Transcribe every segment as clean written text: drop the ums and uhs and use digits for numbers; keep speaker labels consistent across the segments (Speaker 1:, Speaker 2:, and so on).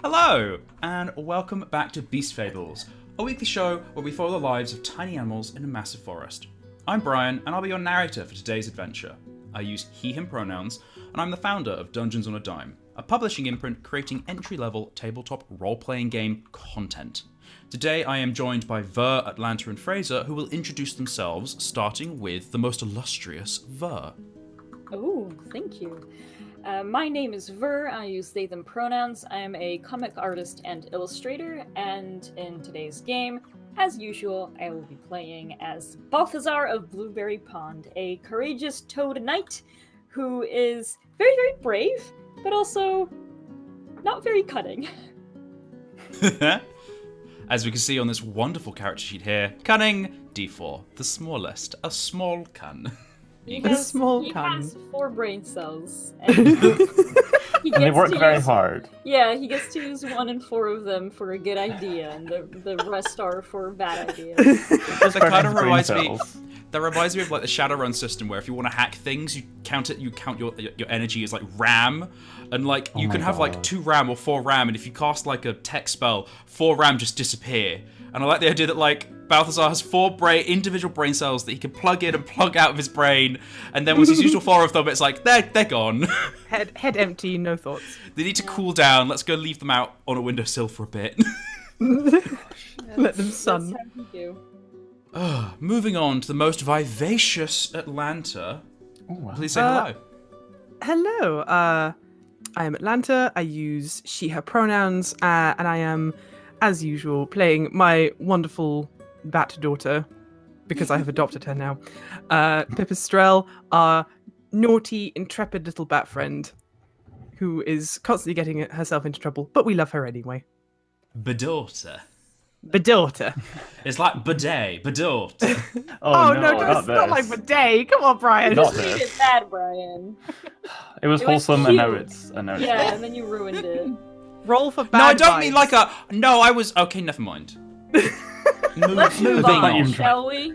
Speaker 1: Hello, and welcome back to Beast Fables, a weekly show where we follow the lives of tiny animals in a massive forest. I'm Brian, and I'll be your narrator for today's adventure. I use he/him pronouns, and I'm the founder of Dungeons on a Dime, a publishing imprint creating entry-level tabletop role-playing game content. Today I am joined by Ver, Atlanta, and Fraser, who will introduce themselves, starting with the most illustrious Ver.
Speaker 2: Oh, thank you. My name is Ver, I use they, them pronouns. I am a comic artist and illustrator, and in today's game, as usual, I will be playing as Balthazar of Blueberry Pond, a courageous toad knight who is very, very brave, but also not very cunning.
Speaker 1: As we can see on this wonderful character sheet here, cunning, D4, the smallest, a small cun.
Speaker 2: He
Speaker 3: has 4
Speaker 2: brain cells.
Speaker 4: And they work very hard.
Speaker 2: Yeah, he gets to use 1 in 4 of them for a good idea, and the rest are for bad ideas.
Speaker 1: That kind of reminds me. That reminds me of like the Shadowrun system, where if you want to hack things, you count your energy as like RAM, and like you can have like 2 RAM or 4 RAM, and if you cast like a tech spell, 4 RAM just disappear. And I like the idea that like Balthazar has 4 individual brain cells that he can plug in and plug out of his brain, and then once he's used all 4 of them, it's like they're gone.
Speaker 3: Head empty, no thoughts.
Speaker 1: They need to cool down. Let's go leave them out on a windowsill for a bit.
Speaker 3: Let them sun.
Speaker 2: That's how you do.
Speaker 1: Moving on to the most vivacious Atlanta. Please say hello.
Speaker 3: Hello, I am Atlanta. I use she/her pronouns, and I am, as usual, playing my wonderful bat daughter, because I have adopted her now. Pipistrelle, our naughty, intrepid little bat friend, who is constantly getting herself into trouble, but we love her anyway.
Speaker 1: Bedaughter.
Speaker 3: Bedaughter.
Speaker 1: It's like bidet, bedaughter.
Speaker 3: Oh no, it's not like bidet. Come on, Brian.
Speaker 4: Not
Speaker 2: You
Speaker 4: this.
Speaker 2: did bad, Brian.
Speaker 4: It was
Speaker 2: It was
Speaker 4: wholesome, and now
Speaker 2: cute.
Speaker 4: it's
Speaker 2: Yeah, and then you ruined it.
Speaker 3: Roll for bad
Speaker 1: No, I don't
Speaker 3: vibes.
Speaker 1: mean like a. No, I was. Okay, never mind.
Speaker 2: Let's move
Speaker 1: Moving
Speaker 2: on,
Speaker 1: on.
Speaker 2: shall we?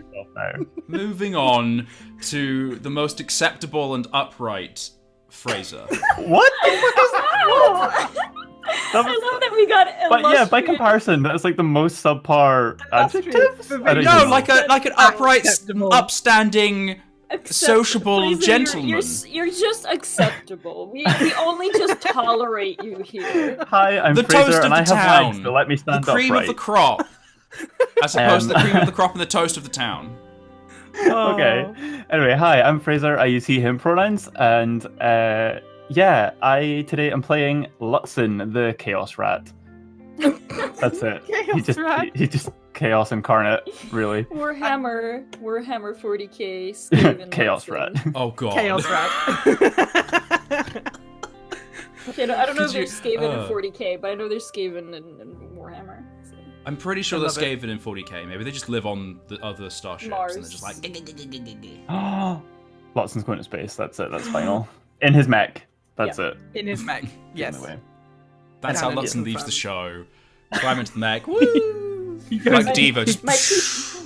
Speaker 1: Moving on to the most acceptable and upright Fraser.
Speaker 4: What?
Speaker 2: I love that we got
Speaker 4: But yeah, by
Speaker 2: illustrious-
Speaker 4: comparison, that's like the most subpar adjectives. I don't
Speaker 1: No,
Speaker 4: even-
Speaker 1: like an upright,
Speaker 3: Acceptable.
Speaker 1: upstanding, sociable
Speaker 2: Fraser,
Speaker 1: gentleman.
Speaker 2: You're just acceptable. We only just tolerate you here.
Speaker 4: Hi, I'm
Speaker 1: The
Speaker 4: Fraser,
Speaker 1: toast of
Speaker 4: and I
Speaker 1: the
Speaker 4: have
Speaker 1: town.
Speaker 4: legs that let me
Speaker 1: The
Speaker 4: stand
Speaker 1: cream
Speaker 4: upright.
Speaker 1: of the crop. As opposed to the cream of the crop and the toast of the town.
Speaker 4: Okay. Anyway, hi, I'm Fraser. I use he/him pronouns, and yeah, today I'm playing Lutzen, the Chaos Rat. That's it. He's just chaos incarnate, really.
Speaker 2: Warhammer 40k. Skaven
Speaker 4: Chaos
Speaker 2: Watson.
Speaker 4: Rat.
Speaker 1: Oh god.
Speaker 3: Chaos rat.
Speaker 2: Okay, no, I don't know if
Speaker 1: Could you-
Speaker 2: there's Skaven in 40k, but I know there's Skaven in Warhammer. So.
Speaker 1: I'm pretty sure
Speaker 3: I
Speaker 1: there's
Speaker 3: love it.
Speaker 1: Skaven in 40k. Maybe they just live on the other starships
Speaker 2: Mars.
Speaker 1: and they're just like.
Speaker 4: Lutzen's going to space. That's it. That's final. In his mech. That's it.
Speaker 3: In his mech. Yes.
Speaker 4: Anyway.
Speaker 1: That's how
Speaker 3: Canon
Speaker 1: Lutzen leaves
Speaker 3: confirmed.
Speaker 1: the show. Climb into the mech. Woo! Like Diva. Just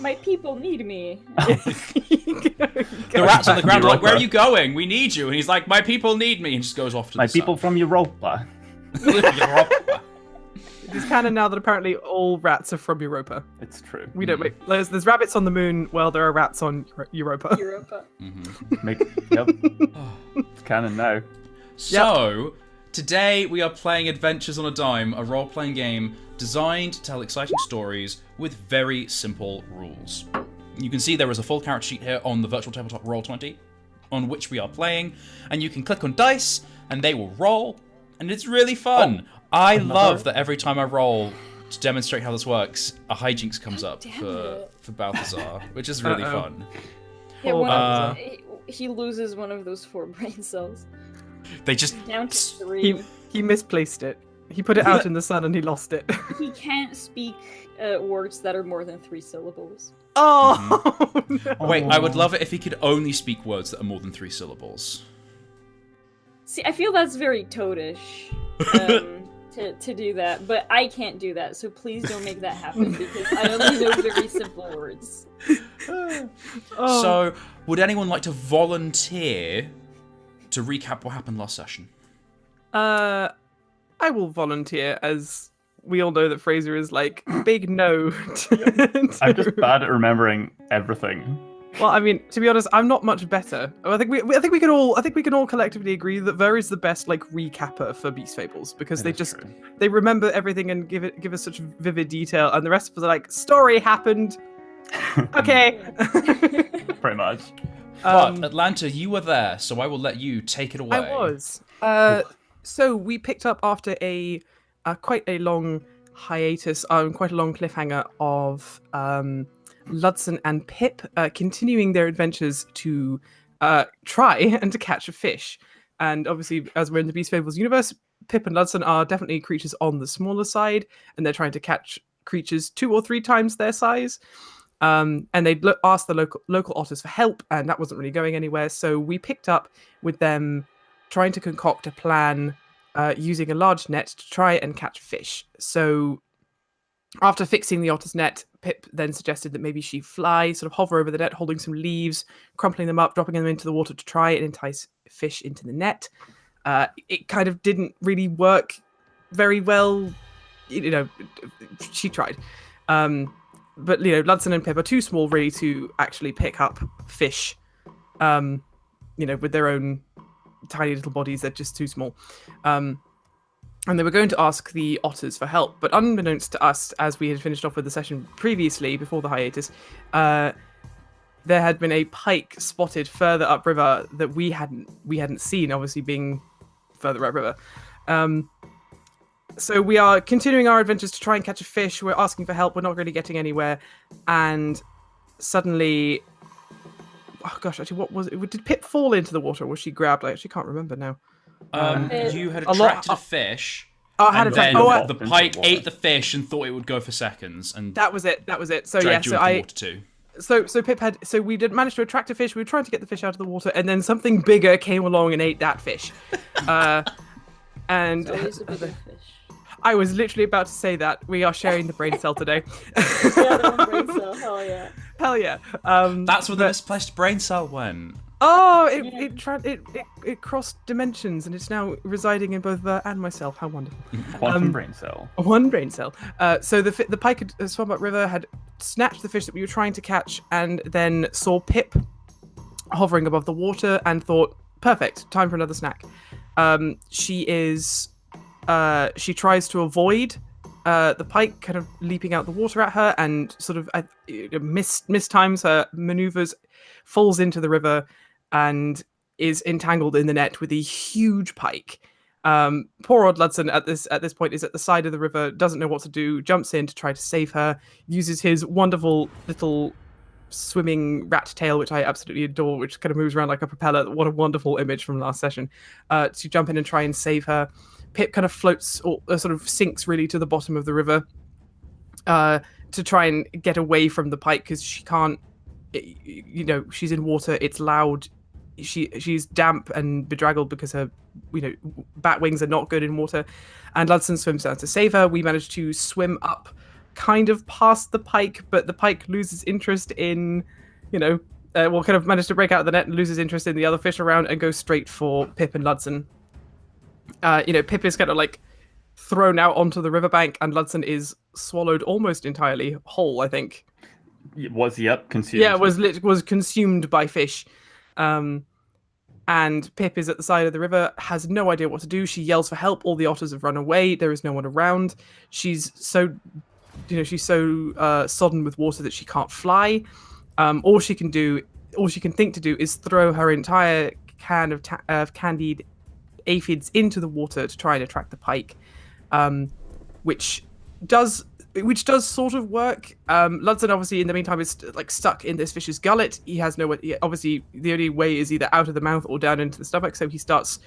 Speaker 2: My people need me.
Speaker 1: the rat's on the ground. Like, where are you going? We need you. And he's like, my people need me, and just goes off to
Speaker 4: My
Speaker 1: the
Speaker 4: people from Europa.
Speaker 1: Europa.
Speaker 3: It's canon now that apparently all rats are from Europa.
Speaker 4: It's true.
Speaker 3: We don't make. There's rabbits on the moon. Well, there are rats on Europa.
Speaker 2: Europa.
Speaker 4: Yep. It's canon now.
Speaker 1: So, today we are playing Adventures on a Dime, a role-playing game designed to tell exciting stories with very simple rules. You can see there is a full character sheet here on the virtual tabletop Roll20, on which we are playing, and you can click on dice, and they will roll, and it's really fun. I love that every time I roll to demonstrate how this works, a hijinks comes up for Balthazar, which is really fun.
Speaker 2: Yeah, he loses one of those 4 brain cells.
Speaker 1: They just...
Speaker 2: Down to 3.
Speaker 3: He misplaced it. He put it out in the sun and he lost it.
Speaker 2: He can't speak words that are more than 3 syllables.
Speaker 3: Oh! No.
Speaker 1: Wait, I would love it if he could only speak words that are more than 3 syllables.
Speaker 2: See, I feel that's very toadish to do that, but I can't do that, so please don't make that happen because I only know very simple words.
Speaker 3: Oh.
Speaker 1: So, would anyone like to volunteer to recap what happened last session?
Speaker 3: I I will volunteer, as we all know that Fraser is like big no.
Speaker 4: I'm just bad at remembering everything.
Speaker 3: Well, I mean, to be honest, I'm not much better. I think we can all collectively agree that Ver is the best like recapper for Beast Fables because
Speaker 4: That is true.
Speaker 3: they remember everything and give us such vivid detail, and the rest of us are like, story happened. Okay.
Speaker 4: Pretty much.
Speaker 1: But Atlanta, you were there, so I will let you take it away.
Speaker 3: I was. So we picked up after a quite a long hiatus, quite a long cliffhanger of Ludson and Pip continuing their adventures to try and to catch a fish. And obviously, as we're in the Beast Fables universe, Pip and Ludson are definitely creatures on the smaller side, and they're trying to catch creatures 2 or 3 times their size. And they'd asked the local otters for help, and that wasn't really going anywhere. So we picked up with them trying to concoct a plan using a large net to try and catch fish. So after fixing the otter's net, Pip then suggested that maybe she fly, sort of hover over the net, holding some leaves, crumpling them up, dropping them into the water to try and entice fish into the net. It kind of didn't really work very well. She tried. But, Ludson and Pip are too small, really, to actually pick up fish, with their own tiny little bodies. They're just too small. And they were going to ask the otters for help, but unbeknownst to us, as we had finished off with the session previously, before the hiatus, there had been a pike spotted further upriver that we hadn't seen, obviously being further upriver. So we are continuing our adventures to try and catch a fish. We're asking for help. We're not really getting anywhere. And suddenly, oh gosh, actually, what was it? Did Pip fall into the water, or was she grabbed? I actually can't remember now.
Speaker 1: You had attracted a fish. The pike ate the fish and thought it would go for seconds, and
Speaker 3: that was it. So
Speaker 1: dragged you into the water too.
Speaker 3: So Pip had. So we did manage to attract a fish. We were trying to get the fish out of the water, and then something bigger came along and ate that fish. And
Speaker 2: Always a bigger fish.
Speaker 3: I was literally about to say that we are sharing the brain cell today.
Speaker 2: Yeah, the brain cell. Hell yeah.
Speaker 3: Hell yeah.
Speaker 1: That's where the misplaced brain cell went.
Speaker 3: Oh, it crossed dimensions, and it's now residing in both Ver and myself. How wonderful!
Speaker 4: Quantum brain cell.
Speaker 3: One brain cell. So the pike had swum upriver, had snatched the fish that we were trying to catch, and then saw Pip hovering above the water, and thought, "Perfect, time for another snack." She tries to avoid the pike kind of leaping out the water at her, and sort of mistimes her maneuvers, falls into the river, and is entangled in the net with a huge pike. Poor old Ludson at this point is at the side of the river, doesn't know what to do, jumps in to try to save her, uses his wonderful little swimming rat tail, which I absolutely adore, which kind of moves around like a propeller. What a wonderful image from last session. To jump in and try and save her. Pip kind of floats, or sort of sinks really to the bottom of the river to try and get away from the pike, because she can't, she's in water, it's loud, she's damp and bedraggled because her bat wings are not good in water, and Ludson swims down to save her. We manage to swim up kind of past the pike, but the pike loses interest in kind of manage to break out of the net and loses interest in the other fish around, and goes straight for Pip and Ludson. Pip is kind of like thrown out onto the riverbank, and Ludson is swallowed almost entirely whole, I think.
Speaker 4: Consumed.
Speaker 3: Yeah, was consumed by fish. And Pip is at the side of the river, has no idea what to do. She yells for help. All the otters have run away. There is no one around. She's so sodden with water that she can't fly. All she can think to do is throw her entire can of candied aphids into the water to try and attract the pike, which does sort of work. Ludson obviously in the meantime is stuck in this fish's gullet. He has no way. Obviously, the only way is either out of the mouth or down into the stomach. So he starts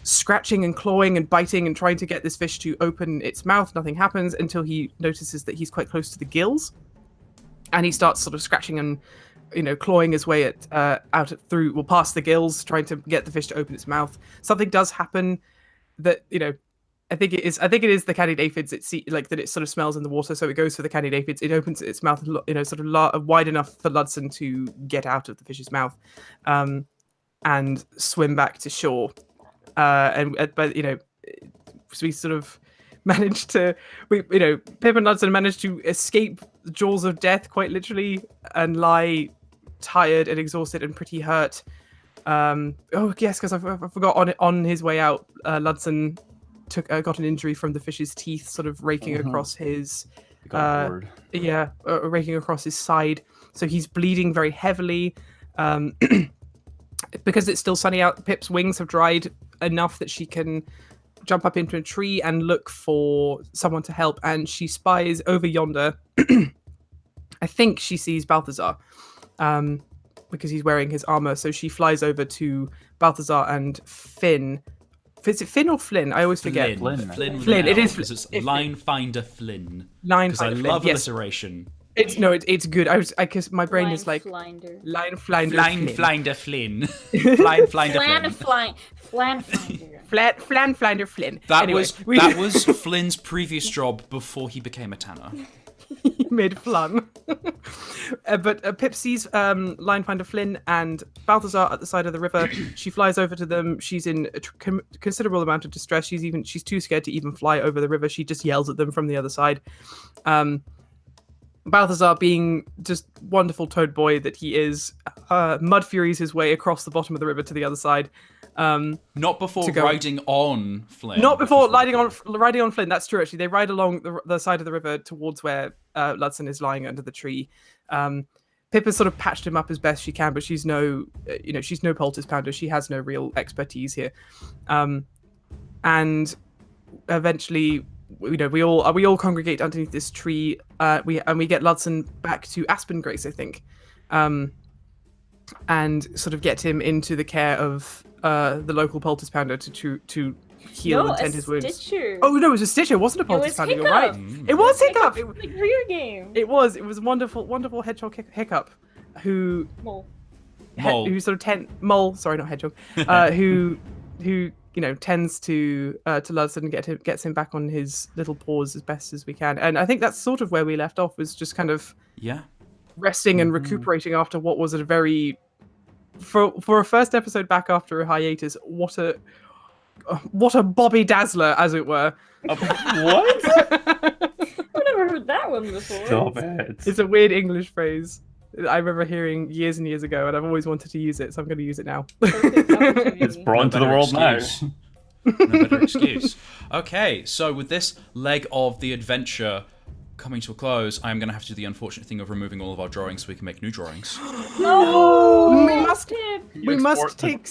Speaker 3: scratching and clawing and biting and trying to get this fish to open its mouth. Nothing happens until he notices that he's quite close to the gills, and he starts sort of scratching and clawing his way past the gills, trying to get the fish to open its mouth. Something does happen that I think it is the candied aphids. That it sort of smells in the water, so it goes for the candied aphids. It opens its mouth, wide enough for Ludson to get out of the fish's mouth, and swim back to shore. But we sort of managed to, Pip and Ludson managed to escape the jaws of death, quite literally, and lie tired and exhausted and pretty hurt. Oh yes, because I forgot on his way out, Ludson got an injury from the fish's teeth, sort of raking across his, raking across his side. So he's bleeding very heavily. Because it's still sunny out, Pip's wings have dried enough that she can jump up into a tree and look for someone to help. And she spies over yonder. I think she sees Balthazar, because he's wearing his armor. So she flies over to Balthazar and Finn. Is it Finn or Flynn? I always forget.
Speaker 1: Flynn. It is. It's Line Finder Flynn. Because I love alliteration.
Speaker 3: It's good. Because my brain is like
Speaker 2: Flinder.
Speaker 3: Line Finder.
Speaker 1: Line Finder Flynn. Flan Finder Flynn.
Speaker 2: Flan
Speaker 3: Finder Flynn.
Speaker 1: That was Flynn's previous job before he became a tanner.
Speaker 3: He made flan. But Pip sees Line Finder Flynn and Balthazar at the side of the river. She flies over to them. She's in a considerable amount of distress. She's too scared to even fly over the river. She just yells at them from the other side. Balthazar, being just wonderful toad boy that he is, mud furies his way across the bottom of the river to the other side.
Speaker 1: Not before riding on Flynn.
Speaker 3: Not before riding on Flynn. That's true. Actually, they ride along the side of the river towards where Ludson is lying under the tree. Pip has sort of patched him up as best she can, but she's no poultice pounder. She has no real expertise here. And eventually, we all congregate underneath this tree. We get Ludson back to Aspen Grace, I think, and sort of get him into the care of the local poultice pounder to heal and tend his wounds.
Speaker 2: Stitcher.
Speaker 3: Oh no, it was a Stitcher. It wasn't a poultice pounder. You're right. It was Hiccup.
Speaker 2: Like rear game.
Speaker 3: It was wonderful hedgehog Hiccup, who
Speaker 2: Mole.
Speaker 3: Who sort of mole. Sorry, not hedgehog. Who tends to Ludson and gets him back on his little paws as best as we can. And I think that's sort of where we left off, was just kind of resting and recuperating after what was a very, for a first episode back after a hiatus, what a Bobby Dazzler, as it were.
Speaker 4: What?
Speaker 2: I've never heard that one before.
Speaker 4: Stop it.
Speaker 3: It's a weird English phrase I remember hearing years and years ago, and I've always wanted to use it, so I'm going to use it now.
Speaker 4: It's brought into the world now.
Speaker 1: No better excuse. Okay, so with this leg of the adventure coming to a close, I'm going to have to do the unfortunate thing of removing all of our drawings so we can make new drawings.
Speaker 2: No!
Speaker 3: We must take...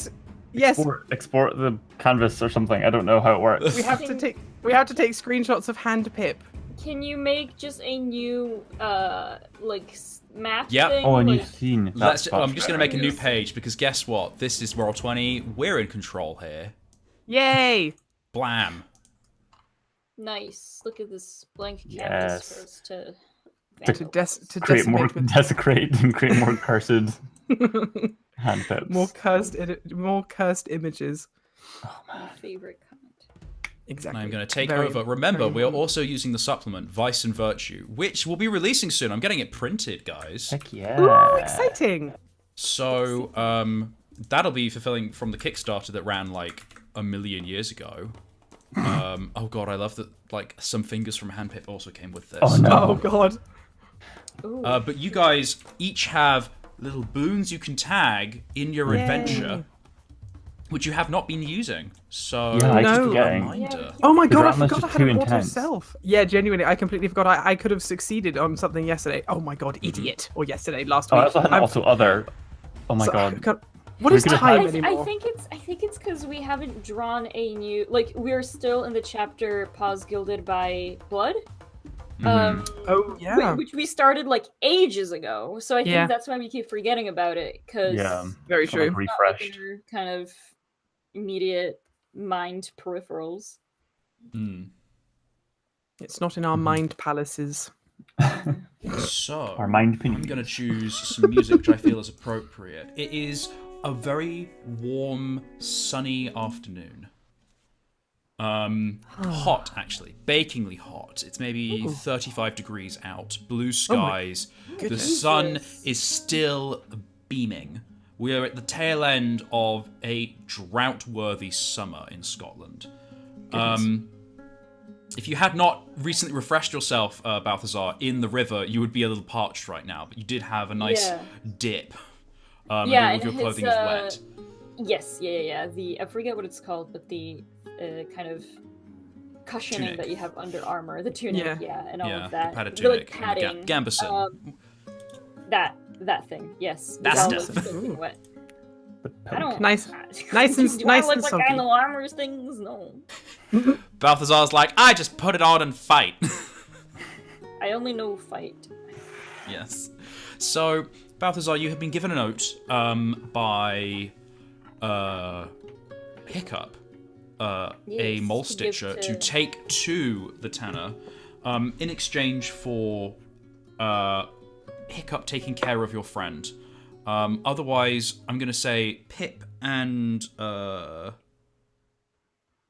Speaker 3: Yes.
Speaker 4: Export the canvas or something. I don't know how it works.
Speaker 3: We have to take screenshots of hand Pip.
Speaker 2: Can you make just a new map
Speaker 1: Yep.
Speaker 2: thing?
Speaker 4: Oh, a new scene.
Speaker 1: I'm just going to make a new page, because guess what? This is Roll20. We're in control here.
Speaker 3: Yay!
Speaker 1: Blam.
Speaker 2: Nice. Look at this blank canvas for us to
Speaker 4: create more, desecrate and create more cursed hand pips.
Speaker 3: More cursed images.
Speaker 4: Oh man.
Speaker 2: My favorite kind.
Speaker 3: Exactly.
Speaker 1: I'm going to take over. Remember, we are also using the supplement Vice and Virtue, which will be releasing soon. I'm getting it printed, guys.
Speaker 4: Heck yeah.
Speaker 3: Ooh, exciting.
Speaker 1: So, that'll be fulfilling from the Kickstarter that ran like a million years ago. Oh god, I love that some fingers from Handpip also came with this.
Speaker 4: Oh no.
Speaker 3: Oh god.
Speaker 1: But you guys each have little boons you can tag in your adventure, which you have not been using. So,
Speaker 4: I keep
Speaker 1: reminder.
Speaker 3: Oh my god, I
Speaker 4: Drama's
Speaker 3: forgot I
Speaker 4: just
Speaker 3: had
Speaker 4: too
Speaker 3: an auto
Speaker 4: intense.
Speaker 3: self. Yeah, genuinely, I completely forgot. I could have succeeded on something yesterday. Oh my god, idiot. Or last
Speaker 4: I
Speaker 3: week.
Speaker 4: also had an also other. Oh my god.
Speaker 3: What is time
Speaker 2: I
Speaker 3: anymore?
Speaker 2: think it's because we haven't drawn a new, we're still in the chapter Paws Gilded by Blood.
Speaker 3: Oh yeah.
Speaker 2: Which we started ages ago. So I think that's why we keep forgetting about it, because
Speaker 3: very true.
Speaker 4: Refreshed.
Speaker 2: Kind of immediate mind peripherals.
Speaker 3: It's not in our mind palaces.
Speaker 1: So,
Speaker 4: Our mind
Speaker 1: I'm going to choose some music which I feel is appropriate. It is a very warm, sunny afternoon. Hot, actually. Bakingly hot. It's maybe 35 degrees out. Blue skies. The sun is still beaming. We are at the tail end of a drought-worthy summer in Scotland. if you had not recently refreshed yourself, Balthazar, in the river, you would be a little parched right now. But you did have a nice dip. And all of your clothing is wet.
Speaker 2: Yes, yeah. I forget what it's called, but the kind of cushioning
Speaker 1: Tunic.
Speaker 2: that you have under armor, the tunic, and all of that.
Speaker 1: The padded
Speaker 2: The,
Speaker 1: tunic,
Speaker 2: padding.
Speaker 1: Gambeson.
Speaker 2: That thing, yes.
Speaker 1: That's
Speaker 2: all
Speaker 1: stuff.
Speaker 2: soaking wet.
Speaker 4: I
Speaker 2: don't.
Speaker 3: Nice
Speaker 2: Do
Speaker 3: and
Speaker 2: I
Speaker 3: nice
Speaker 2: look
Speaker 3: and
Speaker 2: like
Speaker 3: soggy.
Speaker 2: I know armors things? No.
Speaker 1: Balthazar's like, I just put it on and fight.
Speaker 2: I only know fight.
Speaker 1: Yes. So, Balthazar, you have been given a note by Hiccup, a
Speaker 2: Yes,
Speaker 1: mole
Speaker 2: to give
Speaker 1: stitcher,
Speaker 2: to-
Speaker 1: to take to the Tanner in exchange for Hiccup taking care of your friend. Otherwise, I'm going to say Pip and...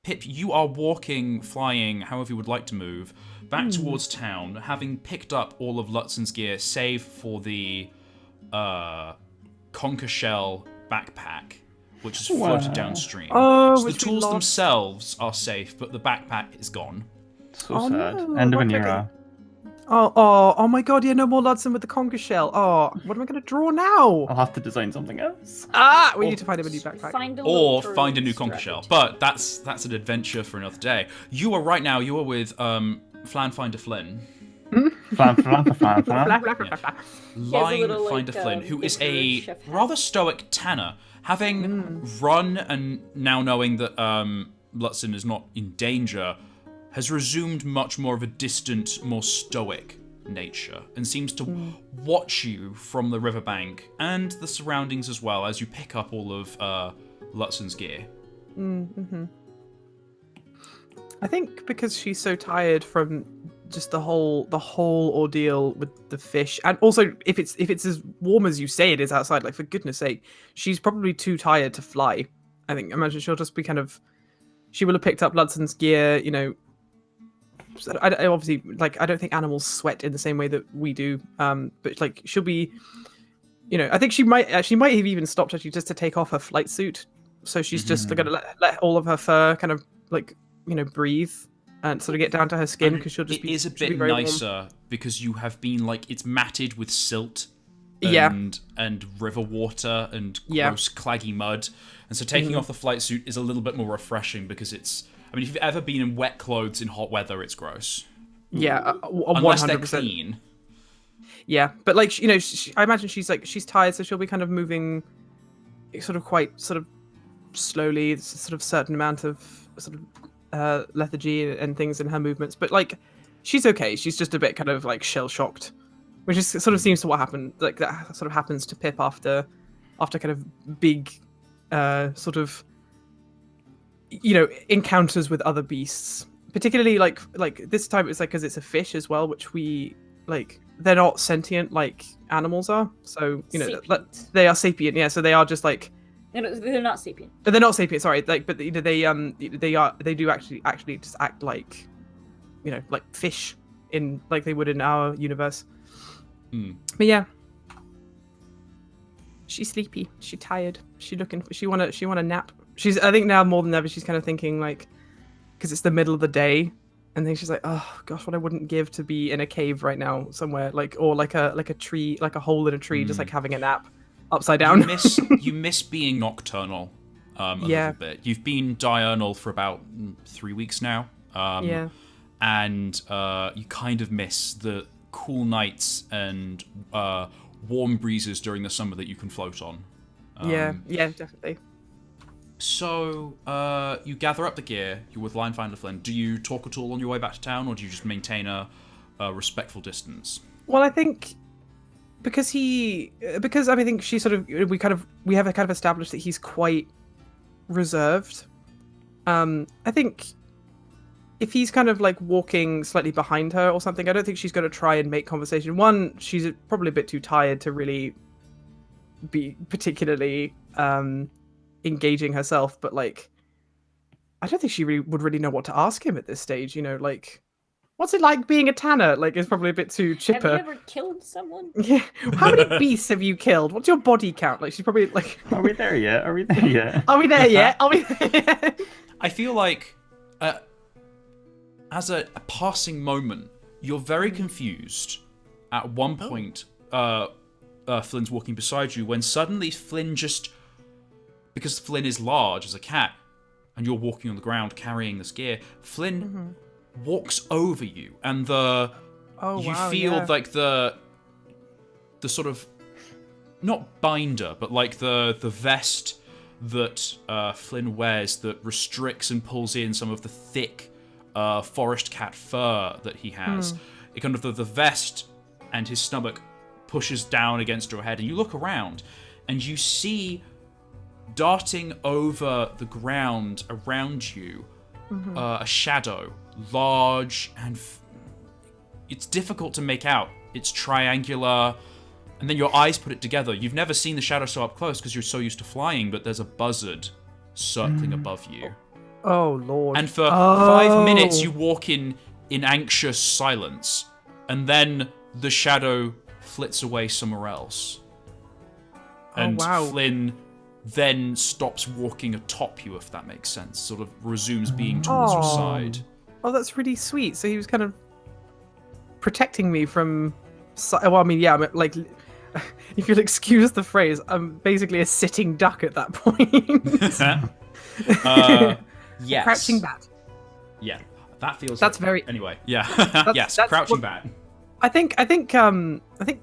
Speaker 1: Pip, you are walking, flying, however you would like to move, back towards town, having picked up all of Lutzon's gear, save for the conker shell backpack, which is floated downstream.
Speaker 3: Oh,
Speaker 1: so the
Speaker 3: which we
Speaker 1: tools
Speaker 3: lost.
Speaker 1: themselves are safe, but the backpack is gone.
Speaker 4: So sad.
Speaker 3: no,
Speaker 4: End of an
Speaker 3: what if I
Speaker 4: era.
Speaker 3: Oh my god, yeah, no more Ludson with the conker shell. Oh, what am I going to draw now?
Speaker 4: I'll have to design something else.
Speaker 3: We need to find him a new backpack.
Speaker 1: Or find a new conker shell. But that's an adventure for another day. You are right now, you are with Flan Finder Flynn.
Speaker 4: Flan.
Speaker 1: Line
Speaker 2: little,
Speaker 1: Finder
Speaker 2: like,
Speaker 1: Flynn, who is a
Speaker 2: chef hat.
Speaker 1: rather stoic tanner, having run and now knowing that Lutzon is not in danger, has resumed much more of a distant, more stoic nature, and seems to watch you from the riverbank and the surroundings as well as you pick up all of Lutzon's gear.
Speaker 3: I think because she's so tired from just the whole ordeal with the fish, and also if it's as warm as you say it is outside, like for goodness sake, she's probably too tired to fly. Imagine she'll just be she will have picked up Ludson's gear, you know. I obviously, like, I don't think animals sweat in the same way that we do, but like she'll be, you know, I think she might have even stopped actually just to take off her flight suit, so she's just gonna let all of her fur kind of like, you know, breathe and sort of get down to her skin, because she'll just
Speaker 1: It is a bit nicer because you have been like, it's matted with silt and river water and gross claggy mud, and so taking off the flight suit is a little bit more refreshing, because it's, I mean, if you've ever been in wet clothes in hot weather, it's gross.
Speaker 3: Yeah,
Speaker 1: unless
Speaker 3: 100%.
Speaker 1: they're clean.
Speaker 3: Yeah, but like, you know, I imagine she's tired, so she'll be kind of moving sort of quite sort of slowly. There's a sort of certain amount of sort of lethargy and things in her movements, but like she's okay. She's just a bit kind of like shell shocked, which is sort of seems to what happened. Like that sort of happens to Pip after kind of big sort of, you know, encounters with other beasts. Particularly like this time it's like because it's a fish as well, which we like. They're not sentient like animals are, so you know they are sapient. Yeah, so they are just like
Speaker 2: they're not sapient.
Speaker 3: they're not sapient. Sorry, like but you know, they do actually just act like, you know, like fish in like they would in our universe. But yeah, she's sleepy. She's tired. She want a nap. I think now more than ever she's kind of thinking like, because it's the middle of the day. And then she's like, oh gosh, what I wouldn't give to be in a cave right now somewhere, like, or like a tree, like a hole in a tree, just like having a nap upside down.
Speaker 1: You miss being nocturnal a little bit. You've been diurnal for about 3 weeks now. And you kind of miss the cool nights and warm breezes during the summer that you can float on.
Speaker 3: Yeah, definitely.
Speaker 1: So, you gather up the gear, you're with Linefinder Flynn. Do you talk at all on your way back to town, or do you just maintain a respectful distance?
Speaker 3: Well, I think because I think she sort of we have kind of established that he's quite reserved. I think if he's kind of like walking slightly behind her or something, I don't think she's going to try and make conversation. One, she's probably a bit too tired to really be particularly engaging herself, but like I don't think she would really know what to ask him at this stage, you know, like what's it like being a tanner? Like it's probably a bit too chipper.
Speaker 2: Have you ever killed someone?
Speaker 3: Yeah. How many beasts have you killed? What's your body count? Like she's probably like
Speaker 4: Are we there yet? Are we there yet?
Speaker 3: Are we there yet? Are we there yet?
Speaker 1: I feel like as a passing moment, you're very confused. At one point, Flynn's walking beside you when suddenly Flynn just... Because Flynn is large as a cat, and you're walking on the ground carrying this gear, Flynn walks over you, and you feel like the sort of... Not binder, but like the vest that Flynn wears that restricts and pulls in some of the thick forest cat fur that he has. It kind of the vest and his stomach pushes down against your head, and you look around and you see darting over the ground around you a shadow, large and it's difficult to make out. It's triangular. And then your eyes put it together. You've never seen the shadow so up close because you're so used to flying, but there's a buzzard circling above you.
Speaker 3: Oh, Lord.
Speaker 1: And for 5 minutes, you walk in anxious silence. And then the shadow flits away somewhere else. And Flynn then stops walking atop you, if that makes sense. Sort of resumes being towards your side.
Speaker 3: Oh, that's really sweet. So he was kind of protecting me from... Well, I mean, yeah, like... If you'll excuse the phrase, I'm basically a sitting duck at that point.
Speaker 1: Yes.
Speaker 3: Crouching bat.
Speaker 1: Yeah, that feels.
Speaker 3: That's very.
Speaker 1: Anyway, yeah. Yes,
Speaker 3: that's
Speaker 1: crouching bat.
Speaker 3: I think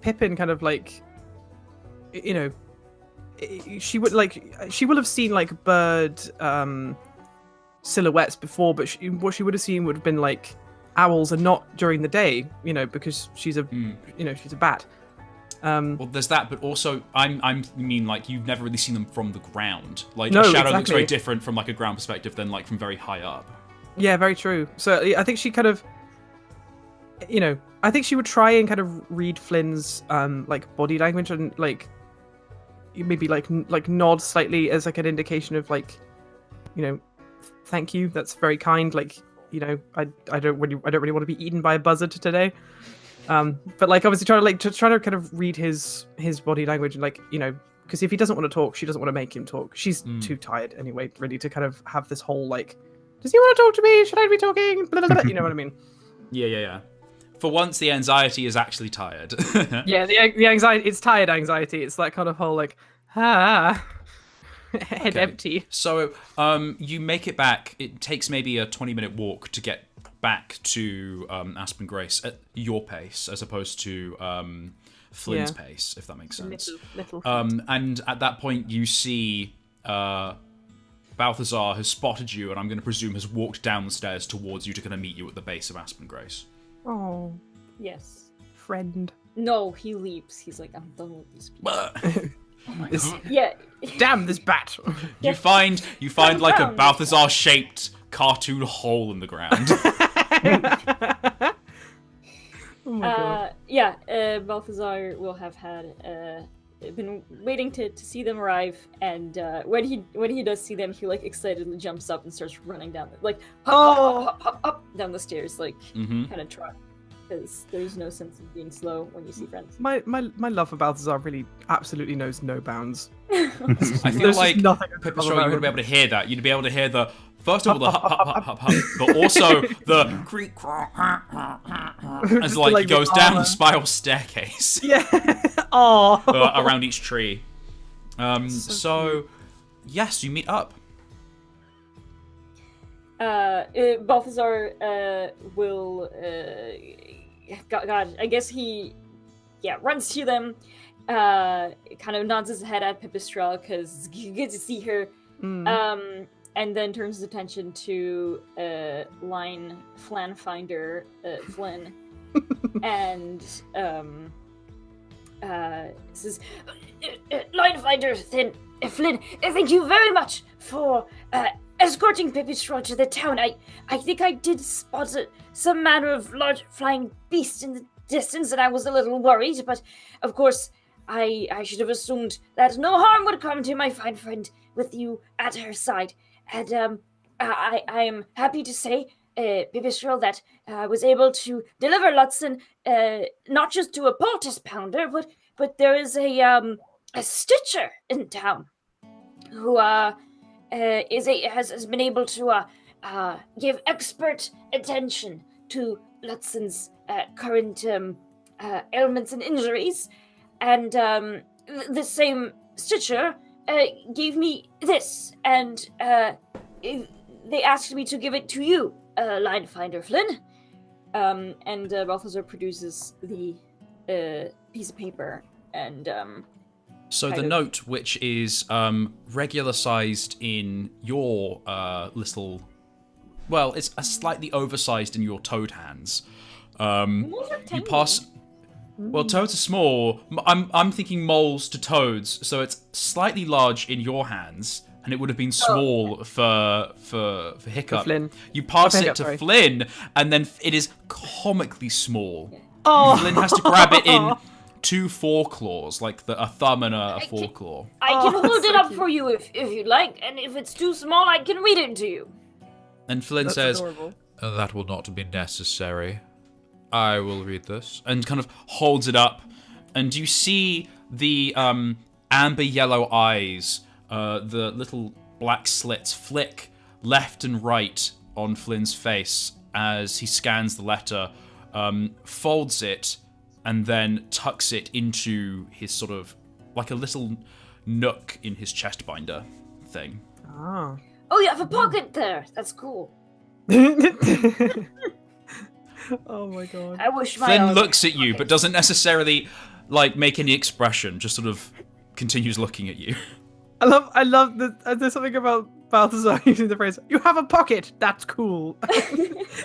Speaker 3: Pippin kind of like, you know, she would have seen like bird silhouettes before, but what she would have seen would have been like owls, and not during the day, you know, because she's a she's a bat.
Speaker 1: Well, there's that, but also I mean like you've never really seen them from the ground. Like
Speaker 3: no,
Speaker 1: a shadow
Speaker 3: exactly.
Speaker 1: looks very different from like a ground perspective than like from very high up.
Speaker 3: Yeah, very true. So I think she kind of, you know, I think she would try and kind of read Flynn's like body language and like maybe like nod slightly as like an indication of like, you know, thank you. That's very kind. Like, you know, I don't really want to be eaten by a buzzard today. But like obviously try to kind of read his body language and like, you know, because if he doesn't want to talk, she doesn't want to make him talk. She's too tired anyway, really, to kind of have this whole like, does he want to talk to me? Should I be talking? Blah, blah, blah. You know what I mean?
Speaker 1: Yeah. For once, the anxiety is actually tired.
Speaker 3: Yeah, the anxiety, it's tired anxiety. It's that kind of whole like, head empty.
Speaker 1: So you make it back. It takes maybe a 20-minute walk to get back to Aspen Grace at your pace, as opposed to Flynn's pace, if that makes sense.
Speaker 3: Little
Speaker 1: and at that point, you see Balthazar has spotted you, and I'm going to presume has walked down the stairs towards you to kind of meet you at the base of Aspen Grace.
Speaker 3: Oh,
Speaker 2: Yes.
Speaker 3: friend.
Speaker 2: No, he leaps. He's like, I'm done with these people.
Speaker 1: Oh my God.
Speaker 2: Yeah.
Speaker 3: Damn this bat.
Speaker 1: You find like a Balthazar-shaped cartoon hole in the ground.
Speaker 3: Oh my God.
Speaker 2: Balthazar will have been waiting to see them arrive, and when he does see them, he like excitedly jumps up and starts running down, like hop down the stairs, like kind of trot, because there's no sense of being slow when you see friends.
Speaker 3: My love for Balthazar really absolutely knows no bounds.
Speaker 1: I feel
Speaker 3: There's
Speaker 1: like
Speaker 3: just nothing
Speaker 1: Pippa, you wouldn't be able to hear that. You'd be able to hear the first of all the hop, hop, hop, hop, hop, but also the creak, as like he goes down the spiral staircase.
Speaker 3: Yeah. Oh.
Speaker 1: Around each tree. So yes, you meet up.
Speaker 2: Balthazar will. God, I guess he, runs to them. Kind of nods his head at Pipistrel because it's good to see her. And then turns his attention to Flan Finder Flynn, and says, "Line Finder Flynn, thank you very much for escorting Pipistrel to the town. I think I did spot some manner of large flying beast in the distance, and I was a little worried. But of course, I should have assumed that no harm would come to my fine friend with you at her side. And I am happy to say, Pipistrel, that I was able to deliver Lutzen not just to a poultice pounder, but there is a stitcher in town who has been able to give expert attention to Lutson's current ailments and injuries, and the same Stitcher gave me this, and they asked me to give it to you, Line Finder Flynn. And Balthazar produces the piece of paper, and
Speaker 1: so the note, which is regular sized in your little, well, it's a slightly oversized in your toad hands. You pass. Well, toads are small. I'm thinking moles to toads, so it's slightly large in your hands, and it would have been small for Hiccup.
Speaker 3: For Flynn.
Speaker 1: You pass
Speaker 3: For
Speaker 1: it
Speaker 3: Hiccup,
Speaker 1: to
Speaker 3: sorry.
Speaker 1: Flynn, and then it is comically small.
Speaker 3: Oh.
Speaker 1: Flynn has to grab it in 2 foreclaws, like a thumb and a foreclaw.
Speaker 2: I can
Speaker 3: Oh,
Speaker 2: hold
Speaker 3: so
Speaker 2: it up
Speaker 3: cute.
Speaker 2: for you if you'd like, and if it's too small, I can read it to you.
Speaker 1: And Flynn
Speaker 3: That's
Speaker 1: says,
Speaker 3: adorable.
Speaker 5: That will not be necessary. I will read this.
Speaker 1: and kind of holds it up, and you see the amber yellow eyes, the little black slits flick left and right on Flynn's face as he scans the letter, folds it, and then tucks it into his sort of like a little nook in his chest binder thing.
Speaker 3: Oh.
Speaker 2: Oh, you have a pocket there. That's cool.
Speaker 3: Oh my god.
Speaker 2: I wish my
Speaker 1: Flynn
Speaker 2: arm
Speaker 1: looks
Speaker 2: had
Speaker 1: at you, but
Speaker 2: pockets.
Speaker 1: doesn't necessarily like make any expression. Just sort of continues looking at you.
Speaker 3: I love that there's something about Balthazar using the phrase, "You have a pocket, that's cool."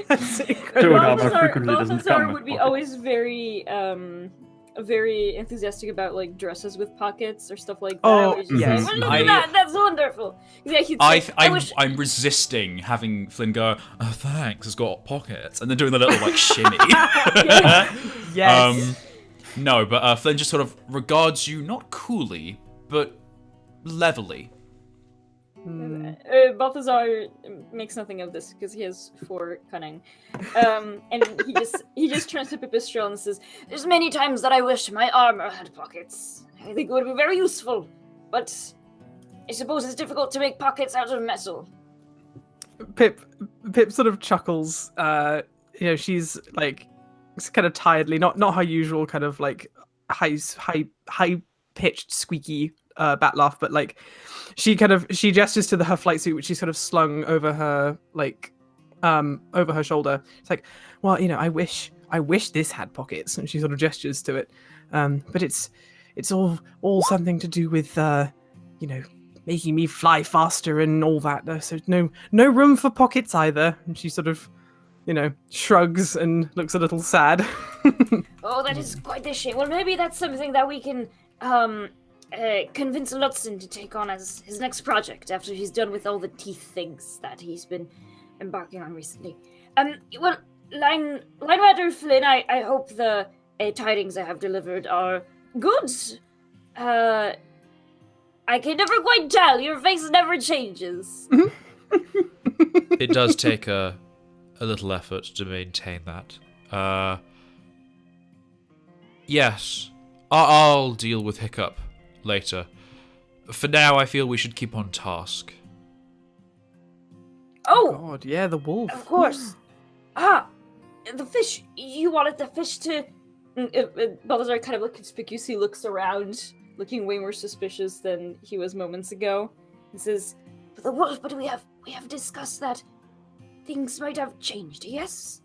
Speaker 3: That's incredible.
Speaker 4: Toad armor frequently doesn't
Speaker 2: Balthazar
Speaker 4: come with
Speaker 2: would be
Speaker 4: pockets.
Speaker 2: always very enthusiastic about like dresses with pockets or stuff like that.
Speaker 3: Oh,
Speaker 2: where he's just
Speaker 3: yes.
Speaker 2: like, well, look
Speaker 1: I-
Speaker 2: at that, that's wonderful. Yeah, he'd say, I wish.
Speaker 1: I'm resisting having Flynn go, "Oh, thanks, it's got pockets," and then doing the little like shimmy.
Speaker 3: Yes.
Speaker 1: No, but Flynn just sort of regards you not coolly, but levelly.
Speaker 2: Balthazar makes nothing of this because he has 4 cunning, and he just turns to Pipistrel and says, "There's many times that I wish my armor had pockets. I think it would be very useful, but I suppose it's difficult to make pockets out of metal."
Speaker 3: Pip sort of chuckles. She's like kind of tiredly, not her usual kind of like high pitched squeaky bat laugh, but like she gestures to her flight suit, which she's sort of slung over her over her shoulder. It's like, well, I wish this had pockets, and she sort of gestures to it. But it's all something to do with making me fly faster and all that. So no room for pockets either. And she sort of shrugs and looks a little sad.
Speaker 2: Oh, that is quite a shame. Well, maybe that's something that we can convince Lutzen to take on as his next project after he's done with all the teeth things that he's been embarking on recently. Well, Linerider Flynn, I hope the tidings I have delivered are good. I can never quite tell. Your face never changes.
Speaker 5: It does take a little effort to maintain that. Yes, I'll deal with Hiccup later. For now, I feel we should keep on task.
Speaker 2: Oh,
Speaker 3: God, yeah, the wolf.
Speaker 2: of course. The fish. You wanted the fish to... Balthazar kind of conspicuously looks around, looking way more suspicious than he was moments ago. And says, "But the wolf, but we have discussed that things might have changed, yes?"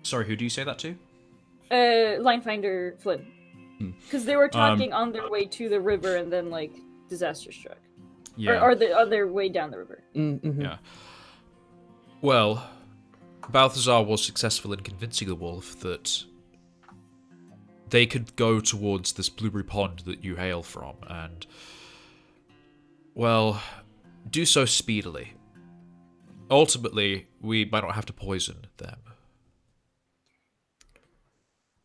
Speaker 1: Sorry, who do you say that to?
Speaker 2: Linefinder Flynn. Because they were talking on their way to the river and then, disaster struck.
Speaker 1: Yeah.
Speaker 2: Or on their way down the river.
Speaker 3: Mm-hmm.
Speaker 1: Yeah.
Speaker 5: Well, Balthazar was successful in convincing the wolf that they could go towards this blueberry pond that you hail from, and, well, do so speedily. Ultimately, we might not have to poison them.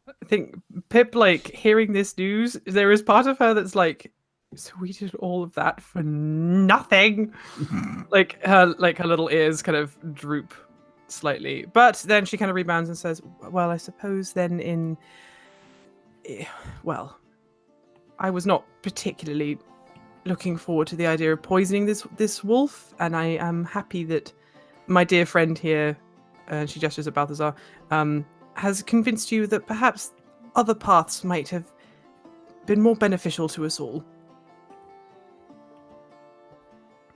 Speaker 3: I think Pip, hearing this news, there is part of her that's like, so we did all of that for nothing. her little ears kind of droop slightly, but then she kind of rebounds and says, "Well, I suppose then I was not particularly looking forward to the idea of poisoning this wolf, and I am happy that my dear friend here, and she gestures at Balthazar, has convinced you that perhaps other paths might have been more beneficial to us all.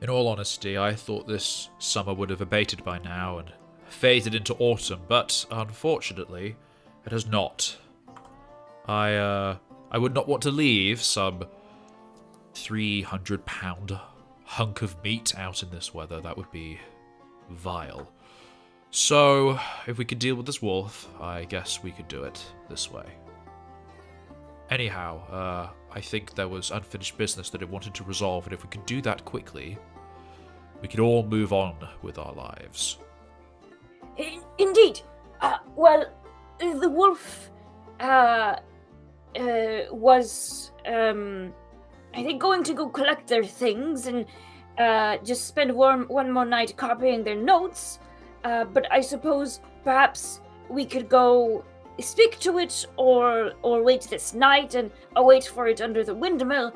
Speaker 5: In all honesty, I thought this summer would have abated by now and faded into autumn, but unfortunately, it has not. I would not want to leave some 300-pound hunk of meat out in this weather. That would be vile. So, if we could deal with this wolf, I guess we could do it this way. Anyhow, I think there was unfinished business that it wanted to resolve, and if we could do that quickly, we could all move on with our lives.
Speaker 2: Indeed. Well, the wolf was, I think, going to go collect their things and just spend one more night copying their notes. But I suppose perhaps we could go speak to it or wait this night and await for it under the windmill,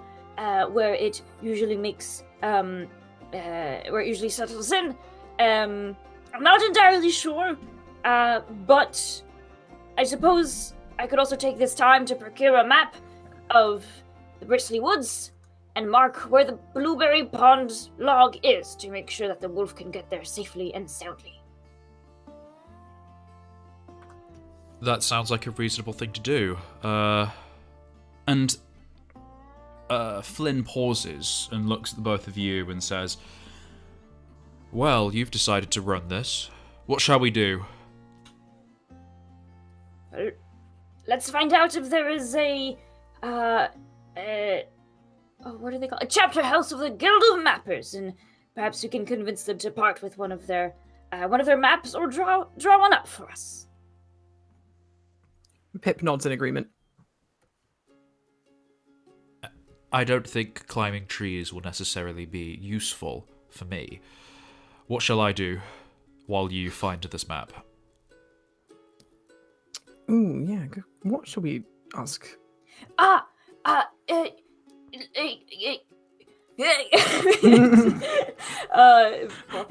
Speaker 2: where it usually makes where it usually settles in. I'm not entirely sure, but I suppose I could also take this time to procure a map of the Bristley Woods and mark where the Blueberry Pond log is to make sure that the wolf can get there safely and soundly.
Speaker 5: That sounds like a reasonable thing to do.
Speaker 1: And Flynn pauses and looks at the both of you and says,
Speaker 5: Well, you've decided to run this. What shall we do?
Speaker 2: Well, let's find out if there is what do they call it? A chapter house of the Guild of Mappers, and perhaps we can convince them to part with one of their maps or draw one up for us.
Speaker 3: Pip nods in agreement.
Speaker 5: I don't think climbing trees will necessarily be useful for me. What shall I do while you find this map?
Speaker 3: Ooh, yeah. What shall we ask?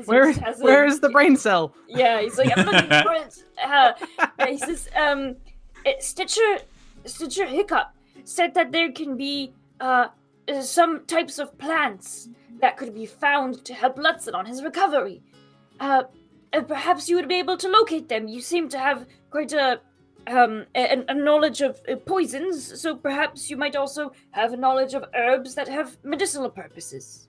Speaker 3: Where is the brain cell?
Speaker 2: Yeah, he's like, I'm looking for it. He says, Stitcher Hiccup said that there can be some types of plants that could be found to help Lutzen on his recovery. Perhaps you would be able to locate them. You seem to have quite a knowledge of poisons, so perhaps you might also have a knowledge of herbs that have medicinal purposes.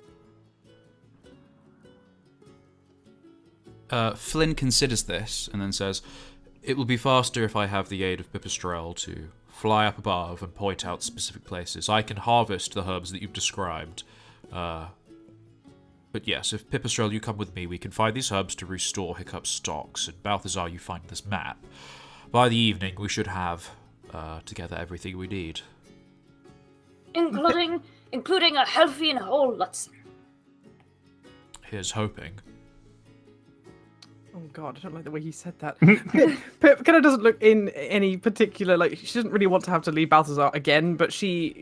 Speaker 1: Flynn considers this and then says, It will be faster if I have the aid of Pipistrel to fly up above and point out specific places. I can harvest the herbs that you've described. But yes, if Pipistrel, you come with me, we can find these herbs to restore Hiccup's stocks, and Balthazar, you find this map. By the evening, we should have together everything we need.
Speaker 2: Including a healthy and whole Lutzen.
Speaker 1: Here's hoping.
Speaker 3: Oh god, I don't like the way he said that. Pip kind of doesn't look in any particular, like, she doesn't really want to have to leave Balthazar again, but she's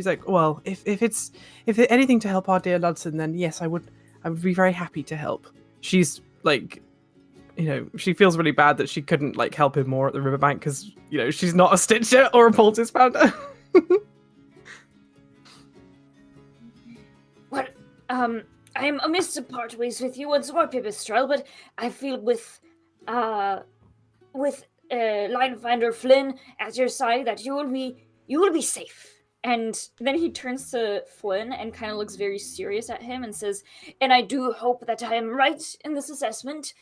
Speaker 3: like, well, if anything to help our dear Ludson, then yes, I would be very happy to help. She's like, she feels really bad that she couldn't like help him more at the riverbank because, she's not a Stitcher or a poultice pounder.
Speaker 2: Well, I am amiss to part ways with you once more, Pipistrel, but I feel with Linefinder Flynn at your side that you will be safe. And then he turns to Flynn and kind of looks very serious at him and says, and I do hope that I am right in this assessment.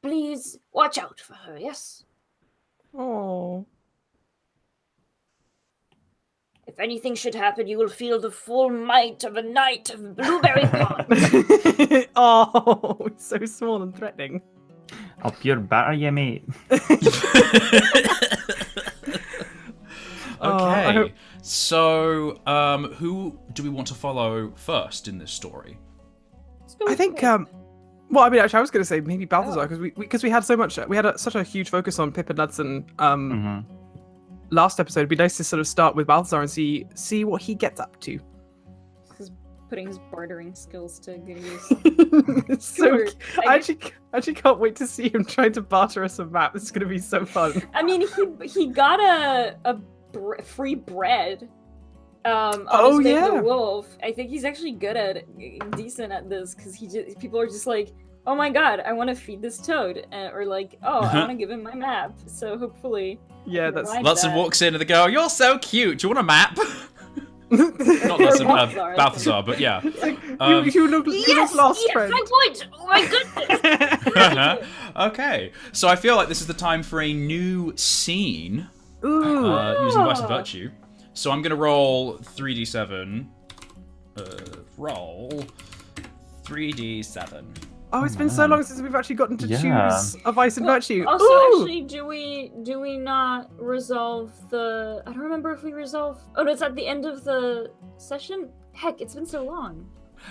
Speaker 2: Please watch out for her, yes?
Speaker 3: Oh.
Speaker 2: If anything should happen, you will feel the full might of a knight of Blueberry Pond.
Speaker 3: Oh, it's so small and threatening.
Speaker 4: Up your batter, you mate.
Speaker 1: Okay, so who do we want to follow first in this story?
Speaker 3: I think, well, I mean, actually, I was going to say maybe Balthazar because we had such a huge focus on Pip and Ludson last episode. It'd be nice to sort of start with Balthazar and see what he gets up to.
Speaker 2: putting his bartering skills to good use.
Speaker 3: It's so.
Speaker 2: Sure,
Speaker 3: I actually can't wait to see him trying to barter us a map. It's gonna be so fun.
Speaker 2: I mean, he got free bread. On
Speaker 3: Oh,
Speaker 2: his way to
Speaker 3: yeah.
Speaker 2: the wolf. I think he's actually decent at this because people are just like, oh my god, I want to feed this toad, or like, oh, I want to give him my map. So hopefully,
Speaker 3: Yeah, that's.
Speaker 1: Lutsen walks in and they go, "You're so cute. Do you want a map?" Not Lutsen, Balthazar, but yeah.
Speaker 3: You look lost, friend.
Speaker 2: 5 points. Oh my goodness.
Speaker 1: Okay, so I feel like this is the time for a new scene
Speaker 3: Ooh.
Speaker 1: using Vice and Virtue. So I'm gonna roll 3d7. Roll 3d7.
Speaker 3: Oh, it's been so long since we've actually gotten to
Speaker 4: Yeah.
Speaker 3: choose a Vice and Virtue.
Speaker 2: Also,
Speaker 3: Ooh.
Speaker 2: actually, do we not resolve the? I don't remember if we resolve. Oh, no, it's at the end of the session. Heck, it's been so long.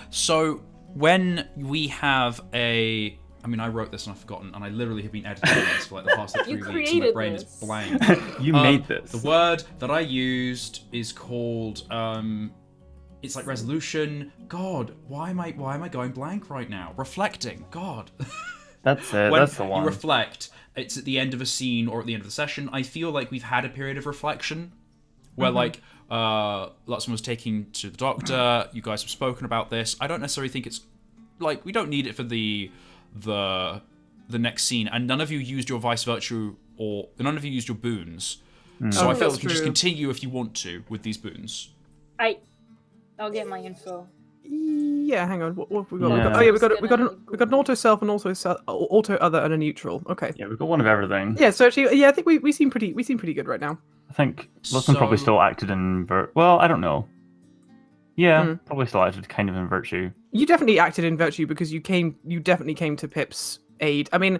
Speaker 1: So when we have a, I mean, I wrote this and I've forgotten, and I literally have been editing this for like the past 3
Speaker 2: You
Speaker 1: weeks, and my
Speaker 2: created
Speaker 1: brain
Speaker 2: this.
Speaker 1: is blank.
Speaker 4: You made this.
Speaker 1: The word that I used is called it's like resolution. God, why am I going blank right now? Reflecting. God.
Speaker 4: That's it.
Speaker 1: When
Speaker 4: That's the one.
Speaker 1: you reflect, it's at the end of a scene or at the end of the session. I feel like we've had a period of reflection where like Lutsen was taking to the doctor. You guys have spoken about this. I don't necessarily think it's like we don't need it for the next scene, and none of you used your Vice Virtue or none of you used your boons. So I feel
Speaker 3: that's
Speaker 1: we can just
Speaker 3: true.
Speaker 1: continue if you want to with these boons.
Speaker 2: I'll get my info.
Speaker 3: Yeah, hang on. What have we got?
Speaker 4: Yeah.
Speaker 3: Oh yeah, we got an auto self and auto other and a neutral. Okay.
Speaker 4: Yeah, we've got one of everything.
Speaker 3: Yeah, so actually, yeah, I think we seem pretty good right now.
Speaker 4: I think Lutsen probably
Speaker 1: So-
Speaker 4: still acted in Well, I don't know. Yeah, probably still acted kind of in Virtue.
Speaker 3: You definitely acted in Virtue because you definitely came to Pip's aid. I mean,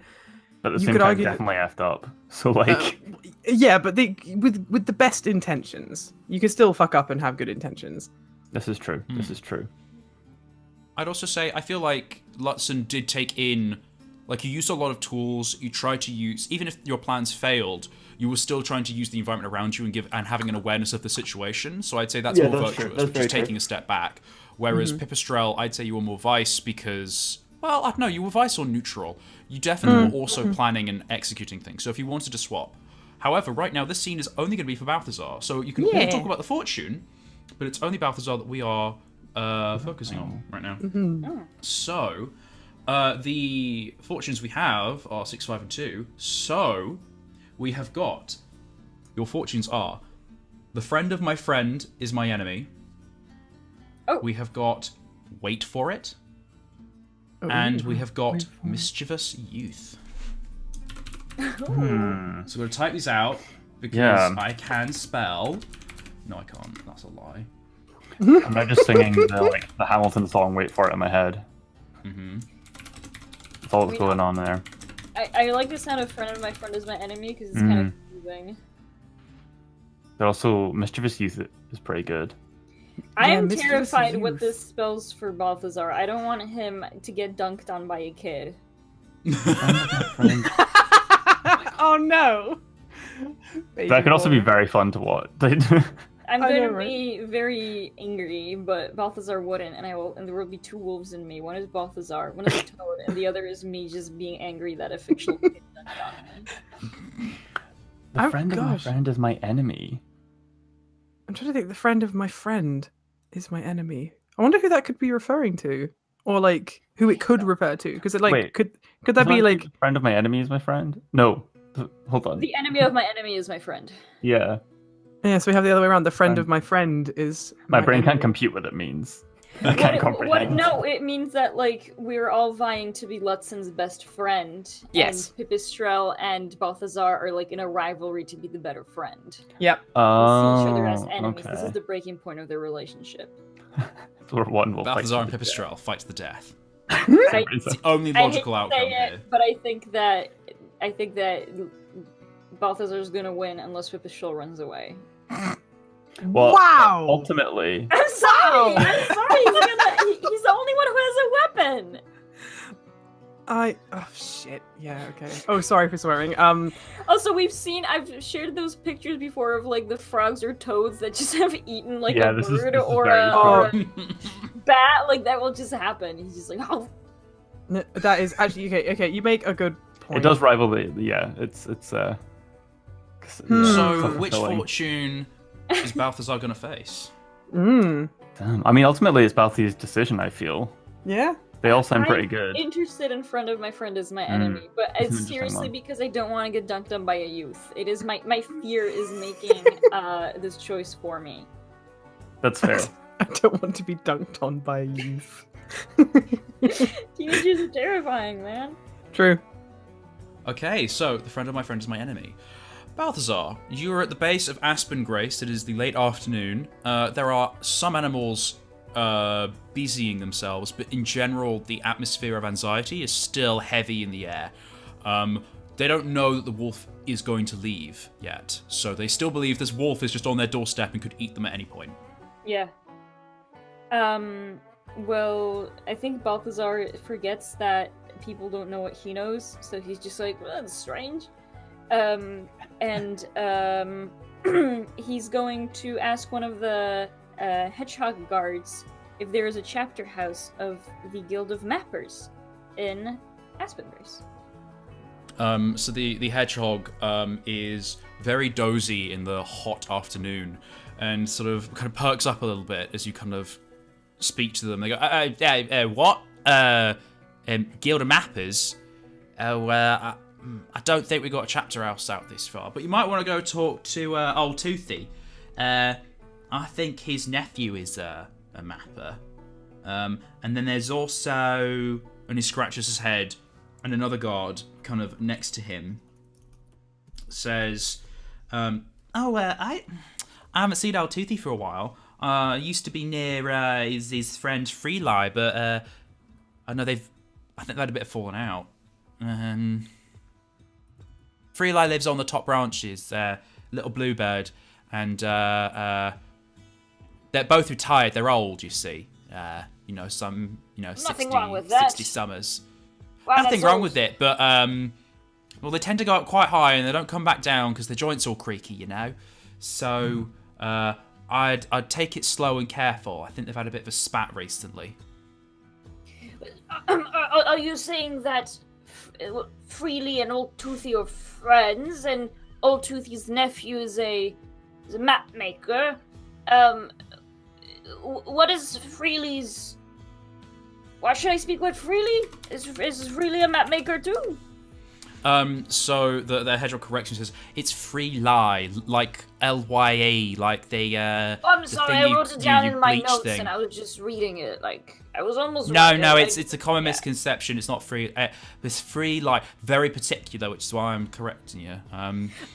Speaker 4: But at the
Speaker 3: You
Speaker 4: same
Speaker 3: could
Speaker 4: time,
Speaker 3: argue that-
Speaker 4: definitely effed up. So, like...
Speaker 3: yeah, but with the best intentions, you can still fuck up and have good intentions.
Speaker 4: This is true. This is true.
Speaker 1: I'd also say I feel like Lutsen did take in, like you used a lot of tools. You tried to use, even if your plans failed, you were still trying to use the environment around you and having an awareness of the situation. So I'd say that's more
Speaker 4: that's true.
Speaker 1: virtuous,
Speaker 4: That's
Speaker 1: which
Speaker 4: very
Speaker 1: is taking a step back. Whereas Pipistrelle, I'd say you were more Vice because, well, I don't know, you were Vice or neutral. You definitely were also planning and executing things. So if you wanted to swap. However, right now this scene is only going to be for Balthazar. So you can all talk about the fortune, but it's only Balthazar that we are focusing on right now. So, the fortunes we have are 6, 5, and 2. So, we have got... Your fortunes are... The friend of my friend is my enemy.
Speaker 2: Oh.
Speaker 1: We have got... Wait for it. And we have got Mischievous Youth. So we're going to type these out because I can spell... No, I can't. That's a lie.
Speaker 4: I'm now just singing the Hamilton song "Wait for It" in my head. That's all that's going on there.
Speaker 2: I like the sound of friend of my friend is my enemy because it's kind of confusing.
Speaker 4: But also, Mischievous Youth is pretty good.
Speaker 2: I
Speaker 3: Yeah,
Speaker 2: am
Speaker 3: Mischievous
Speaker 2: terrified what
Speaker 3: Youth.
Speaker 2: this spells for Balthazar. I don't want him to get dunked on by a kid.
Speaker 3: Oh no!
Speaker 4: That could also be very fun to watch.
Speaker 2: I'm
Speaker 3: I
Speaker 2: going
Speaker 3: know,
Speaker 2: to
Speaker 3: right?
Speaker 2: be very angry, but Balthazar wouldn't, and there will be 2 wolves in me. One is Balthazar, one is a toad, and the other is me just being angry that a fictional kid dunked on me.
Speaker 4: The
Speaker 3: Oh,
Speaker 4: friend of my
Speaker 3: gosh.
Speaker 4: friend is my enemy.
Speaker 3: I'm trying to think. The friend of my friend is my enemy. I wonder who that could be referring to, or like who it could refer to. Because it like
Speaker 4: Wait,
Speaker 3: could that be
Speaker 4: Isn't
Speaker 3: like
Speaker 4: the friend of my enemy is my friend? No. Hold on.
Speaker 2: The enemy of my enemy is my friend.
Speaker 4: Yeah.
Speaker 3: yeah? So we have the other way around. The friend
Speaker 4: Friend.
Speaker 3: of my friend is
Speaker 4: My brain
Speaker 3: enemy.
Speaker 4: can't compute what it means. I can't comprehend.
Speaker 2: No, it means that like we're all vying to be Lutsen's best friend.
Speaker 3: Yes.
Speaker 2: And Pipistrelle and Balthazar are like in a rivalry to be the better friend.
Speaker 3: Yep.
Speaker 2: They see each other as
Speaker 4: Oh,
Speaker 2: enemies. This is
Speaker 4: okay.
Speaker 2: the breaking point of their relationship.
Speaker 4: Or one will fight
Speaker 1: Balthazar and
Speaker 4: to the death.
Speaker 1: Pipistrelle fight to the death.
Speaker 2: I,
Speaker 1: It's the only
Speaker 2: I hate
Speaker 1: logical
Speaker 2: to
Speaker 1: outcome
Speaker 2: say
Speaker 1: here.
Speaker 2: it, but I think that Balthazar's gonna win unless Pipistrelle runs away.
Speaker 4: Well,
Speaker 3: Wow!
Speaker 4: ultimately,
Speaker 2: I'm sorry.
Speaker 3: Wow.
Speaker 2: I'm sorry. He's the only one who has a weapon.
Speaker 3: Oh shit. Yeah. Okay. Oh, sorry for swearing.
Speaker 2: Also, I've shared those pictures before of like the frogs or toads that just have eaten like
Speaker 4: Yeah,
Speaker 2: a
Speaker 4: this is
Speaker 2: bird
Speaker 4: very
Speaker 2: or
Speaker 3: Oh.
Speaker 2: a bat, like that will just happen. He's just like, oh.
Speaker 3: No, that is actually okay. You make a good point.
Speaker 4: It does rival the yeah. It's
Speaker 1: So, which
Speaker 4: self-fulfilling.
Speaker 1: fortune is Balthazar gonna face?
Speaker 3: Mm.
Speaker 4: Damn. I mean, ultimately, it's Balthi's decision. I feel
Speaker 3: Yeah.
Speaker 4: they all sound pretty
Speaker 2: I'm
Speaker 4: good.
Speaker 2: interested in front of my friend as my enemy, but
Speaker 4: That's an
Speaker 2: it's
Speaker 4: interesting
Speaker 2: seriously
Speaker 4: one.
Speaker 2: because I don't want to get dunked on by a youth. It is my fear is making this choice for me.
Speaker 4: That's fair.
Speaker 3: I don't want to be dunked on by a youth.
Speaker 2: Teenagers are terrifying, man.
Speaker 3: True.
Speaker 1: Okay, so the friend of my friend is my enemy. Balthazar, you are at the base of Aspen Grace. It is the late afternoon. There are some animals busying themselves, but in general, the atmosphere of anxiety is still heavy in the air. They don't know that the wolf is going to leave yet, so they still believe this wolf is just on their doorstep and could eat them at any point.
Speaker 2: Yeah. Well, I think Balthazar forgets that people don't know what he knows, so he's just like, well, that's strange. He's going to ask one of the hedgehog guards if there is a chapter house of the Guild of Mappers in Aspengrace.
Speaker 1: So the hedgehog is very dozy in the hot afternoon, and sort of kind of perks up a little bit as you kind of speak to them. They go, what? Guild of Mappers? I don't think we got a chapter house out this far, but you might want to go talk to old Toothy. I think his nephew is a mapper. And then there's also, and he scratches his head, and another guard kind of next to him says, I haven't seen old Toothy for a while. Used to be near his friend Freeli, but I know I think they had a bit of falling out. Freeli lives on the top branches, little bluebird, and they're both retired. They're old, you see. Some 60,
Speaker 2: wrong with that.
Speaker 1: 60 summers.
Speaker 2: Wow,
Speaker 1: Nothing
Speaker 2: that's
Speaker 1: wrong
Speaker 2: old.
Speaker 1: with it, but they tend to go up quite high and they don't come back down because the joints all creaky, So I'd take it slow and careful. I think they've had a bit of a spat recently.
Speaker 2: Are you saying that Freely and Old Toothy are friends, and Old Toothy's nephew is a map maker? What is Freely's? Why should I speak with Freely? Is Freely a map maker too?
Speaker 1: So the hedgehog correction says it's Freely, like Lye, like the.
Speaker 2: I'm
Speaker 1: the
Speaker 2: sorry,
Speaker 1: thing
Speaker 2: I
Speaker 1: you-
Speaker 2: wrote it down
Speaker 1: you
Speaker 2: in my
Speaker 1: bleach
Speaker 2: notes
Speaker 1: thing.
Speaker 2: and I was just reading it. Like I was almost.
Speaker 1: No,
Speaker 2: reading it, like-
Speaker 1: it's a common misconception. It's not free. It's Freely, very particular, which is why I'm correcting you.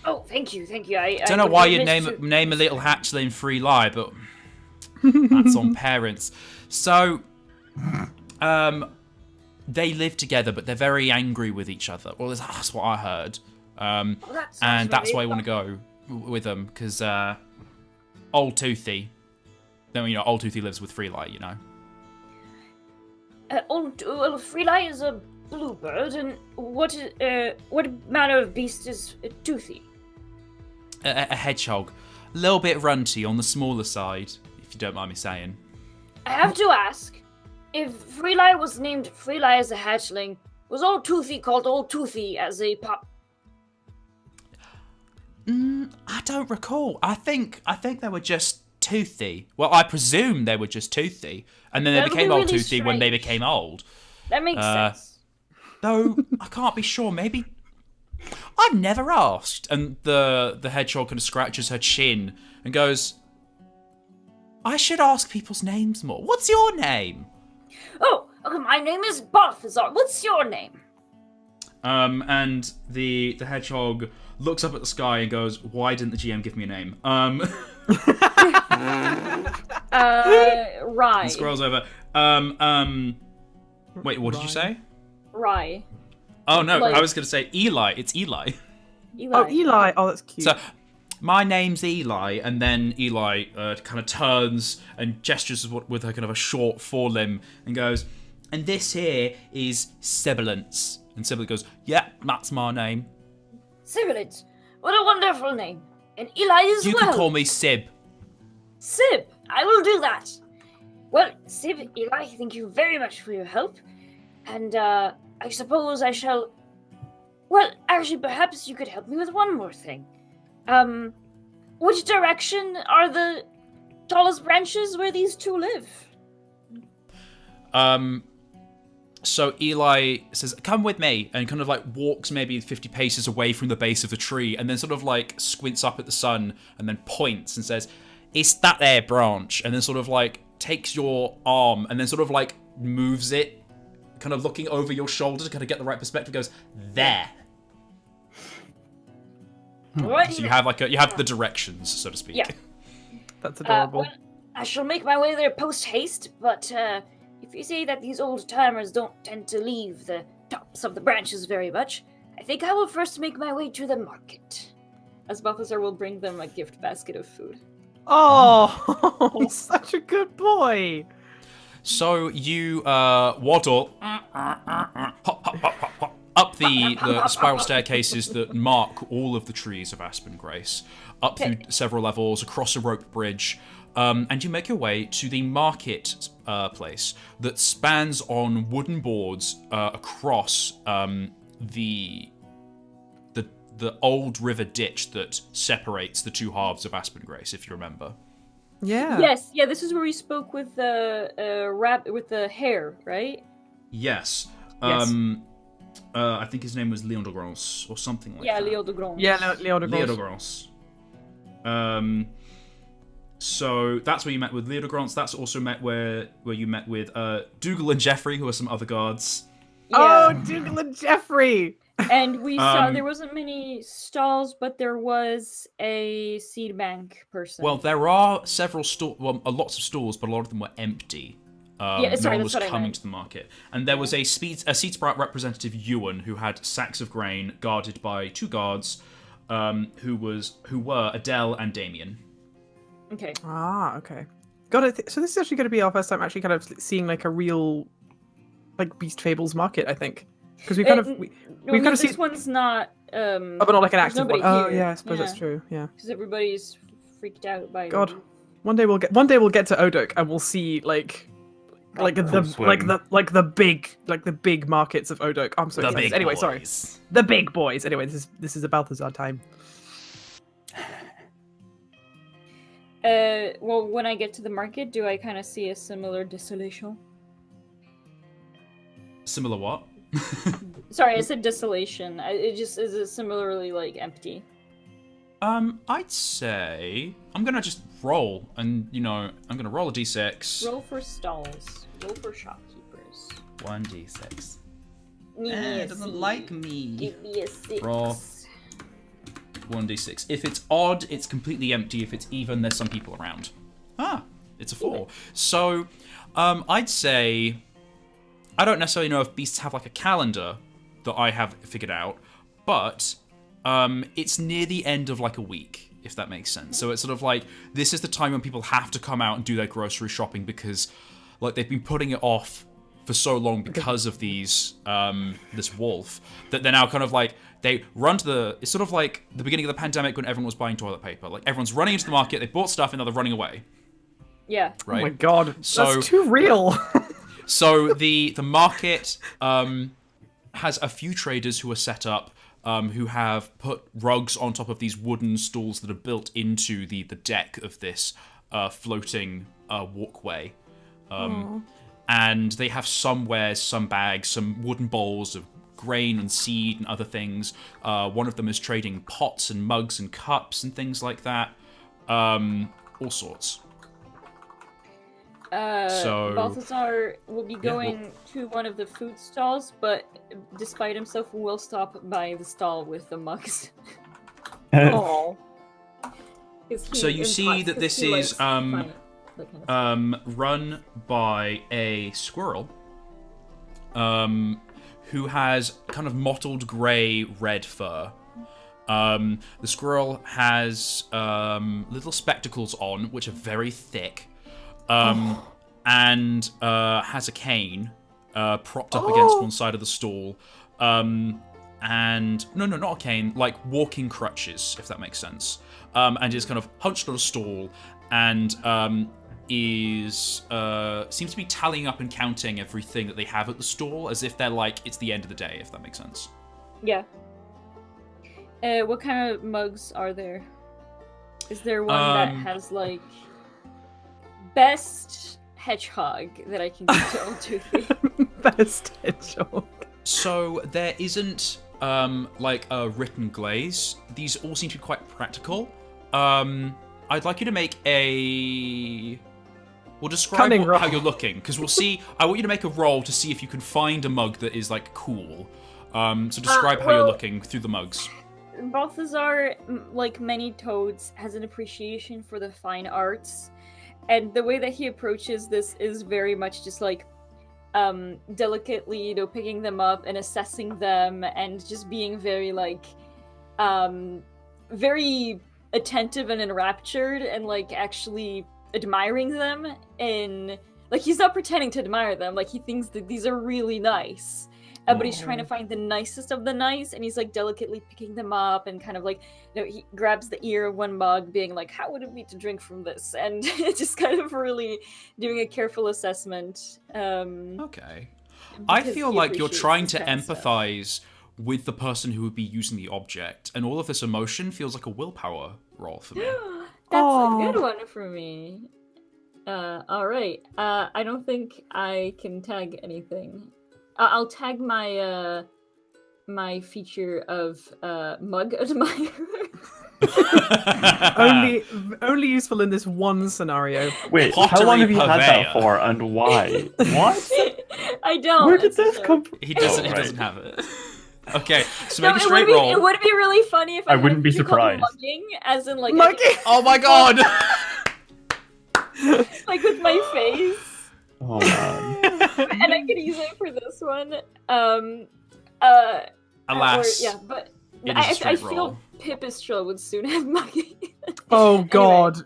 Speaker 2: Oh, thank you. I
Speaker 1: Don't know
Speaker 2: would
Speaker 1: why
Speaker 2: have
Speaker 1: you'd
Speaker 2: missed
Speaker 1: name a little hatchling Freely, but that's on parents. So, they live together, but they're very angry with each other. Well, that's what I heard.
Speaker 2: that sounds
Speaker 1: And that's
Speaker 2: very
Speaker 1: why I want to go with them, because Old Toothy, Old Toothy lives with Freely,
Speaker 2: Old Freely is a bluebird, and what manner of beast is Toothy?
Speaker 1: A hedgehog. A little bit runty on the smaller side, if you don't mind me saying.
Speaker 2: I have to ask, if Freely was named Freely as a hatchling, was Old Toothy called Old Toothy as a pup?
Speaker 1: I don't recall. I think they were just Toothy. Well, I presume they were just Toothy, and then they
Speaker 2: That would
Speaker 1: became
Speaker 2: be
Speaker 1: Old
Speaker 2: really
Speaker 1: Toothy when they
Speaker 2: strange.
Speaker 1: became old.
Speaker 2: That makes sense.
Speaker 1: Though I can't be sure. Maybe I've never asked. And the hedgehog kind of scratches her chin and goes, "I should ask people's names more. What's your name?"
Speaker 2: Oh, okay, my name is Balthazar. What's your name?
Speaker 1: And the hedgehog looks up at the sky and goes, "Why didn't the GM give me a name?"
Speaker 2: Rye.
Speaker 1: And scrolls over. Wait, what did you say?
Speaker 2: Rye.
Speaker 1: Oh no,
Speaker 2: Like-
Speaker 1: I was going to say Eli. It's Eli.
Speaker 2: Eli.
Speaker 3: Oh, Eli. Oh, that's cute.
Speaker 1: So, my name's Eli, and then Eli kind of turns and gestures with her kind of a short forelimb and goes, "And this here is Sibilance." And Sibilant goes, "Yeah, that's my name.
Speaker 2: Sibilant. What a wonderful name. And Eli as
Speaker 1: You
Speaker 2: well.
Speaker 1: can call me Sib."
Speaker 2: Sib. I will do that. Well, Sib, Eli, thank you very much for your help. And I suppose I shall... Well, actually, perhaps you could help me with one more thing. Which direction are the tallest branches where these two live?
Speaker 1: So Eli says, come with me, and kind of like walks maybe 50 paces away from the base of the tree, and then sort of like squints up at the sun, and then points and says, it's that there branch, and then sort of like takes your arm, and then sort of like moves it, kind of looking over your shoulder to kind of get the right perspective, goes, there.
Speaker 2: Right.
Speaker 1: So you have like you have the directions, so to speak.
Speaker 2: Yeah.
Speaker 3: That's adorable.
Speaker 2: Well, I shall make my way there post-haste, but if you say that these old-timers don't tend to leave the tops of the branches very much, I think I will first make my way to the market. As Balthazar will bring them a gift basket of food.
Speaker 3: Oh, such a good boy.
Speaker 1: So you waddle hop, hop, hop, hop, hop, up the spiral staircases that mark all of the trees of Aspen Grace, up through several levels, across a rope bridge, and you make your way to the market place that spans on wooden boards across the old river ditch that separates the two halves of Aspen Grace, if you remember.
Speaker 3: Yeah.
Speaker 2: Yes, yeah, this is where we spoke with the with the hare, right?
Speaker 1: Yes.
Speaker 3: Yes.
Speaker 1: I think his name was Leon de Grance or something like
Speaker 2: Yeah,
Speaker 1: that.
Speaker 2: Leo de Grand.
Speaker 3: Yeah, Leo de
Speaker 1: Leo
Speaker 3: Gros.
Speaker 1: de Grance. So that's where you met with Leo de Grance. That's also where you met with Dougal and Jeffrey, who are some other guards.
Speaker 3: Oh,
Speaker 2: Yeah.
Speaker 3: Dougal and Jeffrey.
Speaker 2: And we saw there wasn't many stalls, but there was a seed bank person.
Speaker 1: Well, there are several lots of stalls, but a lot of them were empty.
Speaker 2: Yeah, sorry,
Speaker 1: no one
Speaker 2: that's
Speaker 1: was
Speaker 2: what I
Speaker 1: coming
Speaker 2: meant.
Speaker 1: to the market. And there was a Seed Sprout representative, Ewan, who had sacks of grain guarded by two guards, who were Adele and Damien.
Speaker 2: Okay.
Speaker 3: Ah, okay. Got it. So this is actually going to be our first time actually kind of seeing like a real, like Beast Fables market, I think, because we kind of we've kind of
Speaker 2: this
Speaker 3: seen.
Speaker 2: one's not.
Speaker 3: Oh, but not like an
Speaker 2: there's
Speaker 3: active one.
Speaker 2: nobody
Speaker 3: Oh,
Speaker 2: here.
Speaker 3: yeah, I suppose that's true. Yeah.
Speaker 2: Because everybody's freaked out by.
Speaker 3: God, one day we'll get to Odok and we'll see like the big markets of Odok. I'm so excited. Anyway, sorry. The big boys. Anyway, this is a Balthazar time.
Speaker 2: Well, when I get to the market, do I kind of see a similar desolation?
Speaker 1: Similar what?
Speaker 2: Sorry, I said desolation. It just is it similarly like empty.
Speaker 1: I'd say I'm gonna just roll, and I'm gonna roll a d6.
Speaker 2: Roll for stalls. Roll for shopkeepers.
Speaker 1: 1d6.
Speaker 2: Give me a
Speaker 1: It doesn't
Speaker 2: C.
Speaker 1: like me.
Speaker 2: Give me a 6.
Speaker 1: Roll. 1d6. If it's odd, it's completely empty. If it's even, there's some people around. Ah, it's a 4. So, I'd say I don't necessarily know if beasts have like a calendar that I have figured out, but it's near the end of like a week, if that makes sense. So it's sort of like this is the time when people have to come out and do their grocery shopping because like they've been putting it off for so long because of these this wolf that they're now kind of like they run to it's sort of like the beginning of the pandemic when everyone was buying toilet paper. Like everyone's running into the market, they bought stuff and now they're running away.
Speaker 2: Yeah.
Speaker 1: Right?
Speaker 3: Oh my god,
Speaker 1: So-
Speaker 3: that's too real.
Speaker 1: So the market has a few traders who are set up who have put rugs on top of these wooden stools that are built into the deck of this floating walkway. And they have some wares, some bags, some wooden bowls of grain and seed and other things. One of them is trading pots and mugs and cups and things like that. All sorts. So-
Speaker 2: Balthazar will be going to one of the food stalls, but despite himself, will stop by the stall with the mugs.
Speaker 3: Oh.
Speaker 1: So you see that this is run by a squirrel who has kind of mottled grey red fur. The squirrel has little spectacles on, which are very thick, and has a cane propped up against one side of the stall. And no, not a cane, like walking crutches, if that makes sense. And is kind of hunched on a stool, and is seems to be tallying up and counting everything that they have at the stall, as if they're like it's the end of the day, if that makes sense.
Speaker 2: Yeah. What kind of mugs are there? Is there one that has like best hedgehog that I can give to Old Toothy?
Speaker 3: Best hedgehog.
Speaker 1: So there isn't like a written glaze. These all seem to be quite practical. I'd like you to make a... We'll describe
Speaker 3: Cunning roll.
Speaker 1: how you're looking, because we'll see... I want you to make a roll to see if you can find a mug that is, like, cool. So describe how you're looking through the mugs.
Speaker 2: Balthazar, like many toads, has an appreciation for the fine arts. And the way that he approaches this is very much just like delicately, picking them up and assessing them and just being very like very attentive and enraptured and like actually admiring them. In like, he's not pretending to admire them, like he thinks that these are really nice. But he's trying to find the nicest of the nice, and he's like delicately picking them up and kind of like, he grabs the ear of one mug, being like, how would it be to drink from this? And just kind of really doing a careful assessment.
Speaker 1: Okay. I feel like you're trying to empathize with the person who would be using the object, and all of this emotion feels like a willpower roll for me.
Speaker 2: That's a good one for me. Alright. I don't think I can tag anything. I'll tag my my feature of mug admirer.
Speaker 3: only useful in this one scenario.
Speaker 4: Wait, how
Speaker 1: Pottery
Speaker 4: long have you had that
Speaker 1: purveyor.
Speaker 4: for, and why? What?
Speaker 2: I don't.
Speaker 4: Where did this come from?
Speaker 1: He doesn't.
Speaker 4: Oh,
Speaker 1: He
Speaker 4: right.
Speaker 1: doesn't have it. Okay, so
Speaker 2: No,
Speaker 1: make a straight roll.
Speaker 2: It would be really funny if I
Speaker 4: wouldn't
Speaker 2: had
Speaker 4: be
Speaker 2: a feature called
Speaker 4: surprised.
Speaker 2: Mugging, as in like
Speaker 3: Mugging!
Speaker 1: Oh my god!
Speaker 2: like with my face.
Speaker 4: Oh man.
Speaker 2: And I could use it for this one.
Speaker 1: Alas,
Speaker 2: yeah, but
Speaker 1: it is a
Speaker 2: I
Speaker 1: straight
Speaker 2: feel
Speaker 1: roll.
Speaker 2: Pipistrel would soon have mugging.
Speaker 3: Oh god.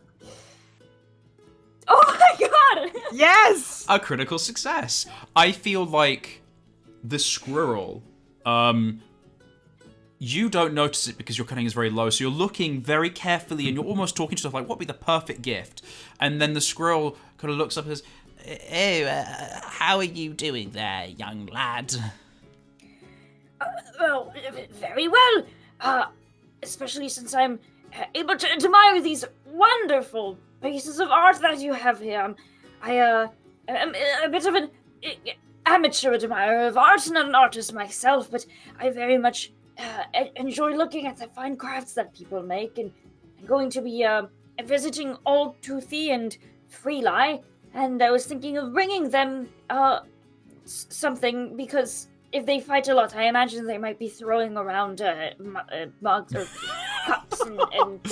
Speaker 2: Oh my god!
Speaker 3: Yes!
Speaker 1: A critical success. I feel like the squirrel, you don't notice it because your cunning is very low, so you're looking very carefully and you're almost talking to yourself like, what would be the perfect gift? And then the squirrel kind of looks up and says, how are you doing there, young lad?
Speaker 6: Well, very well. Especially since I'm able to admire these wonderful pieces of art that you have here. I am a bit of an amateur admirer of art, not an artist myself, but I very much enjoy looking at the fine crafts that people make, and I'm going to be visiting Old Toothy and Freely, and I was thinking of bringing them something, because if they fight a lot, I imagine they might be throwing around mugs or cups and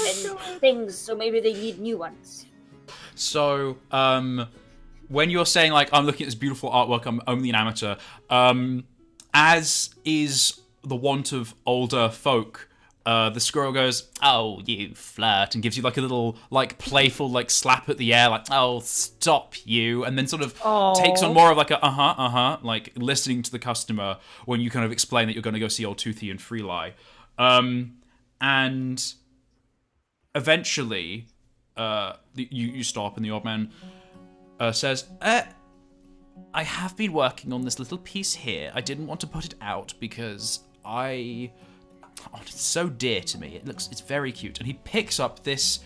Speaker 6: things, so maybe they need new ones.
Speaker 1: So, when you're saying, like, I'm looking at this beautiful artwork, I'm only an amateur, as is the wont of older folk, the squirrel goes, oh, you flirt, and gives you, like, a little, like, playful, like, slap at the air, like, oh, stop you, and then sort of takes on more of, like, a like, listening to the customer when you kind of explain that you're going to go see Old Toothy and Freely. And eventually, you stop, and the old man says, I have been working on this little piece here. I didn't want to put it out because it's so dear to me. It's very cute. And he picks up this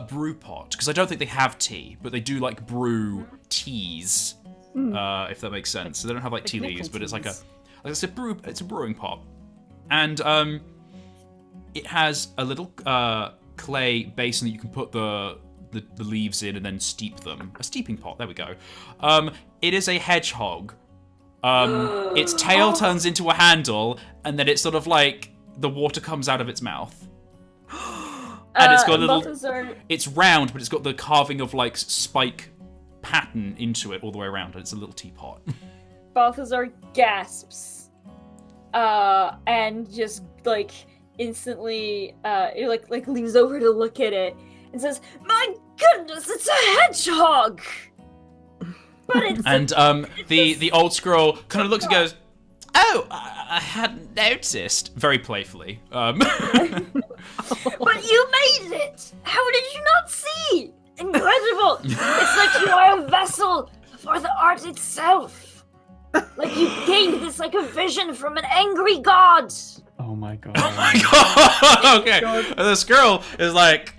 Speaker 1: brew pot, because I don't think they have tea, but they do like brew teas, if that makes sense. So they don't have like tea leaves, but it's like it's a brewing pot, and it has a little clay basin that you can put the leaves in and then steep them. A steeping pot, there we go. It is a hedgehog. Its tail turns into a handle, and then it's sort of like the water comes out of its mouth. And it's got a little... It's round, but it's got the carving of like spike pattern into it all the way around, and it's a little teapot.
Speaker 2: Balthazar gasps. And just like instantly like leans over to look at it and says, my goodness, it's a hedgehog! But it's
Speaker 1: and the old squirrel kind of looks and goes, oh, I hadn't noticed, very playfully.
Speaker 6: But you made it! How did you not see? incredible! It's like you are a vessel for the art itself. Like you gained this like a vision from an angry god.
Speaker 4: Oh my god.
Speaker 1: Oh my god! Okay, and this girl is like,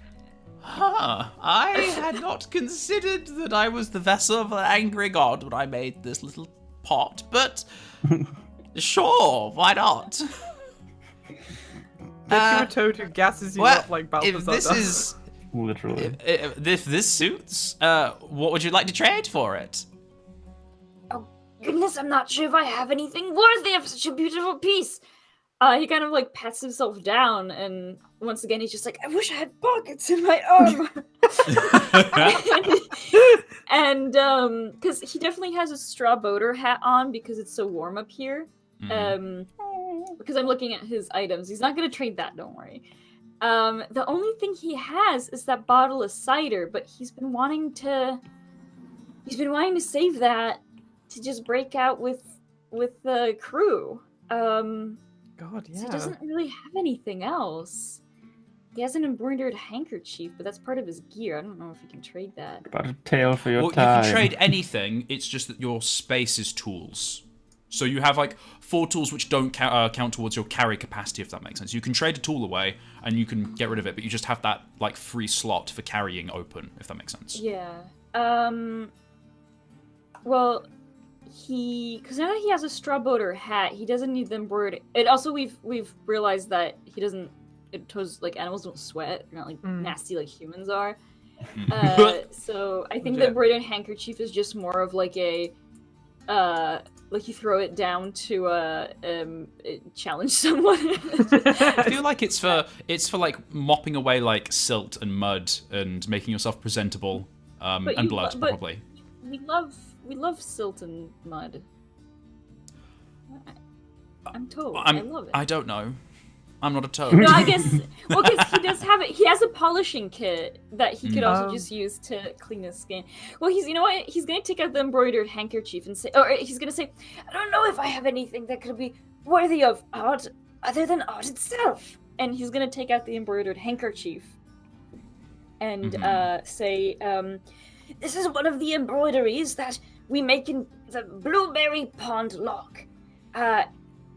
Speaker 1: I had not considered that I was the vessel of an angry god when I made this little pot, but sure, why not?
Speaker 3: Get you a toad who gasses you up like Balthazar
Speaker 1: if this
Speaker 3: does.
Speaker 1: is
Speaker 4: Literally.
Speaker 1: if this suits, what would you like to trade for it?
Speaker 6: Oh goodness, I'm not sure if I have anything worthy of such a beautiful piece.
Speaker 2: He kind of like pats himself down, and once again he's just like, I wish I had pockets in my armor. and because he definitely has a straw boater hat on because it's so warm up here. Because I'm looking at his items, he's not gonna trade that. Don't worry. The only thing he has is that bottle of cider, but he's been wanting to save that to just break out with the crew.
Speaker 3: God, yeah.
Speaker 2: So he doesn't really have anything else. He has an embroidered handkerchief, but that's part of his gear. I don't know if he can trade that.
Speaker 4: About a tail for your
Speaker 1: Well,
Speaker 4: time.
Speaker 1: you can trade anything. It's just that your space is tools. So you have like 4 tools which don't count towards your carry capacity, if that makes sense. You can trade a tool away and you can get rid of it, but you just have that like free slot for carrying open, if that makes sense.
Speaker 2: Yeah. Well, because now that he has a straw boater hat, he doesn't need the embroidered. And also, we've realized that he doesn't. Like animals don't sweat. They're not like nasty like humans are. So I think the embroidered handkerchief is just more of like a. Like you throw it down to challenge someone.
Speaker 1: I feel like it's for like mopping away like silt and mud and making yourself presentable and blood probably.
Speaker 2: We love silt and mud. I'm told. I love it.
Speaker 1: I don't know. I'm not a toad.
Speaker 2: No, I guess. Well, because he does have it. He has a polishing kit that he could also just use to clean his skin. Well, you know what? He's gonna take out the embroidered handkerchief and say, or he's gonna say,
Speaker 6: I don't know if I have anything that could be worthy of art other than art itself.
Speaker 2: And he's gonna take out the embroidered handkerchief and say,
Speaker 6: this is one of the embroideries that we make in the Blueberry Pond Lock.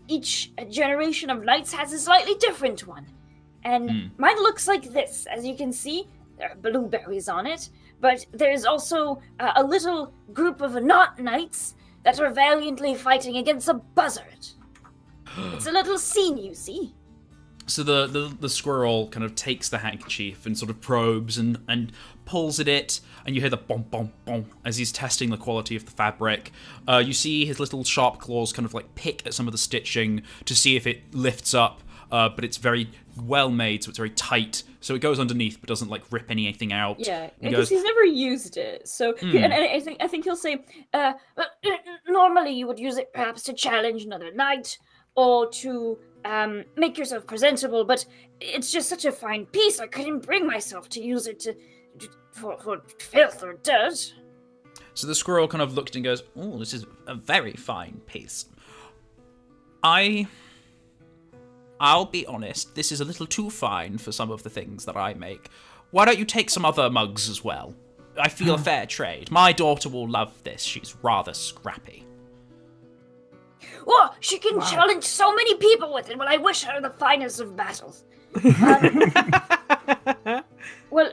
Speaker 6: Each generation of knights has a slightly different one. And mine looks like this. As you can see, there are blueberries on it. But there's also a little group of not knights that are valiantly fighting against a buzzard. It's a little scene, you see.
Speaker 1: So the squirrel kind of takes the handkerchief and sort of probes and pulls at it, and you hear the bom bom bom as he's testing the quality of the fabric. You see his little sharp claws kind of like pick at some of the stitching to see if it lifts up, but it's very well made, so it's very tight. So it goes underneath, but doesn't like rip anything out.
Speaker 2: Yeah, because he's never used it. So and I think he'll say,
Speaker 6: normally you would use it perhaps to challenge another knight or to make yourself presentable, but it's just such a fine piece. I couldn't bring myself to use it for filth or dirt.
Speaker 1: So the squirrel kind of looked and goes, "Oh, this is a very fine piece. I'll be honest, this is a little too fine for some of the things that I make. Why don't you take some other mugs as well? I feel a fair trade. My daughter will love this. She's rather scrappy."
Speaker 6: Oh, she can challenge so many people with it. Well, I wish her the finest of battles.
Speaker 2: Well,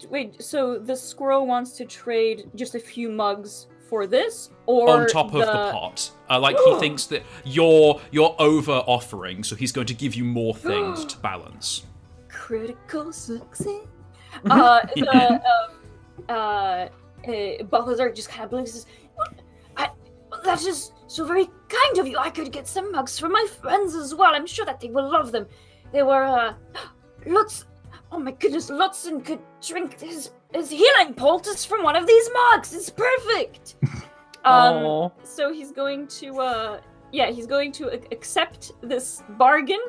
Speaker 2: wait, so the squirrel wants to trade just a few mugs for this, or
Speaker 1: on top of the pot. He thinks that you're over offering, so he's going to give you more things to balance.
Speaker 2: Critical success. Balthazar just kind of blinks and says,
Speaker 6: that is so very kind of you. I could get some mugs for my friends as well. I'm sure that they will love them. They were, Lutz. Oh my goodness, Lutzen could drink his healing poultice from one of these mugs. It's perfect.
Speaker 2: So he's going to, accept this bargain.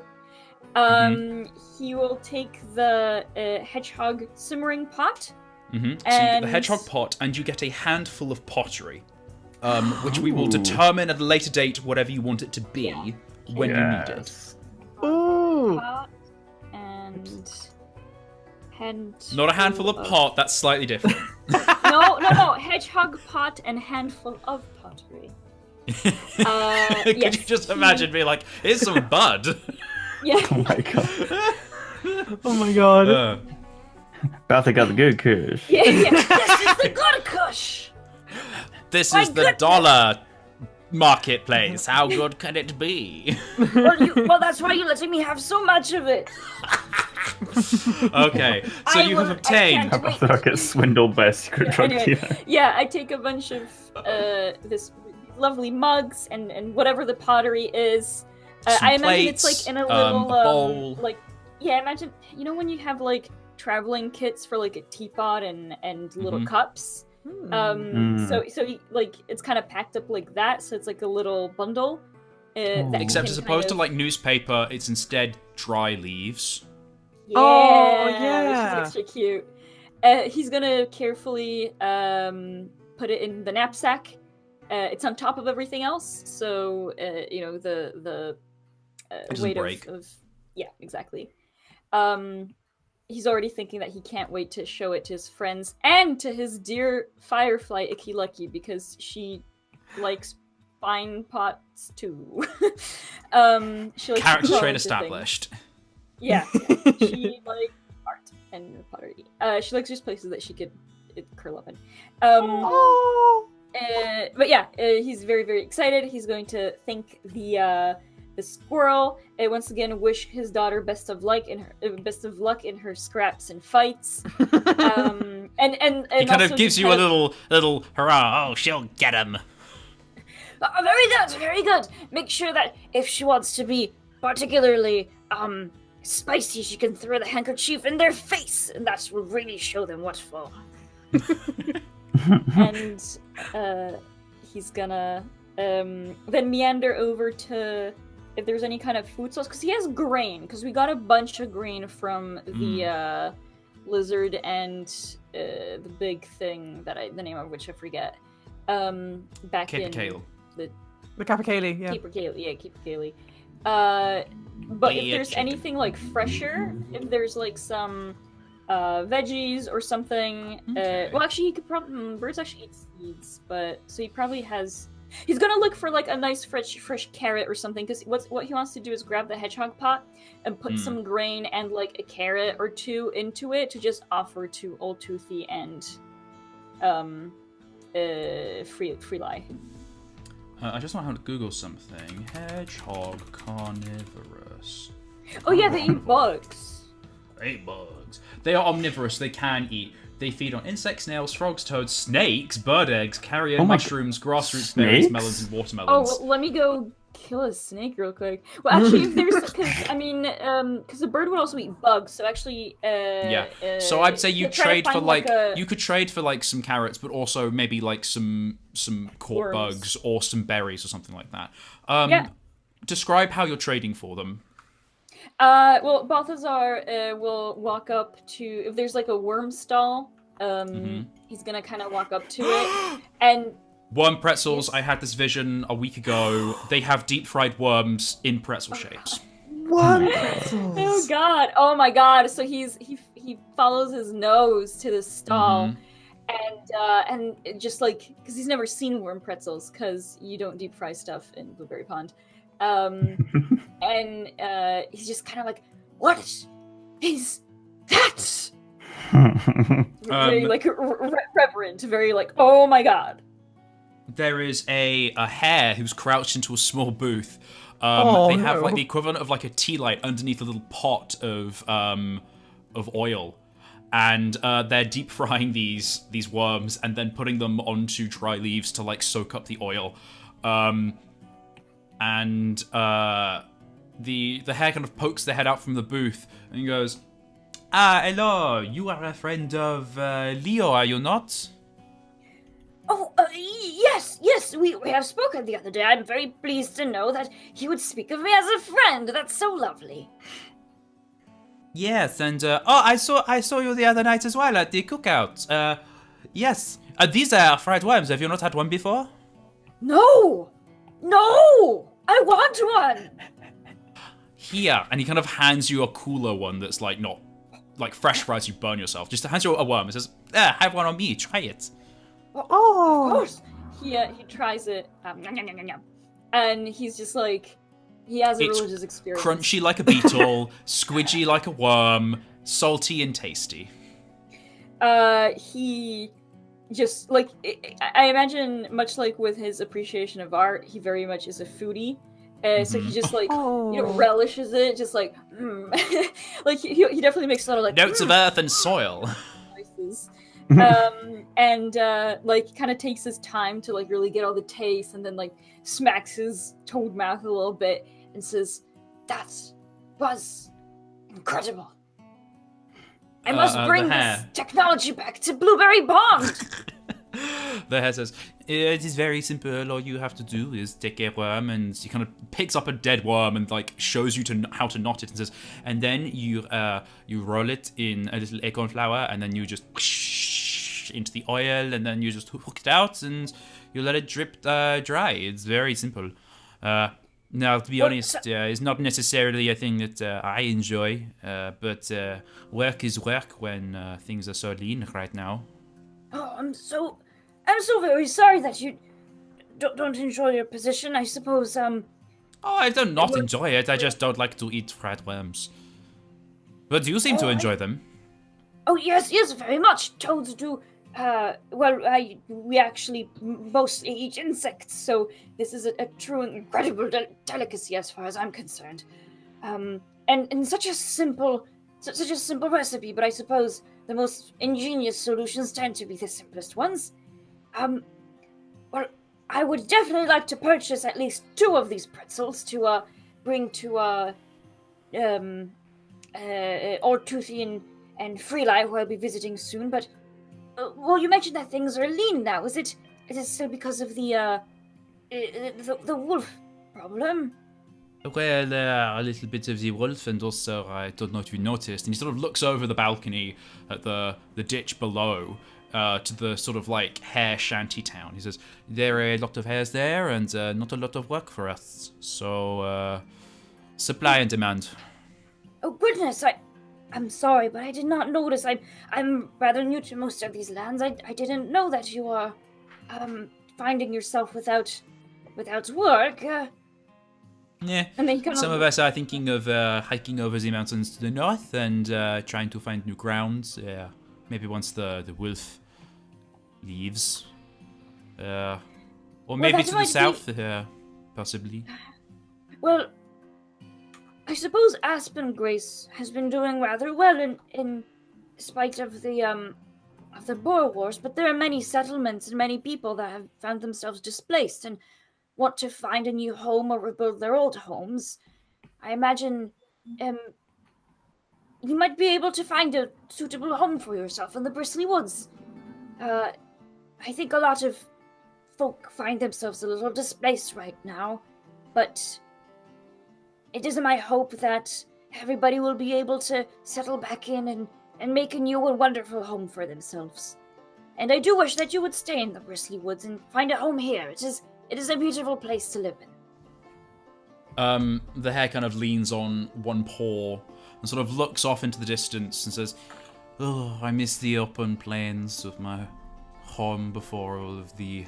Speaker 2: He will take the hedgehog simmering pot.
Speaker 1: So you get the hedgehog pot, and you get a handful of pottery. Which we will determine at a later date whatever you want it to be when you need it.
Speaker 3: Ooh.
Speaker 2: Pot and
Speaker 1: Not a handful of pot, that's slightly different.
Speaker 2: No. Hedgehog pot and handful of pottery.
Speaker 1: Could you just imagine being like, here's some bud?
Speaker 2: Yeah.
Speaker 4: Oh my god.
Speaker 3: Oh my god.
Speaker 4: About to get the good kush.
Speaker 2: Yeah.
Speaker 6: This is the good kush.
Speaker 1: This
Speaker 6: My
Speaker 1: is the
Speaker 6: goodness.
Speaker 1: dollar marketplace. How good can it be?
Speaker 6: Well, that's why you're letting me have so much of it.
Speaker 1: Okay, so you have obtained.
Speaker 4: I'm about to get swindled by a secret drug
Speaker 2: Anyway,
Speaker 4: dealer.
Speaker 2: yeah, I take a bunch of this lovely mugs and whatever the pottery is.
Speaker 1: Some
Speaker 2: I imagine
Speaker 1: plates,
Speaker 2: it's like in a little
Speaker 1: a bowl.
Speaker 2: like imagine when you have like traveling kits for like a teapot and little cups. So like it's kind of packed up like that, so it's like a little bundle. That
Speaker 1: Except
Speaker 2: can
Speaker 1: as opposed
Speaker 2: kind
Speaker 1: to like newspaper, it's instead dry leaves.
Speaker 2: Yeah,
Speaker 3: Oh,
Speaker 2: which
Speaker 3: yeah.
Speaker 2: is extra cute. He's gonna carefully put it in the knapsack. It's on top of everything else, so the
Speaker 1: doesn't
Speaker 2: weight
Speaker 1: break.
Speaker 2: of yeah, exactly. He's already thinking that he can't wait to show it to his friends and to his dear Firefly Icky Lucky, because she likes fine pots too. She likes
Speaker 1: Character
Speaker 2: to draw
Speaker 1: trait
Speaker 2: into
Speaker 1: established.
Speaker 2: things. Yeah, she likes art and pottery. She likes just places that she could curl up in. But yeah, he's very, very excited. He's going to thank the squirrel. Once again, wish his daughter best of luck in her scraps and fights. And
Speaker 1: He kind of gives you a little hurrah. Oh, she'll get him.
Speaker 6: Very good, very good. Make sure that if she wants to be particularly spicy, she can throw the handkerchief in their face, and that will really show them what for.
Speaker 2: And he's gonna then meander over to if there's any kind of food source, because he has grain, because we got a bunch of grain from the lizard and the big thing that the name of which I forget. Back
Speaker 1: Capercaillie.
Speaker 2: in
Speaker 3: The Capercaillie, yeah.
Speaker 2: Capercaillie. But if
Speaker 1: Yeah,
Speaker 2: there's
Speaker 1: chicken.
Speaker 2: anything like fresher, if there's like some veggies or something, well, actually, he could probably birds actually eat seeds, but so he probably has. He's gonna look for like a nice fresh carrot or something, because what he wants to do is grab the hedgehog pot and put some grain and like a carrot or two into it to just offer to Old Toothy and Freely.
Speaker 1: I just want to Google something. Hedgehog carnivorous.
Speaker 2: Oh yeah, they eat bugs.
Speaker 1: They eat bugs. They are omnivorous. They can eat. They feed on insects, snails, frogs, toads, snakes, bird eggs, carrion,
Speaker 4: Oh my
Speaker 1: mushrooms, grassroots, berries,
Speaker 4: snakes?
Speaker 1: melons, and
Speaker 2: Oh,
Speaker 1: watermelons.
Speaker 2: well, let me go kill a snake real quick. Well, actually, if there's, because the bird would also eat bugs, so actually,
Speaker 1: Yeah. So I'd say you
Speaker 2: could try to
Speaker 1: trade for
Speaker 2: find,
Speaker 1: like
Speaker 2: a-
Speaker 1: you could trade for like some carrots, but also maybe like some cork
Speaker 2: Worms.
Speaker 1: bugs or some berries or something like that.
Speaker 2: Yeah.
Speaker 1: Describe how you're trading for them.
Speaker 2: Well, Balthazar will walk up to if there's like a worm stall. He's gonna kind of walk up to it, and
Speaker 1: Worm pretzels. I had this vision a week ago. They have deep fried worms in pretzel shapes.
Speaker 3: One
Speaker 2: oh god, oh my god. So he follows his nose to the stall, and it just like because he's never seen worm pretzels because you don't deep fry stuff in Blueberry Pond, and he's just kind of like, what is that? Very like reverent, very like, oh my god.
Speaker 1: There is a hare who's crouched into a small booth.
Speaker 3: Oh,
Speaker 1: they have
Speaker 3: no.
Speaker 1: like the equivalent of like a tea light underneath a little pot of oil, and they're deep frying these worms and then putting them onto dry leaves to like soak up the oil. And the hare kind of pokes their head out from the booth and he goes, hello, you are a friend of Leo, are you not?
Speaker 6: Oh, yes, we have spoken the other day. I'm very pleased to know that he would speak of me as a friend. That's so lovely.
Speaker 1: Yes, and I saw you the other night as well at the cookout. Yes, these are fried worms. Have you not had one before?
Speaker 6: No, I want one.
Speaker 1: Here, and he kind of hands you a cooler one that's like not like fresh fries, you burn yourself. Just hands you a worm and says, have one on me, try it.
Speaker 3: Oh,
Speaker 2: Of course. He tries it, and he's just like, he has a
Speaker 1: It's
Speaker 2: religious experience.
Speaker 1: Crunchy like a beetle, squidgy like a worm, salty and tasty.
Speaker 2: He just like I imagine, much like with his appreciation of art, he very much is a foodie. So he just like relishes it, just like like he definitely makes a lot of like
Speaker 1: Notes of earth and soil.
Speaker 2: spices. And like kind of takes his time to like really get all the taste, and then like smacks his toad mouth a little bit and says, "That was incredible. I must bring this technology back to Blueberry Pond."
Speaker 1: The hare says, it is very simple. All you have to do is take a worm, and he kind of picks up a dead worm and like shows you how to knot it, and says, and then you roll it in a little acorn flour, and then you just into the oil, and then you just hook it out, and you let it drip dry. It's very simple. Now, to be honest, it's not necessarily a thing that I enjoy, but work is work when things are so lean right now.
Speaker 6: Oh, I'm so very sorry that you don't enjoy your position. I suppose,
Speaker 1: Oh, I do not enjoy it. I just don't like to eat fried worms. But you seem to enjoy them.
Speaker 6: Oh, yes, very much. Toads do. We actually mostly eat insects, so this is a true and incredible delicacy as far as I'm concerned. And such a simple recipe, but I suppose the most ingenious solutions tend to be the simplest ones. Well, I would definitely like to purchase at least 2 of these pretzels to bring to Ortuthian and Freeli, who I'll be visiting soon. But well, you mentioned that things are lean now. Is it still because of the wolf problem?
Speaker 1: Well, a little bit of the wolf, and also, I don't know if you noticed, and he sort of looks over the balcony at the ditch below, to the sort of like hare shanty town. He says, there are a lot of hares there, and not a lot of work for us. So, supply and demand.
Speaker 6: Oh goodness, I'm sorry, but I did not notice. I'm rather new to most of these lands. I didn't know that you are finding yourself without work.
Speaker 1: Yeah,
Speaker 2: And then
Speaker 1: some of us are thinking of hiking over the mountains to the north and trying to find new grounds. Maybe once the wolf leaves. Or maybe to the south, possibly.
Speaker 6: Well, I suppose Aspen Grace has been doing rather well in spite of the Boer Wars, but there are many settlements and many people that have found themselves displaced and want to find a new home or rebuild their old homes. I imagine you might be able to find a suitable home for yourself in the Bristley Woods. I think a lot of folk find themselves a little displaced right now, but it is my hope that everybody will be able to settle back in and make a new and wonderful home for themselves. And I do wish that you would stay in the Bristley Woods and find a home here. It is a beautiful place to live in.
Speaker 1: The hare kind of leans on one paw and sort of looks off into the distance and says, oh, I miss the open plains of my home before all of the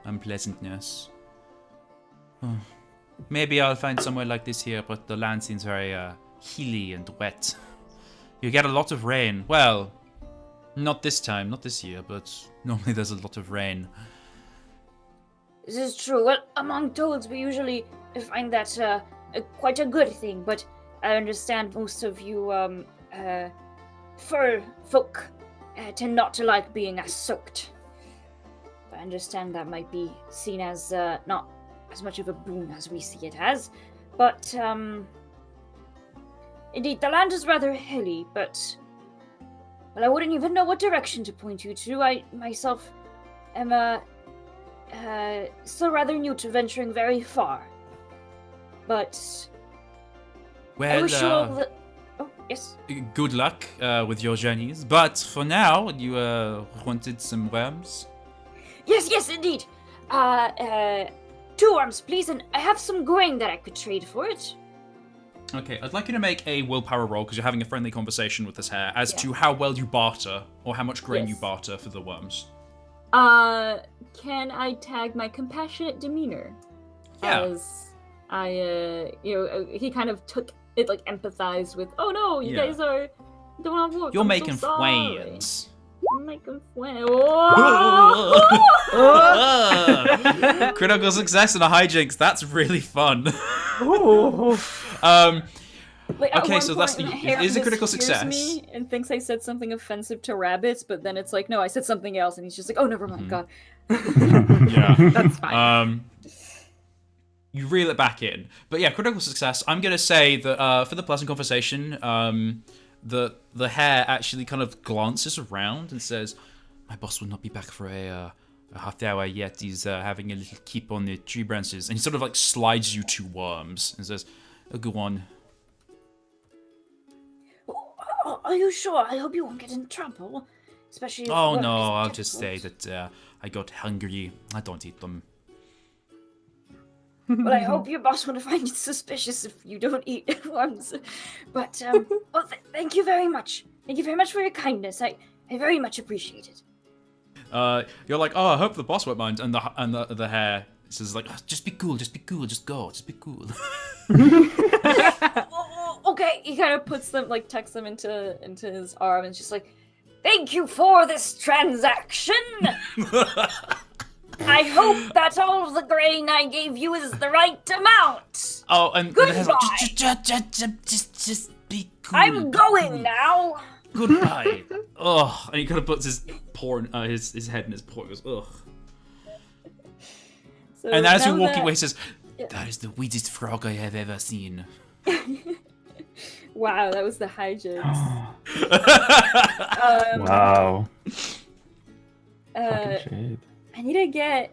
Speaker 1: unpleasantness. Oh, maybe I'll find somewhere like this here, but the land seems very hilly and wet. You get a lot of rain. Well, not this time, not this year, but normally there's a lot of rain.
Speaker 6: This is true. Well, among toads, we usually find that quite a good thing, but I understand most of you fur folk tend not to like being as soaked. I understand that might be seen as not as much of a boon as we see it as, but indeed, the land is rather hilly, but well, I wouldn't even know what direction to point you to. I myself am still rather new to venturing very far, but
Speaker 1: well,
Speaker 6: I wish you all the... Oh, yes?
Speaker 1: Good luck with your journeys, but for now, you wanted some worms?
Speaker 6: Yes, indeed. 2 worms, please, and I have some grain that I could trade for it.
Speaker 1: Okay, I'd like you to make a willpower roll because you're having a friendly conversation with this hare as to how well you barter or how much grain you
Speaker 2: Yes.
Speaker 1: barter for the worms.
Speaker 2: Can I tag my compassionate demeanor?
Speaker 1: Yeah.
Speaker 2: As I, he kind of took it, like, empathized with, oh no, you
Speaker 1: Yeah.
Speaker 2: guys are don't have work.
Speaker 1: You're
Speaker 2: I'm
Speaker 1: making
Speaker 2: so sorry.
Speaker 1: friends.
Speaker 2: I'm making friends. Whoa!
Speaker 1: Critical success and a hijinks. That's really fun.
Speaker 3: Ooh.
Speaker 2: Like, at
Speaker 1: Okay,
Speaker 2: one
Speaker 1: so that's-
Speaker 2: point,
Speaker 1: it
Speaker 2: Harris
Speaker 1: is a critical
Speaker 2: hears
Speaker 1: success.
Speaker 2: Me and thinks I said something offensive to rabbits, but then it's like, no, I said something else, and he's just like, oh, never mind, God.
Speaker 1: Yeah.
Speaker 3: That's fine.
Speaker 1: You reel it back in. But yeah, critical success. I'm going to say that for the pleasant conversation, the hare actually kind of glances around and says, my boss will not be back for a half hour yet. He's having a little keep on the tree branches. And he sort of like slides you 2 worms and says, oh, go on.
Speaker 6: Oh, are you sure? I hope you won't get in trouble. Especially if
Speaker 1: Oh
Speaker 6: work
Speaker 1: no,
Speaker 6: is
Speaker 1: I'll just say
Speaker 6: difficult.
Speaker 1: that I got hungry. I don't eat them.
Speaker 6: Well, I hope your boss won't find it suspicious if you don't eat worms. But, well, thank you very much. Thank you very much for your kindness. I very much appreciate it.
Speaker 1: You're like, oh, I hope the boss won't mind, and the hare says like, oh, just be cool, just go, just be cool.
Speaker 2: Okay, he kind of puts them, like, tucks them into his arm, and is just like,
Speaker 6: Thank you for this transaction. I hope that all of the grain I gave you is the right amount.
Speaker 1: Oh, and the hare's like,
Speaker 6: Goodbye.
Speaker 1: just be cool.
Speaker 6: I'm going now.
Speaker 1: Goodbye. Ugh, and he kind of puts his his head in his paw. He goes, ugh.
Speaker 2: so
Speaker 1: And as
Speaker 2: now
Speaker 1: you're walking
Speaker 2: that-
Speaker 1: away, he says, that is the weirdest frog I have ever seen.
Speaker 2: Wow, that was the hijinks.
Speaker 4: Wow.
Speaker 2: Uh,
Speaker 4: Fucking shade.
Speaker 2: I need to get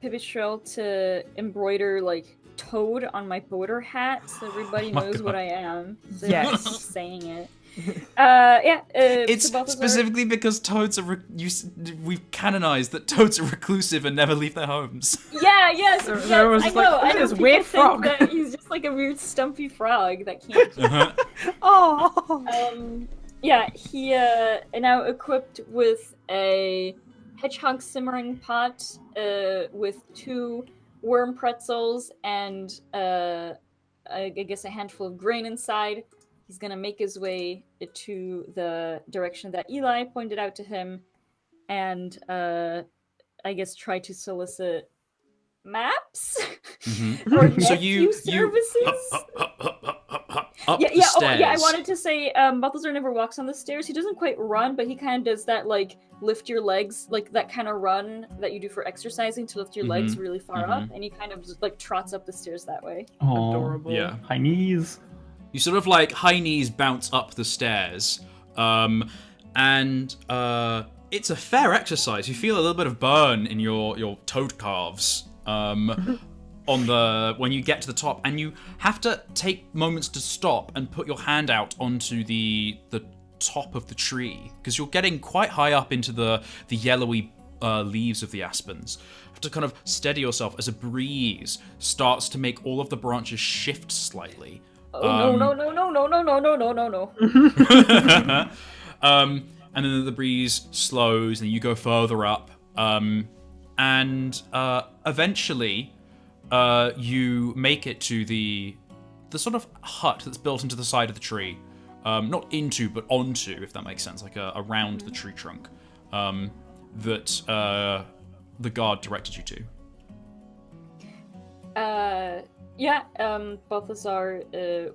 Speaker 2: Pipistrel to embroider like toad on my boater hat so everybody
Speaker 1: Oh my
Speaker 2: knows what
Speaker 1: God.
Speaker 2: I am. So
Speaker 3: Yes.
Speaker 2: I'm just saying it. Yeah.
Speaker 1: It's
Speaker 2: so Balthazar-
Speaker 1: specifically because toads are. We've canonized that toads are reclusive and never leave their homes.
Speaker 2: Yeah, yes,
Speaker 3: There-
Speaker 2: yes,
Speaker 3: there was
Speaker 2: I
Speaker 3: just, like,
Speaker 2: know.
Speaker 3: look
Speaker 2: I
Speaker 3: at
Speaker 2: know.
Speaker 3: this
Speaker 2: People
Speaker 3: weird
Speaker 2: think
Speaker 3: frog.
Speaker 2: that he's just like a weird stumpy frog that can't.
Speaker 3: Oh.
Speaker 2: Yeah, he now equipped with a hedgehog simmering pot, with 2 worm pretzels and I guess a handful of grain inside. He's gonna make his way to the direction that Eli pointed out to him, and I guess try to solicit maps or
Speaker 1: So
Speaker 2: nephew services.
Speaker 1: Up
Speaker 2: Yeah,
Speaker 1: the
Speaker 2: yeah,
Speaker 1: stairs.
Speaker 2: yeah. I wanted to say, Balthazar never walks on the stairs. He doesn't quite run, but he kind of does that, like, lift your legs, like that kind of run that you do for exercising to lift your legs really far up, and he kind of just, like, trots up the stairs that way.
Speaker 4: Aw,
Speaker 3: Adorable.
Speaker 1: Yeah.
Speaker 4: high knees.
Speaker 1: You sort of like high knees bounce up the stairs, and it's a fair exercise. You feel a little bit of burn in your toad calves when you get to the top, and you have to take moments to stop and put your hand out onto the top of the tree because you're getting quite high up into the yellowy leaves of the aspens. You have to kind of steady yourself as a breeze starts to make all of the branches shift slightly.
Speaker 2: Oh no!
Speaker 1: And then the breeze slows, and you go further up, and eventually, you make it to the sort of hut that's built into the side of the tree, not into, but onto, if that makes sense, like around the tree trunk, that the guard directed you to.
Speaker 2: Yeah, Balthazar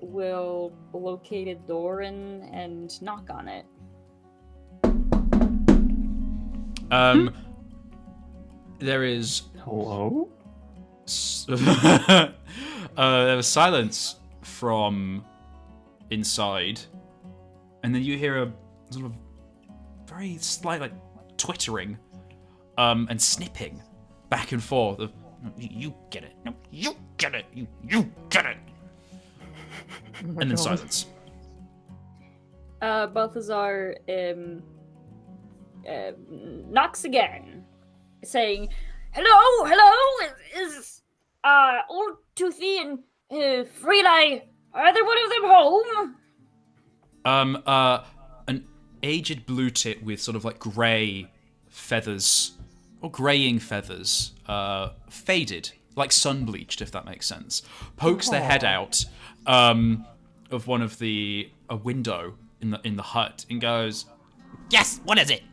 Speaker 2: will locate a door and knock on it.
Speaker 1: There is
Speaker 4: Hello?
Speaker 1: there was silence from inside, and then you hear a sort of very slight, like, twittering and snipping back and forth of, you get it, no, you get it, you get it, and then silence.
Speaker 2: Balthazar knocks again, saying, "Hello, is old Toothy and Freely
Speaker 6: either one of them home?
Speaker 1: An aged blue tit with sort of like grey feathers, or greying feathers, faded, like sun bleached, if that makes sense, pokes their head out of one of a window in the hut and goes, "Yes, what is it?"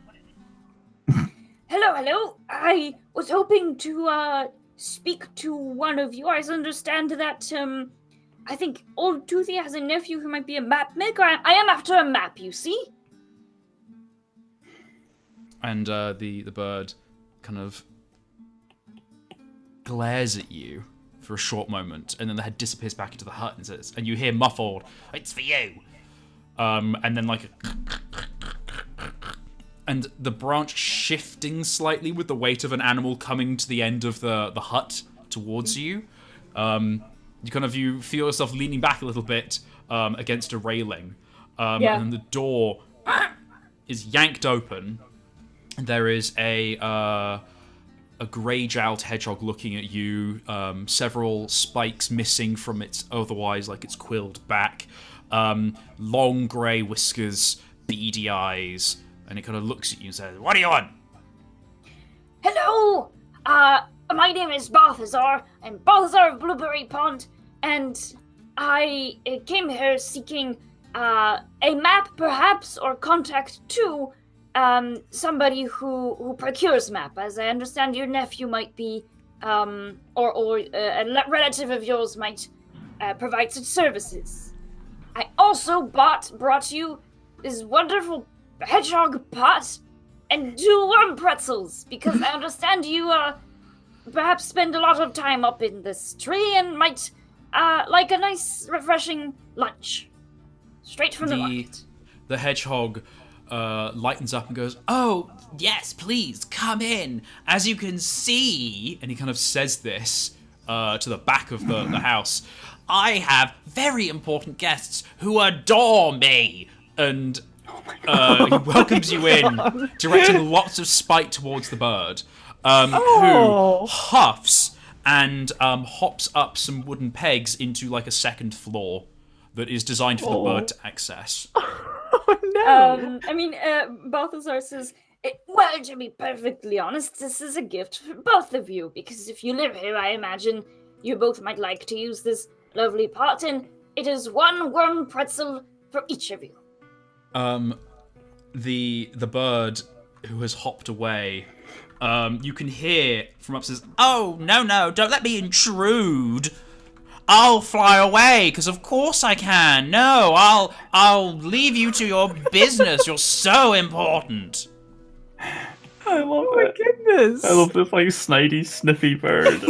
Speaker 6: Hello. I was hoping to speak to one of you. I understand that I think Old Toothy has a nephew who might be a map maker. I am after a map, you see.
Speaker 1: And the bird kind of glares at you for a short moment, and then the head disappears back into the hut and says, and you hear muffled, "It's for you." And then like and the branch shifting slightly with the weight of an animal coming to the end of the hut towards you. You feel yourself leaning back a little bit against a railing. And then the door is yanked open. There is a grey-jowled hedgehog looking at you, several spikes missing from its quilled back, long grey whiskers, beady eyes, and it kind of looks at you and says, "What do you want?"
Speaker 6: Hello. My name is Balthazar. I'm Balthazar of Blueberry Pond, and I came here seeking a map, perhaps, or contact to somebody who procures map. As I understand, your nephew might be, or a relative of yours might provide such services. I also brought you this wonderful hedgehog pot and 2 worm pretzels, because I understand you perhaps spend a lot of time up in this tree and might like a nice, refreshing lunch. Straight from the market.
Speaker 1: The hedgehog lightens up and goes, "Oh, yes, please, come in. As you can see," and he kind of says this to the back of the house, "I have very important guests who adore me." And he welcomes you in, directing lots of spite towards the bird, who huffs and hops up some wooden pegs into like a second floor that is designed for the bird to access.
Speaker 3: Oh no!
Speaker 6: Balthazar says, well, to be perfectly honest, this is a gift for both of you, because if you live here, I imagine you both might like to use this lovely pot, and it is 1 worm pretzel for each of you.
Speaker 1: The bird who has hopped away, you can hear from upstairs, "Oh, no, don't let me intrude. I'll fly away, because of course I can. No, I'll leave you to your business. You're so important."
Speaker 4: I love
Speaker 3: Oh my goodness!
Speaker 4: I love this like snidey, sniffy bird.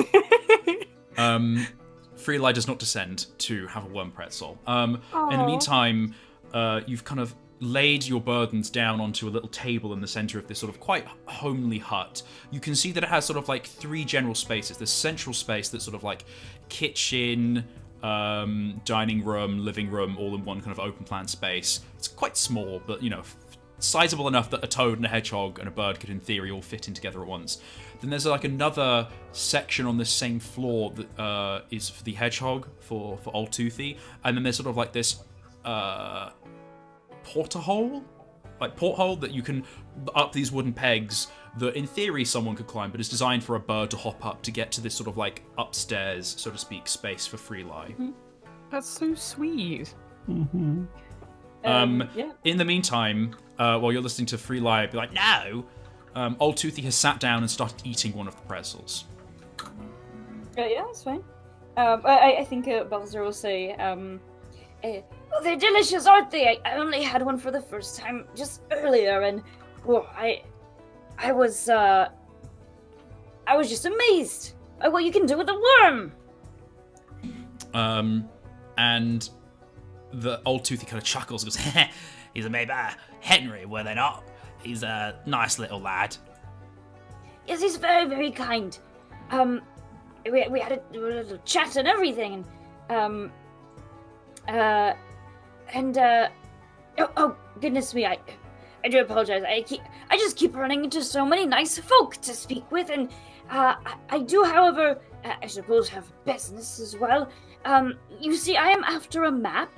Speaker 1: Freeli does not descend to have a worm pretzel. In the meantime, you've kind of laid your burdens down onto a little table in the center of this sort of quite homely hut. You can see that it has sort of like 3 general spaces. This central space that's sort of like kitchen, dining room, living room, all in one kind of open plan space. It's quite small, but sizable enough that a toad and a hedgehog and a bird could in theory all fit in together at once. Then there's like another section on this same floor that is for the hedgehog, for Old Toothy, and then there's sort of like this porthole that you can up these wooden pegs that in theory someone could climb, but is designed for a bird to hop up to get to this sort of like upstairs, so to speak, space for Freeli.
Speaker 3: That's so sweet.
Speaker 4: Mm-hmm.
Speaker 1: In the meantime, while you're listening to Freeli be like, "No," Old Toothy has sat down and started eating one of the pretzels.
Speaker 2: Yeah, that's fine. I think Balthazar will say,
Speaker 6: Oh, they're delicious, aren't they? I only had one for the first time just earlier, and I was just amazed at what you can do with a worm.
Speaker 1: And the Old Toothy kind of chuckles and goes, "He's made by Henry, were they not? He's a nice little lad."
Speaker 6: Yes, he's very, very kind. We had a little chat and everything, and oh goodness me, I do apologize. I just keep running into so many nice folk to speak with, and I do, however, I suppose have business as well. You see, I am after a map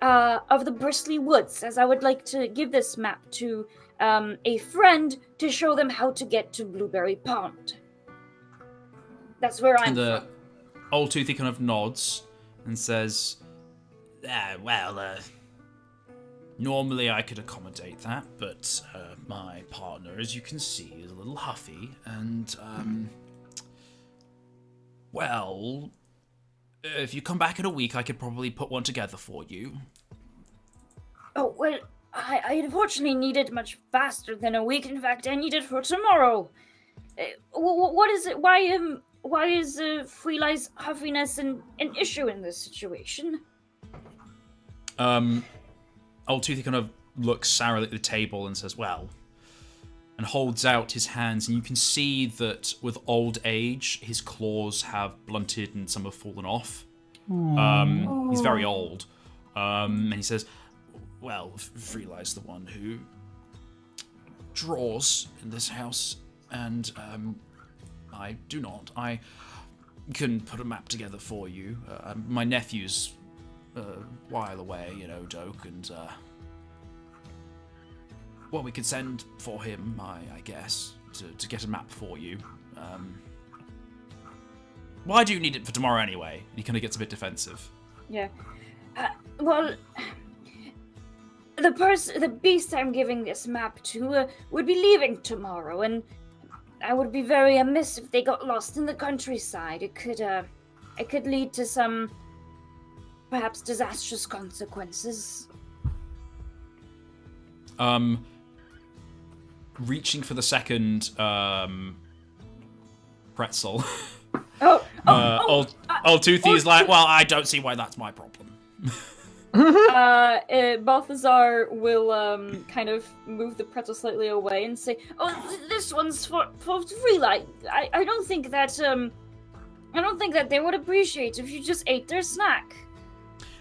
Speaker 6: of the Bristley Woods, as I would like to give this map to a friend to show them how to get to Blueberry Pond. That's where I'm
Speaker 1: And the
Speaker 6: from.
Speaker 1: old Toothy kind of nods and says, normally I could accommodate that, but my partner, as you can see, is a little huffy, and, if you come back in a week, I could probably put one together for you.
Speaker 6: Oh, well, I unfortunately need it much faster than a week. In fact, I need it for tomorrow. What is it? Why is Freely's huffiness an issue in this situation?
Speaker 1: Old Toothy kind of looks sourly at the table and says, and holds out his hands, and you can see that with old age, his claws have blunted and some have fallen off. He's very old. And he says, Freely's the one who draws in this house, and I do not. I can put a map together for you. My nephew's a while away, Doak, and we could send for him, I guess, to get a map for you. Why do you need it for tomorrow anyway? He kind of gets a bit defensive.
Speaker 6: Yeah. The beast I'm giving this map to would be leaving tomorrow, and I would be very amiss if they got lost in the countryside. It could lead to some, perhaps, disastrous consequences.
Speaker 1: Reaching for the second pretzel. Old Toothy is like, I don't see why that's my problem.
Speaker 2: Balthazar will kind of move the pretzel slightly away and say,
Speaker 6: This one's for Freely. I don't think that they would appreciate if you just ate their snack.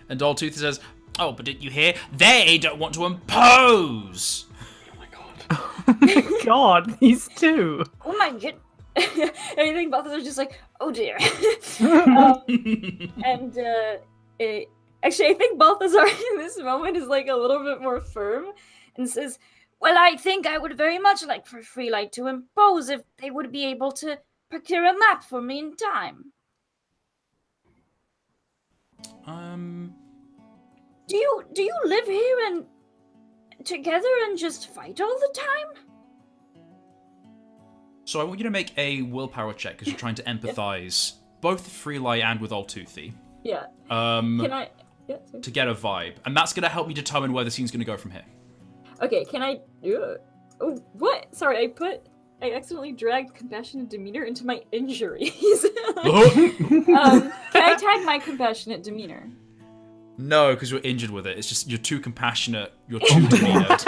Speaker 1: And Old Toothy says, but did you hear? They don't want to impose.
Speaker 3: Oh my god, these two.
Speaker 6: Oh my god.
Speaker 2: I think Balthazar's just like, oh dear. Actually, I think Balthazar in this moment is like a little bit more firm and says,
Speaker 6: I think I would very much like for Freely to impose if they would be able to procure a map for me in time. Do you live here and together and just fight all the time?
Speaker 1: So I want you to make a willpower check because you're trying to empathize both with Freely and with Old Toothy.
Speaker 2: yeah. Can I? Yeah, sorry.
Speaker 1: To get a vibe, and that's going to help me determine where the scene's going to go from here.
Speaker 2: Okay, can I? Oh, what? Sorry, I accidentally dragged compassionate demeanor into my injuries. Can I tag my compassionate demeanor?
Speaker 1: No, because you're injured with it. It's just you're too compassionate. You're too demeanored.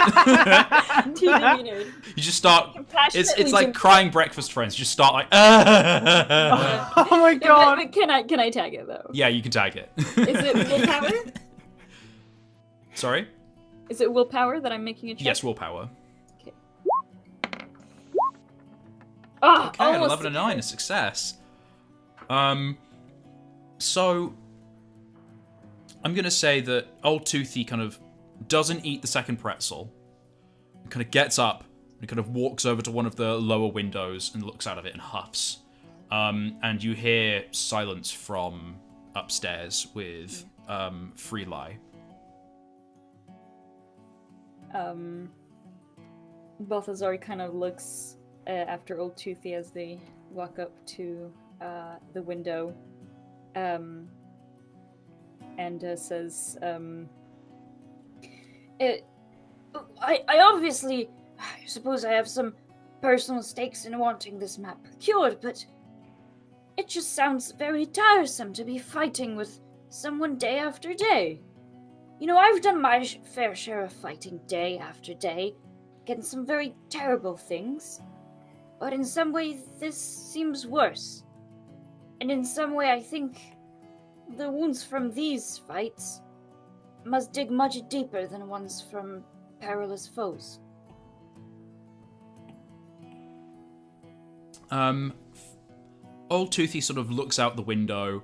Speaker 2: Too demeanored.
Speaker 1: You just start. It's like crying breakfast friends. You just start like.
Speaker 3: Oh my god!
Speaker 2: But can I tag it though?
Speaker 1: Yeah, you can tag it.
Speaker 2: Is it willpower?
Speaker 1: Sorry.
Speaker 2: Is it willpower that I'm making a check?
Speaker 1: Yes, willpower.
Speaker 2: Okay. Oh,
Speaker 1: Okay, an 11 and 9, a success. So I'm gonna say that Old Toothy kind of doesn't eat the second pretzel. Kind of gets up and kind of walks over to one of the lower windows and looks out of it and huffs. And you hear silence from upstairs with Freely.
Speaker 2: Balthazar kind of looks after Old Toothy as they walk up to the window, and says,
Speaker 6: I obviously, I suppose I have some personal stakes in wanting this map procured, but it just sounds very tiresome to be fighting with someone day after day. You know, I've done my fair share of fighting day after day, against some very terrible things, but in some way this seems worse. And in some way I think the wounds from these fights must dig much deeper than ones from perilous foes.
Speaker 1: Old Toothy sort of looks out the window,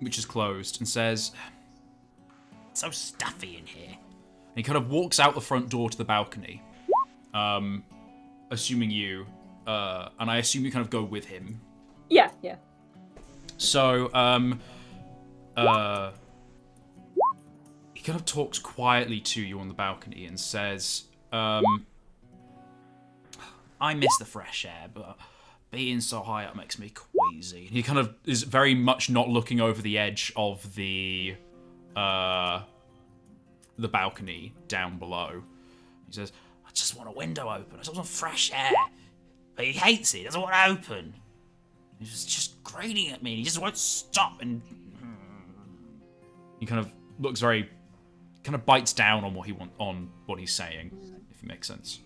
Speaker 1: which is closed, and says, "It's so stuffy in here." And he kind of walks out the front door to the balcony, assuming you, and I assume you kind of go with him.
Speaker 2: Yeah.
Speaker 1: So, he kind of talks quietly to you on the balcony and says, "I miss the fresh air, but being so high up makes me queasy." He kind of is very much not looking over the edge of the balcony down below. He says, "I just want a window open. I just want fresh air." But he hates it. He doesn't want to open. He's just grating at me. He just won't stop. And he kind of looks very, kind of bites down on what he's saying, if it makes sense.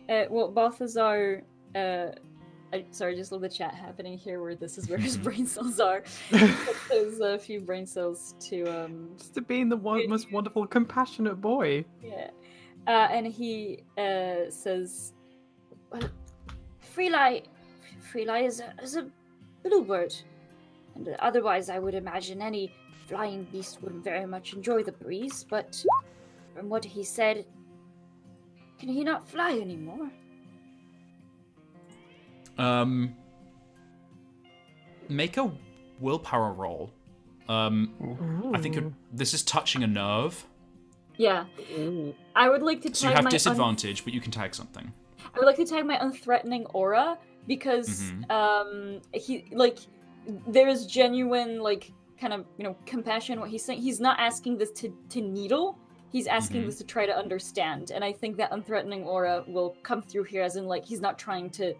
Speaker 2: Well, Balthazar, sorry, just love the chat happening here where this is where his brain cells are. There's a few brain cells to,
Speaker 3: Just to being the most wonderful, compassionate boy.
Speaker 2: Yeah. And he says, "Well, Freeli is a little bird, and otherwise I would imagine any flying beast would very much enjoy the breeze, but from what he said, can he not fly anymore?"
Speaker 1: Make a willpower roll. I think this is touching a nerve.
Speaker 2: Yeah. I would like to tag
Speaker 1: So you have
Speaker 2: my
Speaker 1: disadvantage, but you can tag something.
Speaker 2: I would like to tag my unthreatening aura because he there is genuine kind of compassion in what he's saying. He's not asking this to needle. He's asking this to try to understand, and I think that unthreatening aura will come through here, as in he's not trying to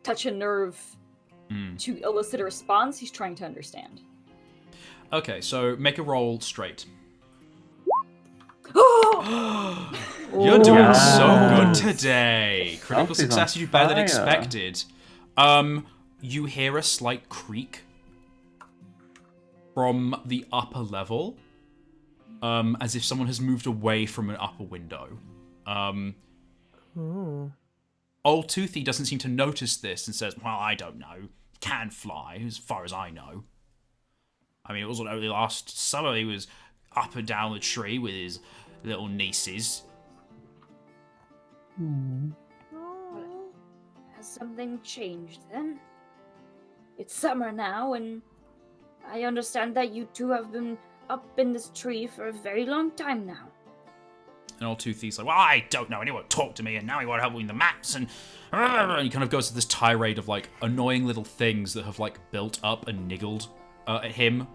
Speaker 2: touch a nerve to elicit a response. He's trying to understand.
Speaker 1: Okay, so make a roll straight. You're doing so good today. Critical success, you do better than expected. You hear a slight creak from the upper level, as if someone has moved away from an upper window. Old Toothy doesn't seem to notice this and says, "Well, I don't know. Can fly, as far as I know. I mean, it wasn't only last summer he was up and down the tree with his little nieces."
Speaker 6: Has something changed then? It's summer now, and I understand that you two have been up in this tree for a very long time now.
Speaker 1: And Old Toothy's like, "Well, I don't know, and he won't talk to me, and now he won't help me with the maps, and he kind of goes to this tirade of annoying little things that have built up and niggled at him.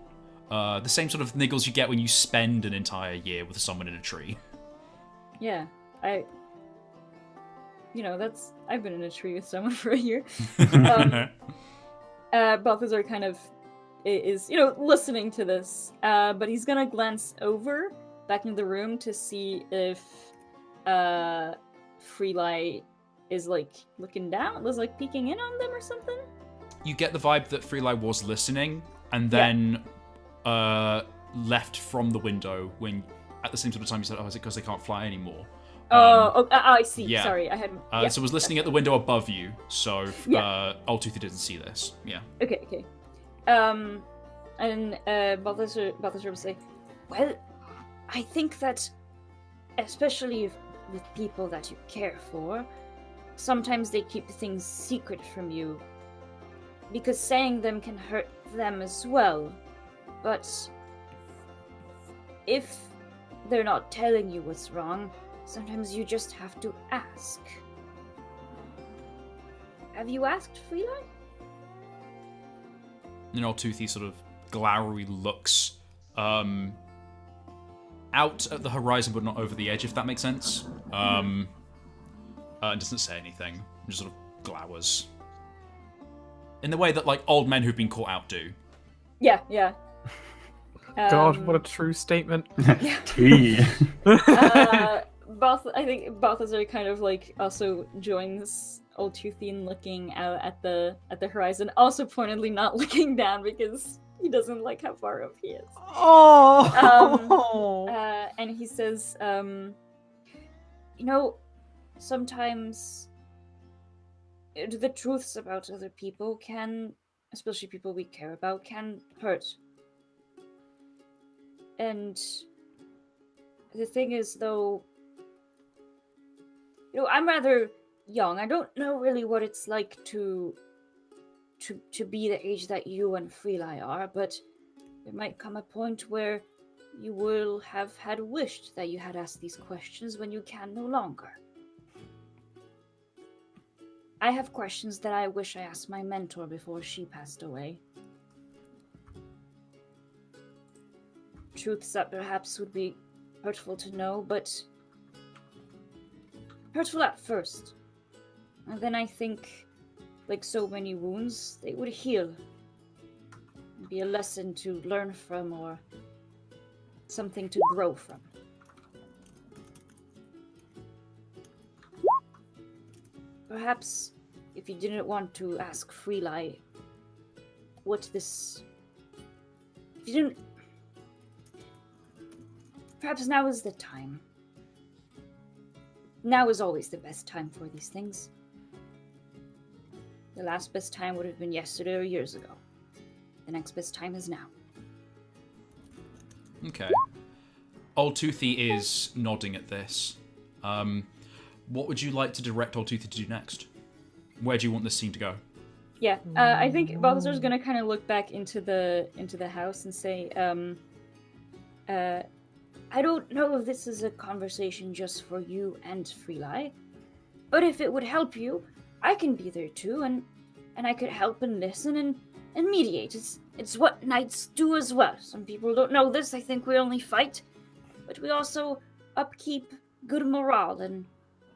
Speaker 1: The same sort of niggles you get when you spend an entire year with someone in a tree.
Speaker 2: Yeah, I've been in a tree with someone for a year. Balthazar kind of is, listening to this, but he's gonna glance over back into the room to see if Freeli is looking down, was peeking in on them or something.
Speaker 1: You get the vibe that Freeli was listening, and then left from the window when, at the same sort of time, you said, "Oh, is it because they can't fly anymore?"
Speaker 2: I see.
Speaker 1: Yeah.
Speaker 2: Sorry, I hadn't.
Speaker 1: So was listening at the window above you, so Old Toothy didn't see this. Yeah.
Speaker 2: Okay. And Balthazar will say,
Speaker 6: "Well, I think that, especially with people that you care for, sometimes they keep things secret from you, because saying them can hurt them as well. But if they're not telling you what's wrong, sometimes you just have to ask. Have you asked Freeli?"
Speaker 1: And Old Toothy sort of glowery looks out at the horizon, but not over the edge, if that makes sense. And doesn't say anything, just sort of glowers. In the way that old men who've been caught out do.
Speaker 2: Yeah.
Speaker 3: God, what a true statement.
Speaker 4: Tea.
Speaker 2: I think Balthazar kind of also joins Old Toothy in looking out at the horizon, also pointedly not looking down because he doesn't like how far up he is. And he says, sometimes
Speaker 6: the truths about other people can, especially people we care about, can hurt. And the thing is, though, I'm rather young. I don't know really what it's like to be the age that you and Freeli are, but there might come a point where you will have had wished that you had asked these questions when you can no longer. I have questions that I wish I asked my mentor before she passed away. Truths that perhaps would be hurtful to know, but hurtful at first. And then I think, like so many wounds, they would heal. Be a lesson to learn from or something to grow from. Perhaps if you didn't want to ask Freeli what this... If you didn't... Perhaps now is the time. Now is always the best time for these things. The last best time would have been yesterday or years ago. The next best time is now.
Speaker 1: Okay. Old Toothy is nodding at this. What would you like to direct Old Toothy to do next? Where do you want this scene to go?
Speaker 2: Yeah, I think Balthazar's gonna kind of look back into the house and say,
Speaker 6: I don't know if this is a conversation just for you and Freeli, but if it would help you, I can be there too, and I could help and listen and mediate. It's what knights do as well. Some people don't know this. I think we only fight, but we also upkeep good morale and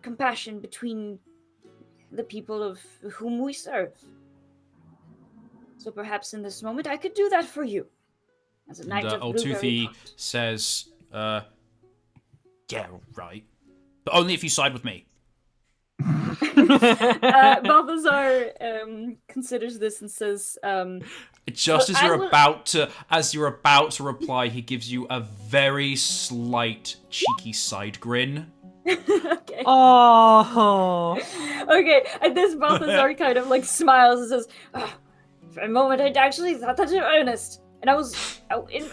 Speaker 6: compassion between the people of whom we serve. So perhaps in this moment I could do that for you. As a knight of
Speaker 1: Old
Speaker 6: Blueberry
Speaker 1: Toothy
Speaker 6: Pot.
Speaker 1: says, yeah, right. But only if you side with me.
Speaker 2: Balthazar considers this and says,
Speaker 1: Just
Speaker 2: "Well,
Speaker 1: as you're about to reply, he gives you a very slight, cheeky side grin.
Speaker 2: okay.
Speaker 3: Oh.
Speaker 2: Okay, at this Balthazar kind of like smiles and says, for a moment I actually thought that you were earnest. And I was,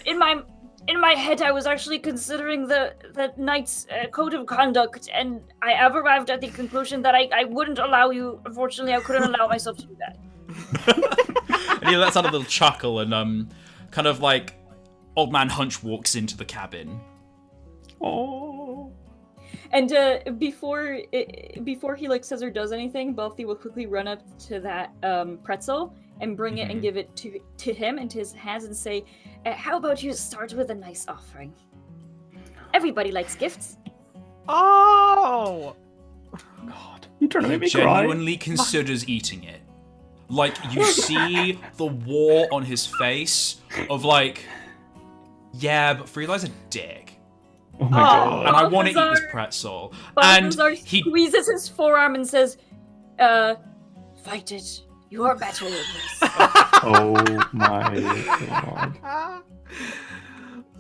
Speaker 2: in my head I was actually considering the knight's code of conduct, and I have arrived at the conclusion that I wouldn't allow you, unfortunately I couldn't allow myself to do that.
Speaker 1: And he lets out a little chuckle and kind of like Old Man Hunch walks into the cabin.
Speaker 4: Oh.
Speaker 2: And before he like says or does anything, Balthi will quickly run up to that pretzel and bring it and give it to him into his hands and say, how about you start with a nice offering? Everybody likes gifts.
Speaker 3: Oh.
Speaker 4: God, you trying to make me
Speaker 1: Genuinely considers eating it. Like, you see the war on his face of like, yeah, but Freeli's a dick.
Speaker 4: Oh my god.
Speaker 1: And I want to eat this
Speaker 2: Balthazar-
Speaker 1: pretzel.
Speaker 2: Balthazar
Speaker 1: And he
Speaker 2: squeezes his forearm and says, fight it. You are better than this.
Speaker 4: Oh my god.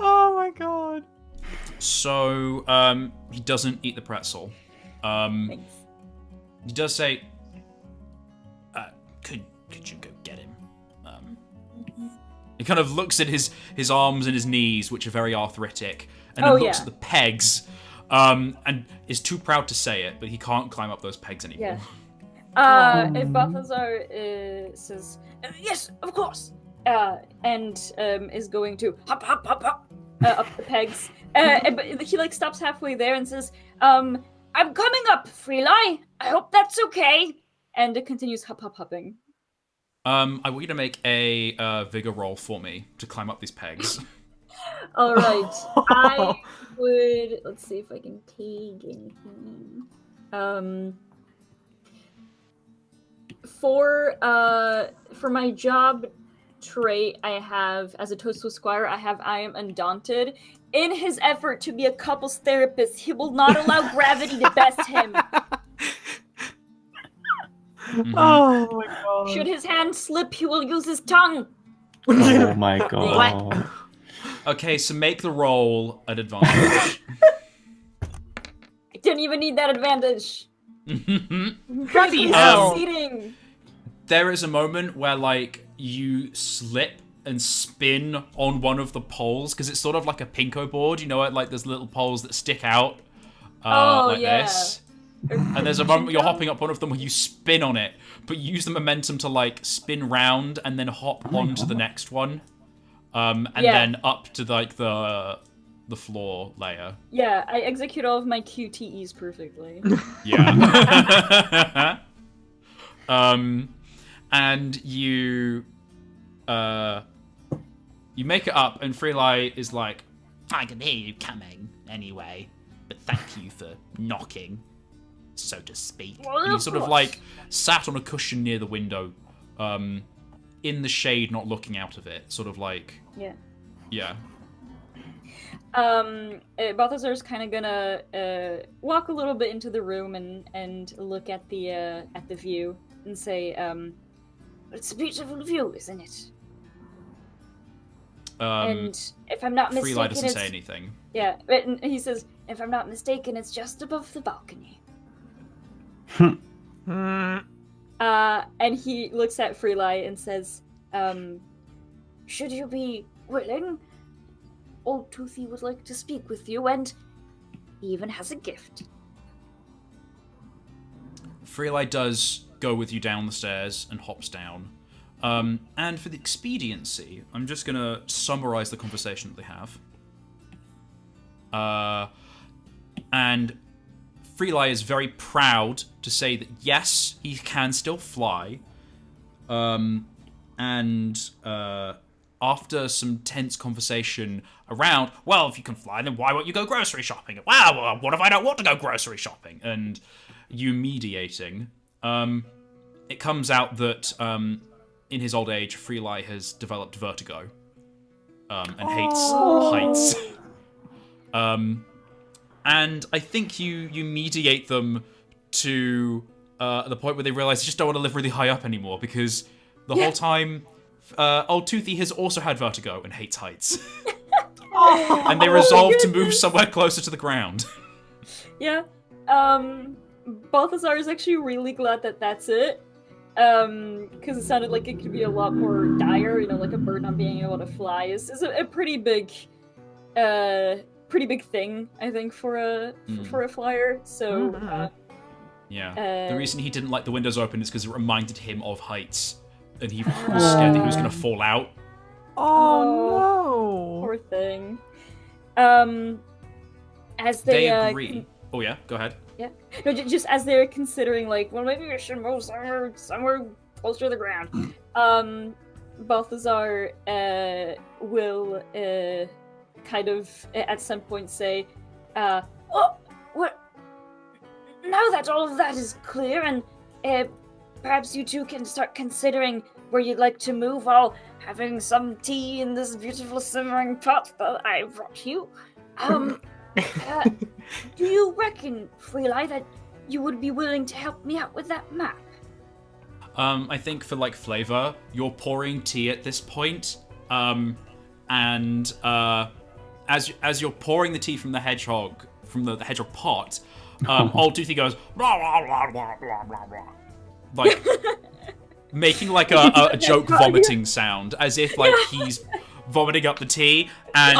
Speaker 3: Oh my god.
Speaker 1: So, he doesn't eat the pretzel.
Speaker 2: Thanks.
Speaker 1: He does say, could you go get him? He kind of looks at his arms and his knees, which are very arthritic, and then looks at the pegs, and is too proud to say it, but he can't climb up those pegs anymore.
Speaker 2: Yeah. And Balthazar says,
Speaker 6: Yes, of course.
Speaker 2: and is going to hop up the pegs. But he like stops halfway there and says,
Speaker 6: I'm coming up, Freeli. I hope that's okay.
Speaker 2: and it continues hopping.
Speaker 1: I want you to make a vigor roll for me to climb up these pegs.
Speaker 2: All right, I would. Let's see if I can take anything. For my job trait, I have as a Toadstool Squire, I have I am undaunted. In his effort to be a couples therapist, he will not allow gravity to best him.
Speaker 3: Oh my god.
Speaker 6: Should his hand slip, he will use his tongue.
Speaker 4: Oh my god.
Speaker 1: Okay, so make the roll at advantage.
Speaker 2: I didn't even need that advantage.
Speaker 3: Bloody hell!
Speaker 2: Succeeding.
Speaker 1: There is a moment where, like, you slip and spin on one of the poles, because it's sort of like a pinko board, you know, like there's little poles that stick out like this. And there's a moment where you're hopping up one of them where you spin on it, but you use the momentum to, like, spin round and then hop onto the next one. And then up to, like, the floor layer.
Speaker 2: Yeah, I execute all of my QTEs perfectly.
Speaker 1: Yeah. And you make it up, and Freelai is like, I can hear you coming anyway, but thank you for knocking, so to speak.
Speaker 6: Well,
Speaker 1: and you
Speaker 6: of
Speaker 1: sort of
Speaker 6: course.
Speaker 1: like sat on a cushion near the window, in the shade, not looking out of it, sort of like, yeah.
Speaker 2: Balthazar's kind of gonna walk a little bit into the room and look at the view and say,
Speaker 6: It's a beautiful view, isn't it?
Speaker 2: and if I'm not mistaken,
Speaker 1: Freelai doesn't
Speaker 2: it's,
Speaker 1: say anything.
Speaker 2: yeah, but he says, if I'm not mistaken, it's just above the balcony. And he looks at Freelai and says,
Speaker 6: Should you be willing? Old Toothy would like to speak with you, and he even has a gift.
Speaker 1: Freelai does go with you down the stairs and hops down. And for the expediency, I'm just going to summarize the conversation that they have. And Freelai is very proud to say that yes, he can still fly. After some tense conversation around, well, if you can fly, then why won't you go grocery shopping? Well, what if I don't want to go grocery shopping? And you mediating, it comes out that in his old age, Freelai has developed vertigo and hates heights. And I think you mediate them to the point where they realize they just don't want to live really high up anymore, because the whole time, old Toothy has also had vertigo and hates heights. And they resolve to move somewhere closer to the ground.
Speaker 2: yeah, Balthazar is actually really glad that that's it. Because it sounded like it could be a lot more dire, you know, like a bird not being able to fly is a pretty big thing, I think, for a flyer. So,
Speaker 1: yeah. The reason he didn't like the windows open is because it reminded him of heights, and he was scared that he was going to fall out.
Speaker 3: Oh no!
Speaker 2: poor thing. As
Speaker 1: They agree. Oh yeah, go ahead.
Speaker 2: Yeah. No, just as they're considering, like, well, maybe we should move somewhere closer to the ground. Balthazar will kind of at some point say,
Speaker 6: Oh, what? Now that all of that is clear, and perhaps you two can start considering where you'd like to move while having some tea in this beautiful simmering pot that I brought you. Do you reckon, Freelai, that you would be willing to help me out with that map?
Speaker 1: I think for like flavor, you're pouring tea at this point, and as you're pouring the tea from the hedgehog pot, old Toothy goes rah, rah, rah, rah, rah, rah, rah, like making like a joke vomiting sound, as if like he's vomiting up the tea, and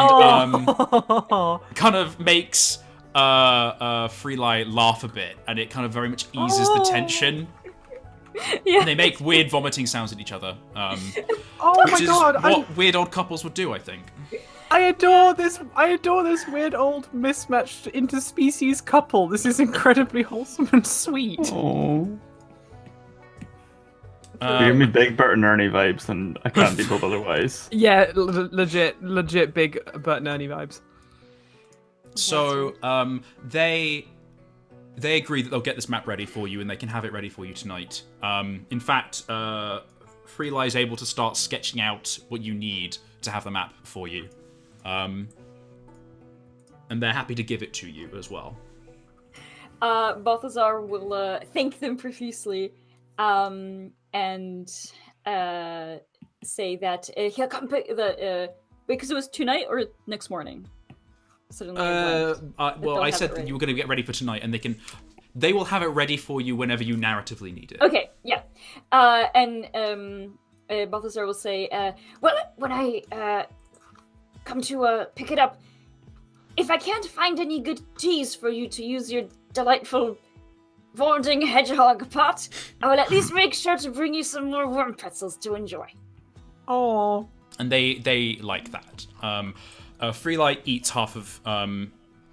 Speaker 1: kind of makes Freelai laugh a bit, and it kind of very much eases the tension.
Speaker 2: yeah.
Speaker 1: And they make weird vomiting sounds at each other.
Speaker 3: Oh
Speaker 1: Which
Speaker 3: my
Speaker 1: is
Speaker 3: god!
Speaker 1: what weird old couples would do, I think.
Speaker 3: I adore this. I adore this weird old mismatched interspecies couple. This is incredibly wholesome and sweet.
Speaker 4: Oh. You give me big Bert and Ernie vibes, and I can't be told otherwise.
Speaker 3: Yeah, legit big Bert and Ernie vibes.
Speaker 1: So they agree that they'll get this map ready for you, and they can have it ready for you tonight. In fact, Freelai is able to start sketching out what you need to have the map for you. And they're happy to give it to you as well.
Speaker 2: Balthazar will thank them profusely, and say that he'll come pick because it was tonight or next morning. Suddenly,
Speaker 1: Well, I said that you were going to get ready for tonight, and they will have it ready for you whenever you narratively need it.
Speaker 2: Okay, yeah. Balthazar will say, well, when I come to pick it up, if I can't find any good teas for you to use your delightful vaulting hedgehog pot, I will at least make sure to bring you some more worm pretzels to enjoy.
Speaker 3: Oh.
Speaker 1: And they like that. Freelight eats half of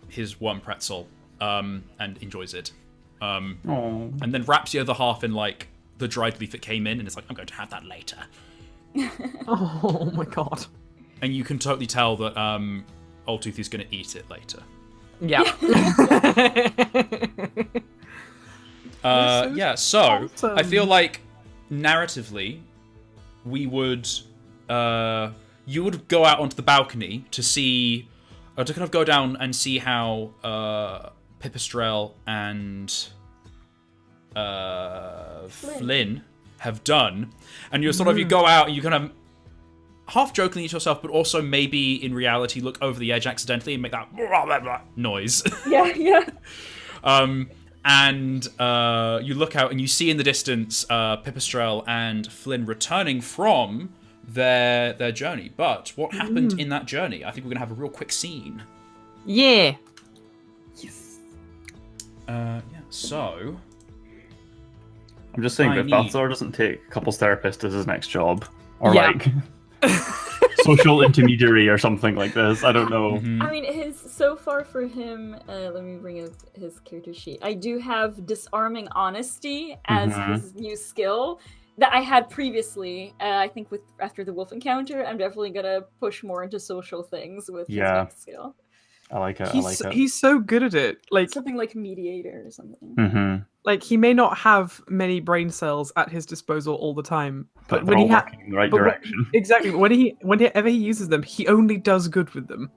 Speaker 1: his worm pretzel and enjoys it. And then wraps the other half in like the dried leaf it came in, and it's like, I'm going to have that later.
Speaker 3: Oh my god.
Speaker 1: And you can totally tell that Old Toothy's going to eat it later.
Speaker 3: Yeah.
Speaker 1: So
Speaker 3: awesome.
Speaker 1: I feel like narratively, we would, you would go out onto the balcony to see, to kind of go down and see how Pipistrel and Flynn have done, and you're sort of, you go out and you kind of half jokingly to yourself, but also maybe in reality look over the edge accidentally and make that noise.
Speaker 2: Yeah.
Speaker 1: And you look out and you see in the distance Pipistrel and Flynn returning from their journey. But what happened in that journey? I think we're going to have a real quick scene.
Speaker 3: Yeah.
Speaker 2: Yes.
Speaker 1: So...
Speaker 4: I'm just saying, if Balthazar doesn't take couples therapist as his next job, or like social intermediary or something like this, I don't know.
Speaker 2: I mean, so far for him, let me bring up his character sheet. I do have disarming honesty as his new skill that I had previously. I think after the wolf encounter, I'm definitely gonna push more into social things with his next skill.
Speaker 4: I like it.
Speaker 3: He's so good at it. Like
Speaker 2: something like mediator or something.
Speaker 3: Like he may not have many brain cells at his disposal all the time,
Speaker 4: but
Speaker 3: when
Speaker 4: they're
Speaker 3: he
Speaker 4: all working in the right direction.
Speaker 3: Exactly. Whenever he uses them, he only does good with them.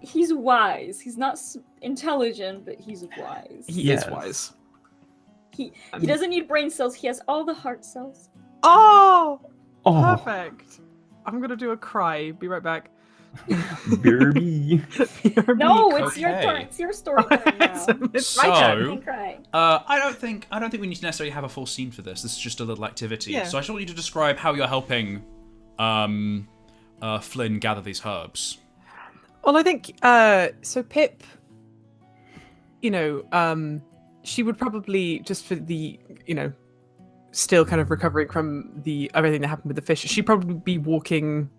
Speaker 2: He's wise. He's not intelligent, but he's wise.
Speaker 3: He is wise.
Speaker 2: He doesn't need brain cells. He has all the heart cells.
Speaker 3: Oh, perfect. I'm gonna do a cry. Be right back.
Speaker 4: BRB.
Speaker 2: No, it's your turn. It's your story time now.
Speaker 3: It's my turn.
Speaker 2: You can cry.
Speaker 1: I don't think we need to necessarily have a full scene for this. This is just a little activity.
Speaker 3: Yeah.
Speaker 1: So I just want you to describe how you're helping Flynn gather these herbs.
Speaker 3: Well, I think so. Pip, she would probably, just for the still kind of recovering from the everything that happened with the fish, she'd probably be walking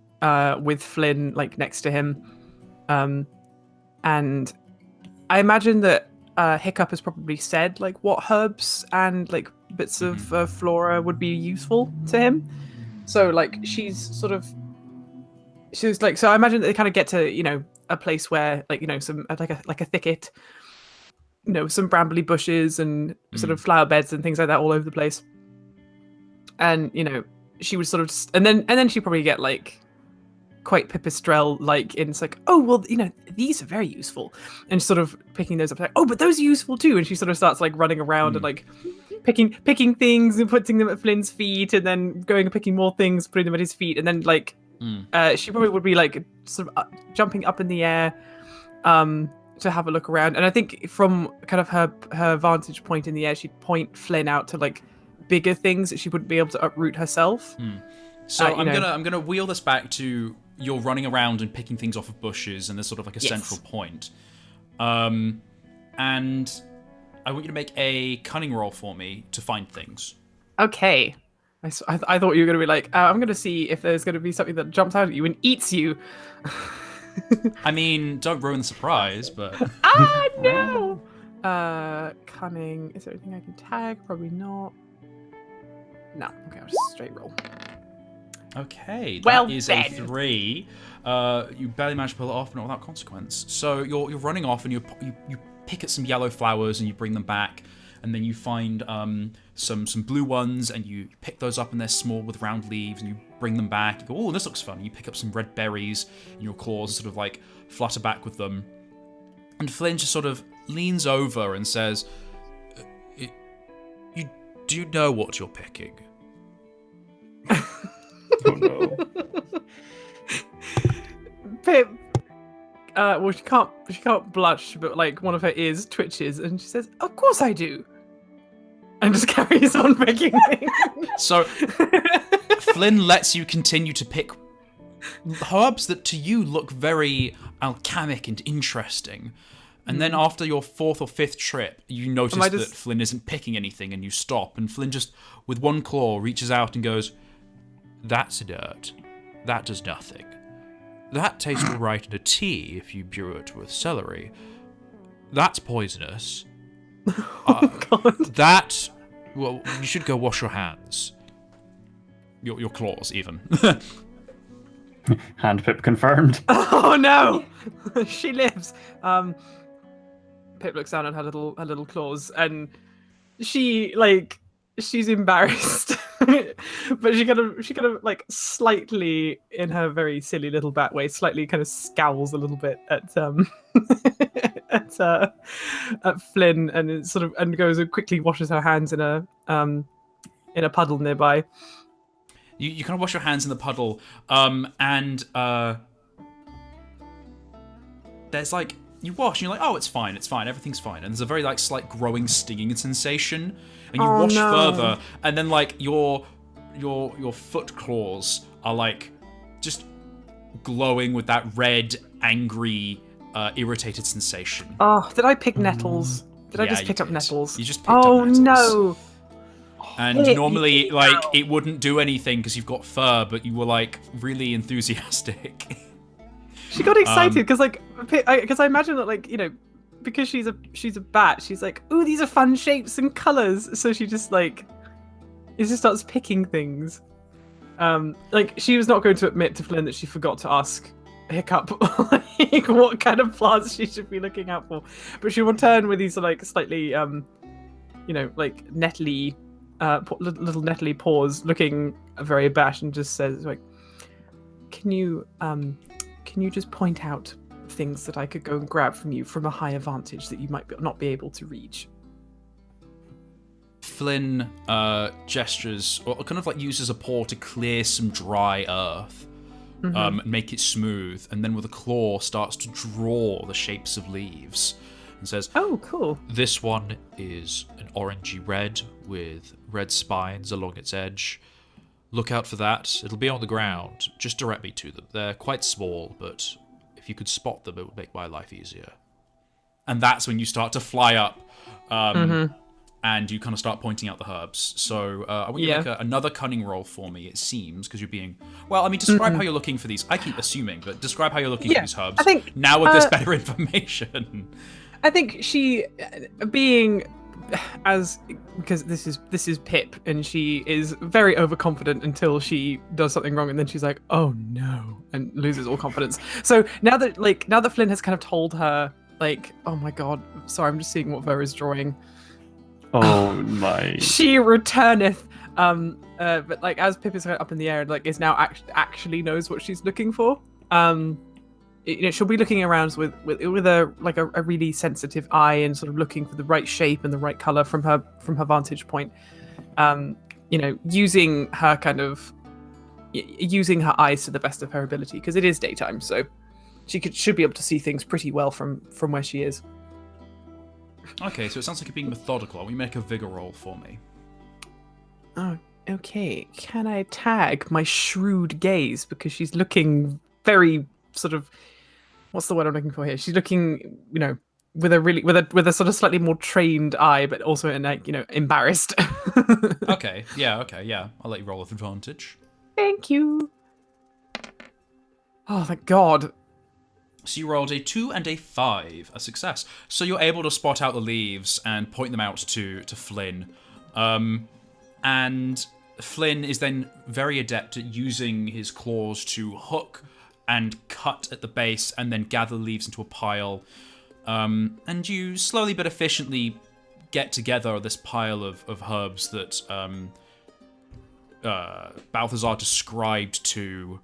Speaker 3: with Flynn like next to him, and I imagine that Hiccup has probably said like what herbs and like bits of flora would be useful to him. So like she's like, so I imagine that they kind of get to a place where like some like a thicket, some brambly bushes and sort of flower beds and things like that all over the place, and she would sort of and then she'd probably get like quite Pipistrel like, and it's like, oh well, these are very useful, and sort of picking those up, like, oh but those are useful too, and she sort of starts like running around and like picking things and putting them at Flynn's feet, and then going and picking more things, putting them at his feet, and then like she probably would be like sort of jumping up in the air to have a look around, and I think from kind of her vantage point in the air, she'd point Flynn out to like bigger things that she wouldn't be able to uproot herself.
Speaker 1: So I'm gonna wheel this back to you're running around and picking things off of bushes, and there's sort of like a central point. And I want you to make a cunning roll for me to find things.
Speaker 3: Okay. I thought you were going to be like, I'm going to see if there's going to be something that jumps out at you and eats you.
Speaker 1: I mean, don't ruin the surprise, but...
Speaker 3: Ah, no! Cunning. Is there anything I can tag? Probably not. No. Okay, I'll just straight roll.
Speaker 1: Okay,
Speaker 3: well
Speaker 1: that is
Speaker 3: then.
Speaker 1: a 3. You barely managed to pull it off, but not without consequence. So you're running off, and you pick at some yellow flowers, and you bring them back, and then you find some blue ones, and you pick those up, and they're small with round leaves, and you bring them back. You go, oh, this looks fun. And you pick up some red berries in your claws, and sort of like flutter back with them. And Flynn just sort of leans over and says, "You do know what you're picking?"
Speaker 4: Oh no.
Speaker 3: Pip, well, she can't blush, but like one of her ears twitches, and she says, "Of course I do," and just carries on picking things.
Speaker 1: So Flynn lets you continue to pick herbs that to you look very alchemic and interesting. And then after your 4th or 5th trip, you notice that Flynn isn't picking anything, and you stop. And Flynn just, with one claw, reaches out and goes, "That's dirt. That does nothing. That tastes all right in a tea if you brew it with celery. That's poisonous.
Speaker 3: God.
Speaker 1: That, well, you should go wash your hands. Your claws, even."
Speaker 4: Hand Pip confirmed.
Speaker 3: Oh no, she lives. Pip looks down at her little claws, and she's embarrassed, but she kind of like slightly, in her very silly little bat way, slightly kind of scowls a little bit at at Flynn, and it sort of and goes and quickly washes her hands in a puddle nearby.
Speaker 1: You kind of wash your hands in the puddle, and there's like, you wash and you're like, oh, it's fine, everything's fine. And there's a very like slight growing stinging sensation, and you wash further, and then like your foot claws are like just glowing with that red, angry, irritated sensation.
Speaker 3: Oh, did I pick nettles? Did I just pick up nettles?
Speaker 1: You just picked up nettles.
Speaker 3: No.
Speaker 1: And normally, like, it wouldn't do anything because you've got fur, but you were like really enthusiastic.
Speaker 3: She got excited because, like, because I imagine that, like, you know, because she's a bat, she's like, ooh, these are fun shapes and colors. So she just starts picking things. Like, she was not going to admit to Flynn that she forgot to ask Hiccup like what kind of plants she should be looking out for, but she will turn with these like slightly, you know, like nettly, little nettly paws, looking very abashed, and just says like, Can you just point out things that I could go and grab from you from a higher vantage that you might not be able to reach?
Speaker 1: Flynn gestures, or kind of like uses a paw to clear some dry earth, and make it smooth, and then with a claw starts to draw the shapes of leaves, and says,
Speaker 3: "Oh, cool.
Speaker 5: This one is an orangey red with red spines along its edge. Look out for that. It'll be on the ground. Just direct me to them. They're quite small, but if you could spot them, it would make my life easier." And that's when you start to fly up, and you kind of start pointing out the herbs. So I want you to make another cunning roll for me, it seems, because you're being... Well, I mean, describe how you're looking for these. I keep assuming, but describe how you're looking for these herbs.
Speaker 3: I think,
Speaker 1: now with this better information.
Speaker 3: I think she, being... because this is Pip, and she is very overconfident until she does something wrong, and then she's like, oh no, and loses all confidence. So now that Flynn has kind of told her, like, oh my god, sorry, I'm just seeing what Ver is drawing.
Speaker 4: Oh my.
Speaker 3: She returneth. But like as Pip is up in the air, like is now actually knows what she's looking for. You know, she'll be looking around with a really sensitive eye, and sort of looking for the right shape and the right color from her vantage point. You know, using her eyes to the best of her ability, because it is daytime, so she should be able to see things pretty well from where she is.
Speaker 1: Okay, so it sounds like you're being methodical. Will you make a vigor roll for me?
Speaker 3: Oh, okay. Can I tag my shrewd gaze, because she's looking very sort of, what's the word I'm looking for here? She's looking, you know, with a sort of slightly more trained eye, but also in like, you know, embarrassed.
Speaker 1: Okay. Yeah. I'll let you roll with advantage.
Speaker 3: Thank you. Oh, thank God.
Speaker 1: So you rolled a 2 and a 5, a success. So you're able to spot out the leaves and point them out to Flynn. And Flynn is then very adept at using his claws to hook and cut at the base and then gather leaves into a pile. And you slowly but efficiently get together this pile of herbs that Balthazar described to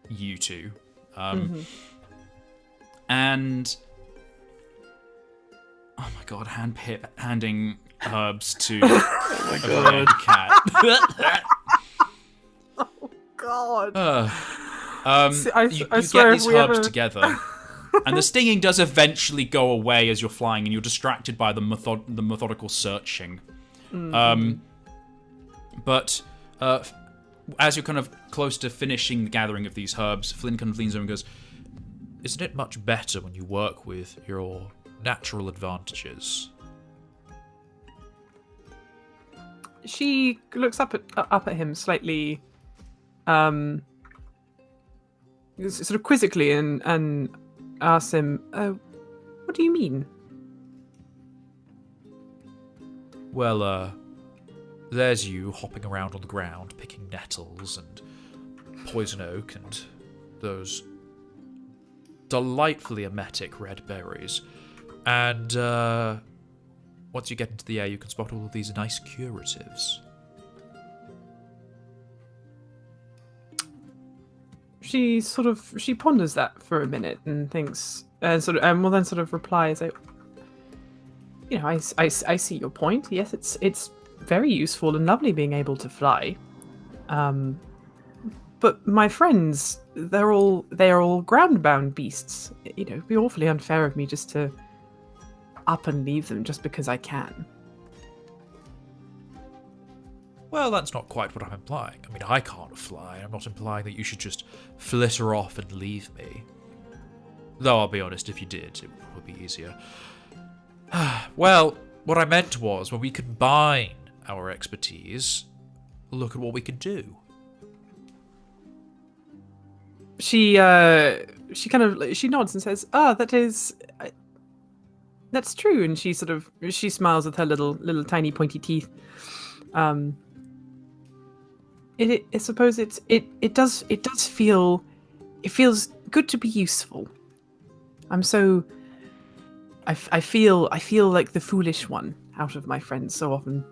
Speaker 1: you two. And oh my god, handing herbs to a red cat.
Speaker 3: Oh god.
Speaker 1: You get
Speaker 3: swear
Speaker 1: these
Speaker 3: if we
Speaker 1: herbs
Speaker 3: ever...
Speaker 1: together, and the stinging does eventually go away as you're flying, and you're distracted by the methodical searching. But as you're kind of close to finishing the gathering of these herbs, Flynn kind of leans over and goes, "Isn't it much better when you work with your natural advantages?"
Speaker 3: She looks up at him slightly, sort of quizzically, and asks him, "What do you mean?"
Speaker 5: Well, there's you hopping around on the ground, picking nettles and poison oak and those delightfully emetic red berries. And once you get into the air, you can spot all of these nice curatives.
Speaker 3: She ponders that for a minute and thinks, will then sort of replies, I see your point. Yes, it's very useful and lovely being able to fly. But my friends, they are all ground-bound beasts. It'd be awfully unfair of me just to up and leave them just because I can.
Speaker 5: Well, that's not quite what I'm implying. I mean, I can't fly. I'm not implying that you should just flitter off and leave me. Though I'll be honest, if you did, it would be easier. Well, what I meant was, when we combine our expertise, look at what we can do.
Speaker 3: She nods and says, that's true. And she smiles with her little tiny pointy teeth. I suppose it does feel, it feels good to be useful. I feel like the foolish one out of my friends so often.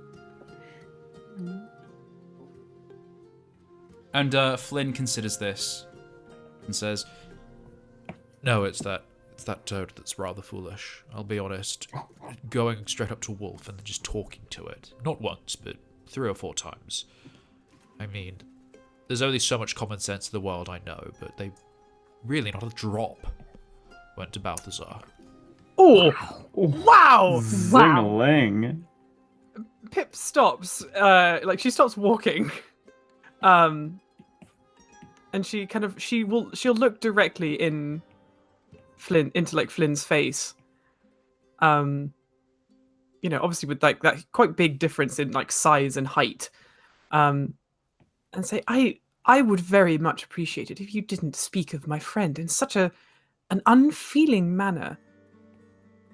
Speaker 1: And Flynn considers this and says,
Speaker 5: "No, it's that toad that's rather foolish. I'll be honest. Going straight up to a wolf and then just talking to it. Not once, but 3 or 4 times. I mean, there's only so much common sense in the world, I know, but they really not a drop went to Balthazar."
Speaker 3: Oh, wow!
Speaker 4: Zing-a-ling.
Speaker 3: Pip stops, she stops walking, and she'll look directly into Flynn's face, obviously with that quite big difference in size and height, and say, I would very much appreciate it if you didn't speak of my friend in such an unfeeling manner.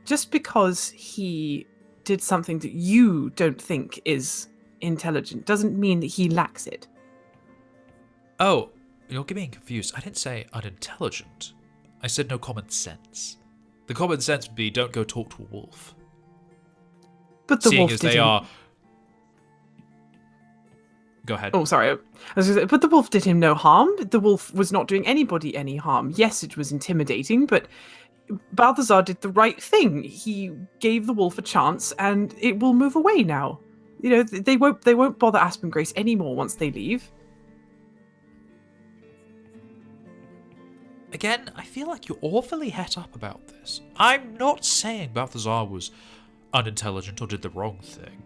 Speaker 3: Just because he did something that you don't think is intelligent doesn't mean that he lacks it.
Speaker 5: Oh, you're getting confused. I didn't say unintelligent. I said no common sense. The common sense would be don't go talk to a wolf.
Speaker 3: But the
Speaker 5: Seeing
Speaker 3: wolf
Speaker 5: as
Speaker 3: did
Speaker 5: they are... Go ahead.
Speaker 3: Oh, sorry. I was gonna say, but the wolf did him no harm. The wolf was not doing anybody any harm. Yes, it was intimidating, but Balthazar did the right thing. He gave the wolf a chance, and it will move away now. They won't bother Aspen Grace anymore once they leave.
Speaker 5: Again, I feel like you're awfully het up about this. I'm not saying Balthazar was unintelligent or did the wrong thing.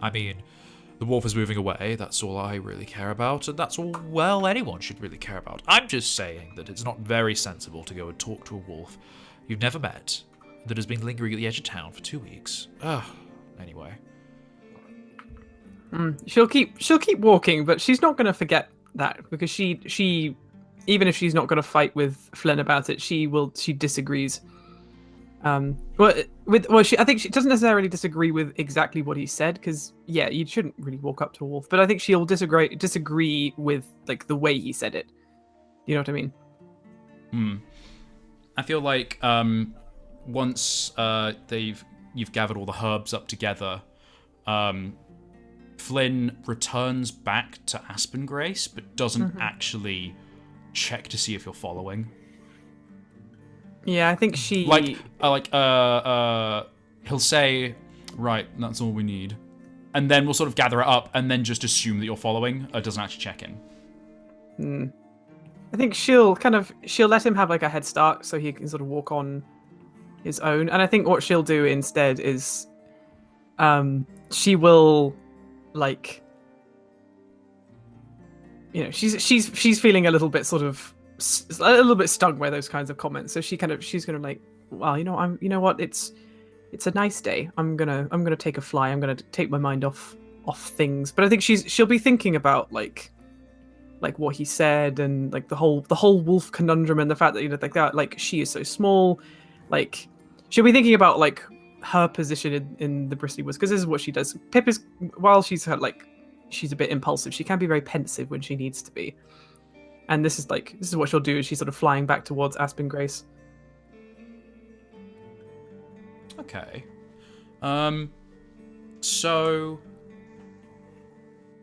Speaker 5: I mean, the wolf is moving away, that's all I really care about, and that's all, well, anyone should really care about. I'm just saying that it's not very sensible to go and talk to a wolf you've never met, that has been lingering at the edge of town for 2 weeks. Anyway.
Speaker 3: She'll keep walking, but she's not going to forget that, because she even if she's not going to fight with Flynn about it, she disagrees. I think she doesn't necessarily disagree with exactly what he said, because you shouldn't really walk up to a wolf, but I think she'll disagree with the way he said it. You know what I mean?
Speaker 1: I feel like once you've gathered all the herbs up together, Flynn returns back to Aspen Grace, but doesn't actually check to see if you're following.
Speaker 3: Yeah, I think she
Speaker 1: he'll say, "Right, that's all we need," and then we'll sort of gather it up and then just assume that you're following. Doesn't actually check in.
Speaker 3: I think she'll let him have like a head start so he can sort of walk on his own. And I think what she'll do instead is she will like she's feeling a little bit sort of a little bit stung by those kinds of comments. So she's gonna like, well, it's a nice day. I'm gonna take a fly. I'm gonna take my mind off things. But I think she'll be thinking about like what he said and like the whole wolf conundrum and the fact that like she is so small. Like she'll be thinking about like her position in the Bristley Woods, because this is what she does. Pip is, while she's a bit impulsive, she can be very pensive when she needs to be. And this is what she'll do. She's sort of flying back towards Aspen Grace.
Speaker 1: Okay. So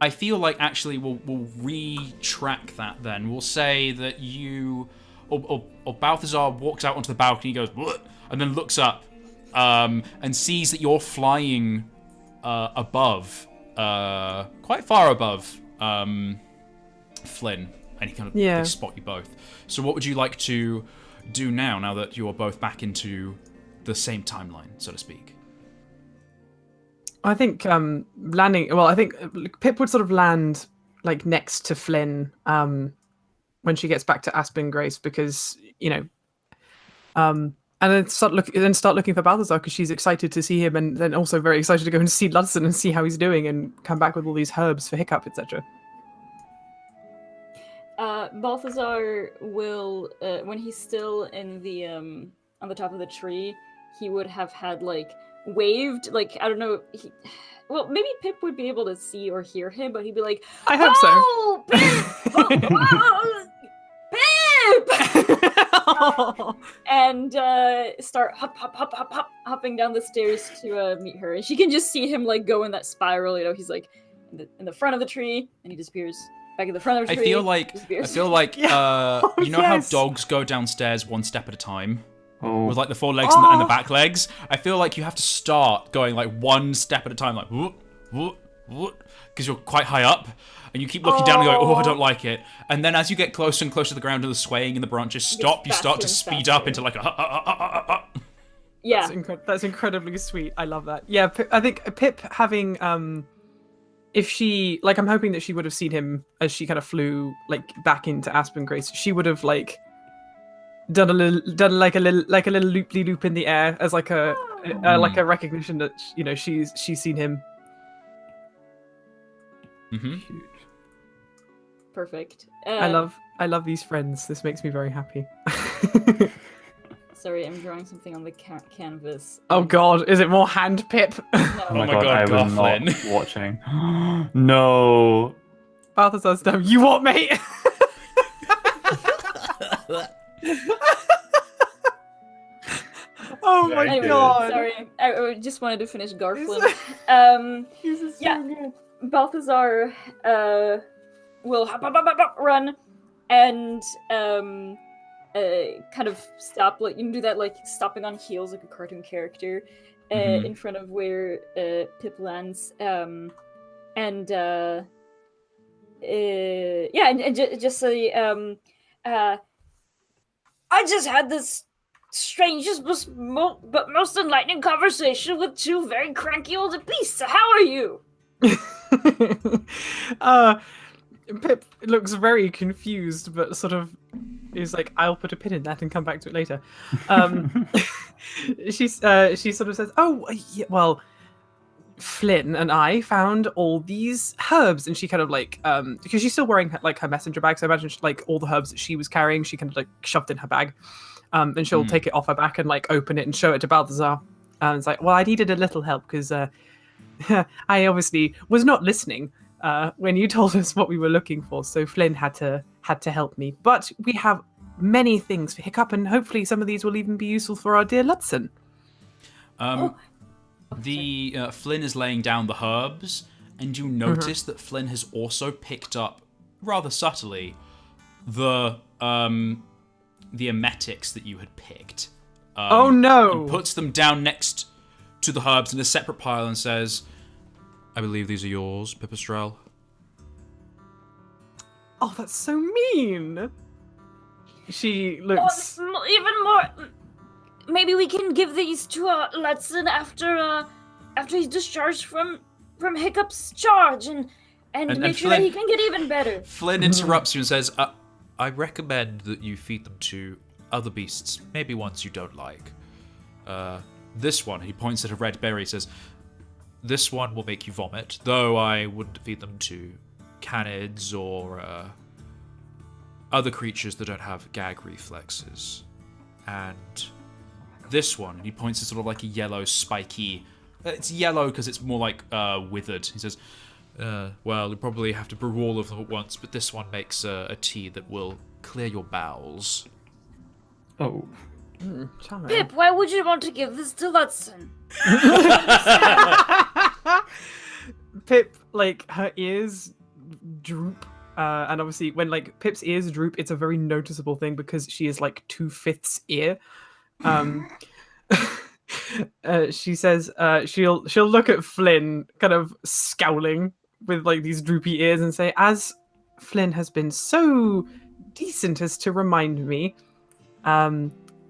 Speaker 1: I feel like actually we'll retrack that then. We'll say that you or Balthazar walks out onto the balcony, goes "What?" and then looks up and sees that you're flying above, quite far above Flynn, and he kind of they spot you both. So what would you like to do now that you're both back into the same timeline, so to speak?
Speaker 3: I think landing. Well, I think Pip would sort of land like next to Flynn when she gets back to Aspen Grace, because and then start looking for Balthazar, because she's excited to see him, and then also very excited to go and see Ludson and see how he's doing, and come back with all these herbs for Hiccup, etc.
Speaker 2: Balthazar will, when he's still in the on the top of the tree, he would have had like waved, like, I don't know, well, maybe Pip would be able to see or hear him, but he'd be like,
Speaker 3: I hope
Speaker 2: so. Pip! Pip! And start hopping down the stairs to meet her, and she can just see him like go in that spiral. He's like in the front of the tree, and he disappears back in the front of the tree.
Speaker 1: I feel like how dogs go downstairs one step at a time. With like the four legs and the back legs. I feel like you have to start going like one step at a time, like whoop, whoop, whoop, because you're quite high up, and you keep looking down and going, I don't like it. And then as you get closer and closer to the ground and the swaying in the branches stop, you start to speed up into like a
Speaker 2: Yeah.
Speaker 3: That's incredibly sweet. I love that. Yeah, I think Pip having if she, like, I'm hoping that she would have seen him as she kind of flew like back into Aspen Grace. She would have like done a little loop in the air as like a recognition that she's seen him.
Speaker 1: Mm-hmm.
Speaker 2: Perfect.
Speaker 3: I love these friends. This makes me very happy.
Speaker 2: Sorry, I'm drawing something on the canvas.
Speaker 3: Oh god, is it more hand Pip?
Speaker 2: No.
Speaker 4: Oh my god, I was not watching. No.
Speaker 3: Balthazar's dumb. You what, mate? Oh my
Speaker 2: Anyway,
Speaker 3: god.
Speaker 2: Sorry, I just wanted to finish Garflin. Good. Balthazar will hop, run, and kind of stop, like, you can do that, like, stopping on heels like a cartoon character in front of where Pip lands, and just say,
Speaker 6: I just had this strangest but most enlightening conversation with two very cranky older beasts. How are you?
Speaker 3: Pip looks very confused, but sort of is like, I'll put a pin in that and come back to it later. She sort of says, "Oh, yeah, well, Flynn and I found all these herbs," and she kind of like, because she's still wearing like her messenger bag, so I imagine like all the herbs that she was carrying, she kind of like shoved in her bag, and she'll take it off her back and like open it and show it to Balthazar. And it's like, well, I needed a little help because I obviously was not listening when you told us what we were looking for, so Flynn had to help me. But we have many things for Hiccup, and hopefully some of these will even be useful for our dear Ludson.
Speaker 1: Flynn is laying down the herbs, and you notice that Flynn has also picked up, rather subtly, the emetics that you had picked.
Speaker 3: Oh no!
Speaker 1: And puts them down next to the herbs in a separate pile and says, "I believe these are yours, Pipistrel."
Speaker 3: Oh, that's so mean. She looks.
Speaker 6: Even more. Maybe we can give these to Letson after he's discharged from Hiccup's charge, and make sure that he can get even better.
Speaker 5: Flynn interrupts you and says, I recommend that you feed them to other beasts, maybe ones you don't like. This one, he points at a red berry, says, this one will make you vomit, though I wouldn't feed them to canids or other creatures that don't have gag reflexes. And this one, and he points to sort of like a yellow spiky, it's yellow because it's more like withered. He says, well, you probably have to brew all of them at once, but this one makes a tea that will clear your bowels.
Speaker 4: Oh.
Speaker 6: Pip, why would you want to give this to Letson?
Speaker 3: Pip, like, her ears droop. And obviously, when, like, Pip's ears droop, it's a very noticeable thing because she is, like, 2/5 ear. She says she'll look at Flynn, kind of scowling with, like, these droopy ears and say, as Flynn has been so decent as to remind me,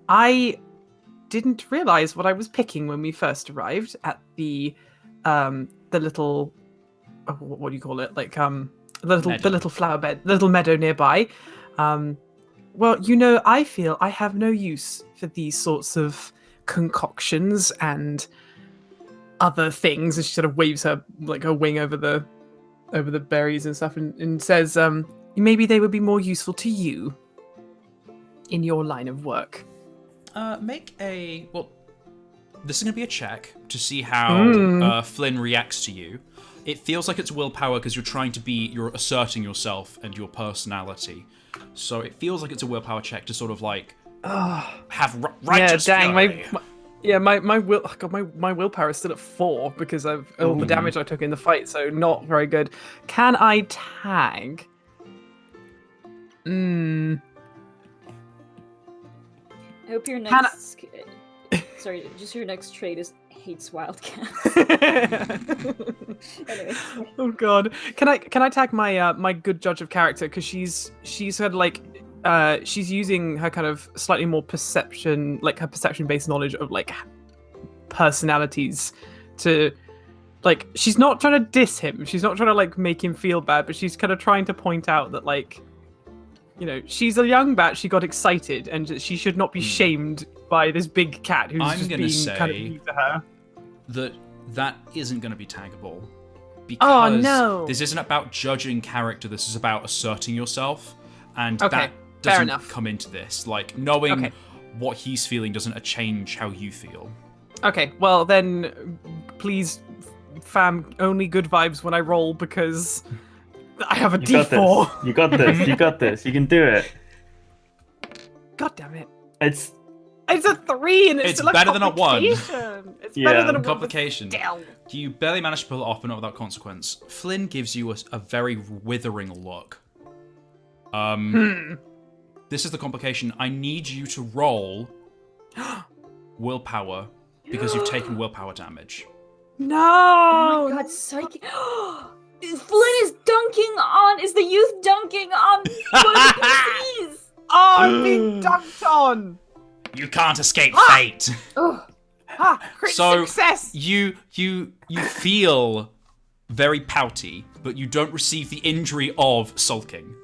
Speaker 3: I didn't realize what I was picking when we first arrived at the little, what do you call it? Like, the little flower bed, the little meadow nearby. Well, you know, I feel I have no use for these sorts of concoctions and other things. And she sort of waves her wing over the berries and stuff, and says, maybe they would be more useful to you in your line of work.
Speaker 1: Make a this is going to be a check to see how Flynn reacts to you. It feels like it's willpower because you're asserting yourself and your personality. So it feels like it's a willpower check to sort of like have righteous fury.
Speaker 3: My willpower is still at 4 because of all the damage I took in the fight, so not very good. Can I tag?
Speaker 2: I hope your next... Sorry, just your next trait is hates wildcats. Anyway.
Speaker 3: Oh god. Can I tag my my good judge of character, because she's had like she's using her kind of slightly more perception, like her perception based knowledge of like personalities to, like, she's not trying to diss him, she's not trying to like make him feel bad, but she's kind of trying to point out that, like, you know, she's a young bat, she got excited, and she should not be shamed by this big cat who's just being kind of mean to her.
Speaker 1: That isn't going to be taggable. Because
Speaker 3: no.
Speaker 1: This isn't about judging character, this is about asserting yourself. And
Speaker 3: okay,
Speaker 1: that doesn't come into this. Like, knowing what he's feeling doesn't change how you feel.
Speaker 3: Okay, well then, please, fam, only good vibes when I roll, because I have a D4.
Speaker 4: You got this. You got this. You can do it.
Speaker 3: God damn it.
Speaker 4: It's
Speaker 3: a 3, and it's still
Speaker 1: better than a 1.
Speaker 3: It's better than a
Speaker 1: complication. You barely manage to pull it off, but not without consequence. Flynn gives you a very withering look. This is the complication. I need you to roll willpower, because you've taken willpower damage.
Speaker 3: No!
Speaker 2: Oh my god, psychic. Flynn is is the youth dunking on one of the PCs!
Speaker 3: Oh, I'm being dunked on!
Speaker 1: You can't escape fate.
Speaker 3: Crit
Speaker 1: So
Speaker 3: success!
Speaker 1: you feel very pouty, but you don't receive the injury of sulking.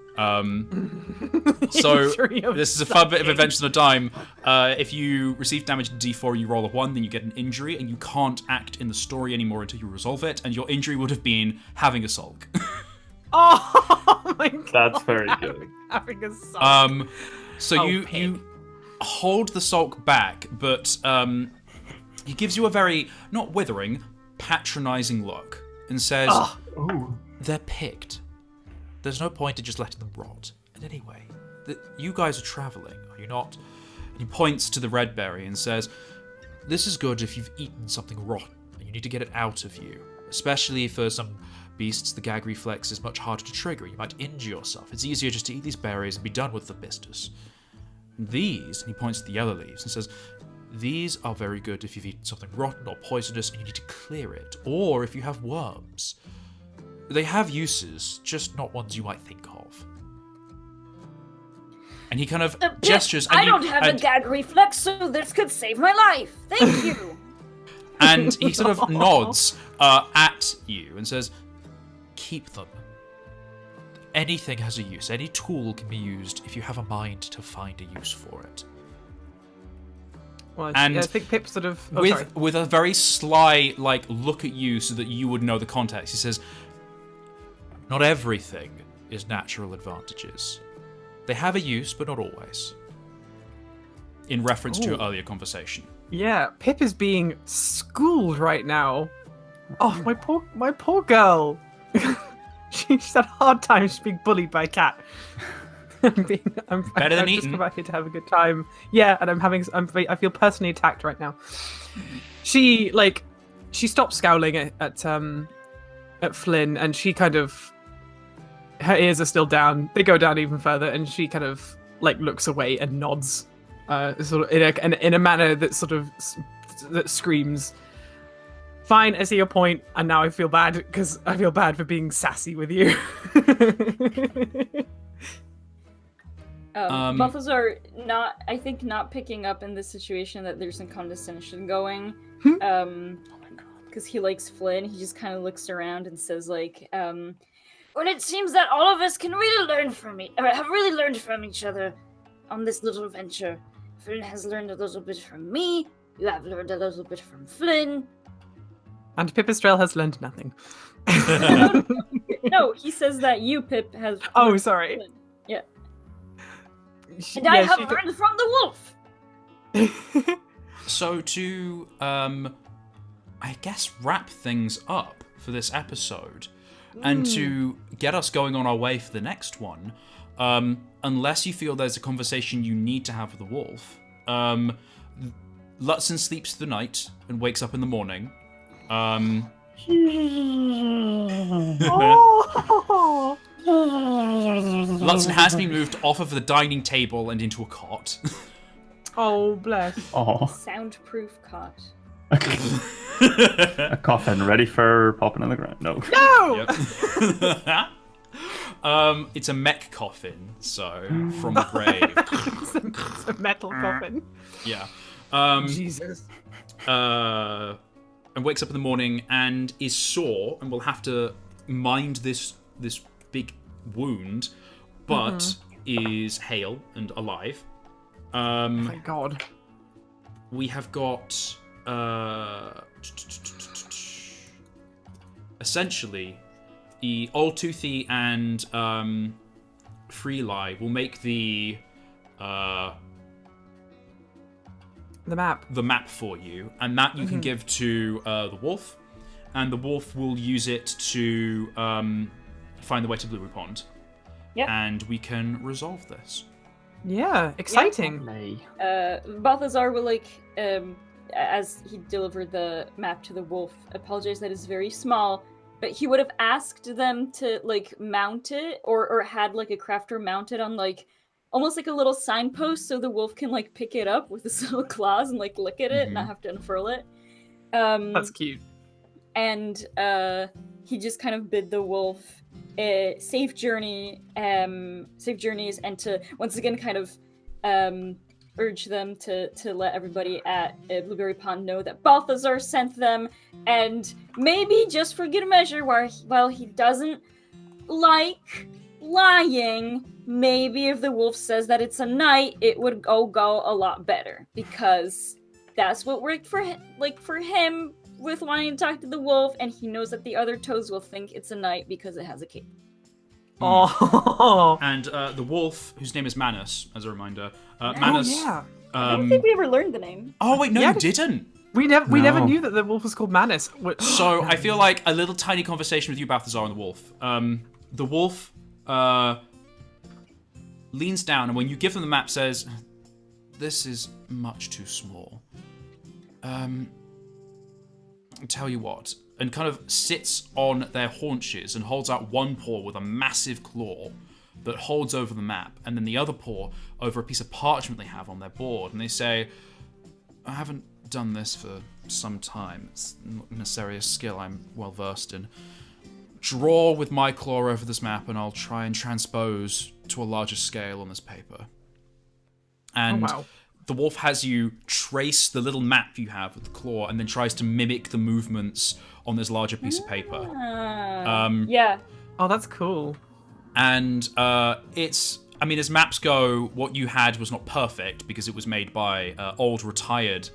Speaker 1: So this is a fun bit of Adventure on a Dime. If you receive damage in D4 and you roll a 1, then you get an injury, and you can't act in the story anymore until you resolve it, and your injury would have been having a sulk.
Speaker 3: Oh my god.
Speaker 4: That's very good.
Speaker 3: Having a sulk.
Speaker 1: So you hold the sulk back, but he gives you a very, not withering, patronizing look, and says, they're picked. There's no point in just letting them rot. And anyway, you guys are traveling, are you not? And he points to the red berry and says, this is good if you've eaten something rotten, and you need to get it out of you. Especially for some beasts, the gag reflex is much harder to trigger. You might injure yourself. It's easier just to eat these berries and be done with the business. And these, and he points to the yellow leaves and says, these are very good if you've eaten something rotten or poisonous and you need to clear it. Or if you have worms. They have uses, just not ones you might think of. And he kind of
Speaker 6: Pip,
Speaker 1: gestures. And
Speaker 6: I don't have a gag reflex, so this could save my life. Thank you.
Speaker 1: And he sort of nods at you and says,
Speaker 5: Keep them. Anything has a use. Any tool can be used if you have a mind to find a use for it.
Speaker 3: Well,
Speaker 1: And
Speaker 3: I think Pip sort of... Oh, sorry.
Speaker 1: with a very sly look at you so that you would know the context, he says,
Speaker 5: Not everything is natural advantages. They have a use, but not always.
Speaker 1: in reference to your
Speaker 3: Ooh.
Speaker 1: earlier conversation.
Speaker 3: Yeah, Pip is being schooled right now. Oh, my poor girl. She's had a hard time. She's being bullied by a cat. I'm
Speaker 1: Better than
Speaker 3: just
Speaker 1: eating.
Speaker 3: come back here to have a good time. Yeah, and I feel personally attacked right now. She stops scowling at Flynn, and she kind of, her ears are still down. They go down even further, and she kind of looks away and nods, sort of in a manner that sort of that screams, "Fine, I see your point, and now I feel bad because I feel bad for being sassy with you."
Speaker 2: Balthazar not picking up in this situation that there's some condescension going. Because he likes Flynn, he just kind of looks around and says
Speaker 6: Well, it seems that all of us can really learn from have really learned from each other on this little venture. Flynn has learned a little bit from me. You have learned a little bit from Flynn.
Speaker 3: And Pipistrel has learned nothing.
Speaker 2: no, he says that you, Pip, has.
Speaker 3: Oh, sorry.
Speaker 2: Flynn. Yeah.
Speaker 6: And I have learned from the wolf.
Speaker 1: So to, I guess, wrap things up for this episode, and to get us going on our way for the next one, unless you feel there's a conversation you need to have with the wolf, Lutzen sleeps through the night and wakes up in the morning. Lutzen has been moved off of the dining table and into a cot.
Speaker 3: Oh, bless.
Speaker 4: Oh,
Speaker 2: Soundproof cot.
Speaker 4: a coffin ready for popping on the ground. No.
Speaker 3: No!
Speaker 1: Yep. It's a mech coffin, so from a grave.
Speaker 3: It's a metal coffin.
Speaker 1: Yeah.
Speaker 3: Jesus.
Speaker 1: And wakes up in the morning and is sore and will have to mind this big wound, but is hale and alive.
Speaker 3: Thank God.
Speaker 1: We have got essentially the Old Toothy and Freely will make the
Speaker 3: map
Speaker 1: for you, and that you can give to the wolf, and the wolf will use it to find the way to Blue Pond.
Speaker 2: Yep.
Speaker 1: And we can resolve this.
Speaker 3: Yeah, exciting.
Speaker 2: Balthazar will as he delivered the map to the wolf, apologize that it's very small, but he would have asked them to mount it or had a crafter mount it on almost like a little signpost so the wolf can pick it up with his little claws and lick at it and not have to unfurl it.
Speaker 3: That's cute.
Speaker 2: And he just kind of bid the wolf safe journeys, and to once again kind of urge them to let everybody at Blueberry Pond know that Balthazar sent them, and maybe just for good measure, while he doesn't like lying, maybe if the wolf says that it's a night, it would go a lot better, because that's what worked for him with wanting to talk to the wolf, and he knows that the other toads will think it's a night because it has a cape.
Speaker 3: Oh.
Speaker 1: And the wolf, whose name is Manus, as a reminder.
Speaker 3: Manus. Oh, yeah.
Speaker 2: I don't think we ever learned the name.
Speaker 1: Oh wait, no,
Speaker 3: Yeah.
Speaker 1: you didn't.
Speaker 3: We never
Speaker 4: No.
Speaker 3: knew that the wolf was called Manus.
Speaker 1: So I feel like a little tiny conversation with you, Balthazar, and the wolf. The wolf leans down, and when you give them the map, says, "This is much too small. Tell you what," and kind of sits on their haunches and holds out one paw with a massive claw that holds over the map, and then the other paw over a piece of parchment they have on their board, and they say, "I haven't done this for some time. It's not necessarily a skill I'm well versed in. Draw with my claw over this map, and I'll try and transpose to a larger scale on this paper." And
Speaker 3: wow.
Speaker 1: the wolf has you trace the little map you have with the claw and then tries to mimic the movements on this larger piece of paper.
Speaker 2: Yeah.
Speaker 3: Oh, that's cool.
Speaker 1: And as maps go, what you had was not perfect because it was made by old retired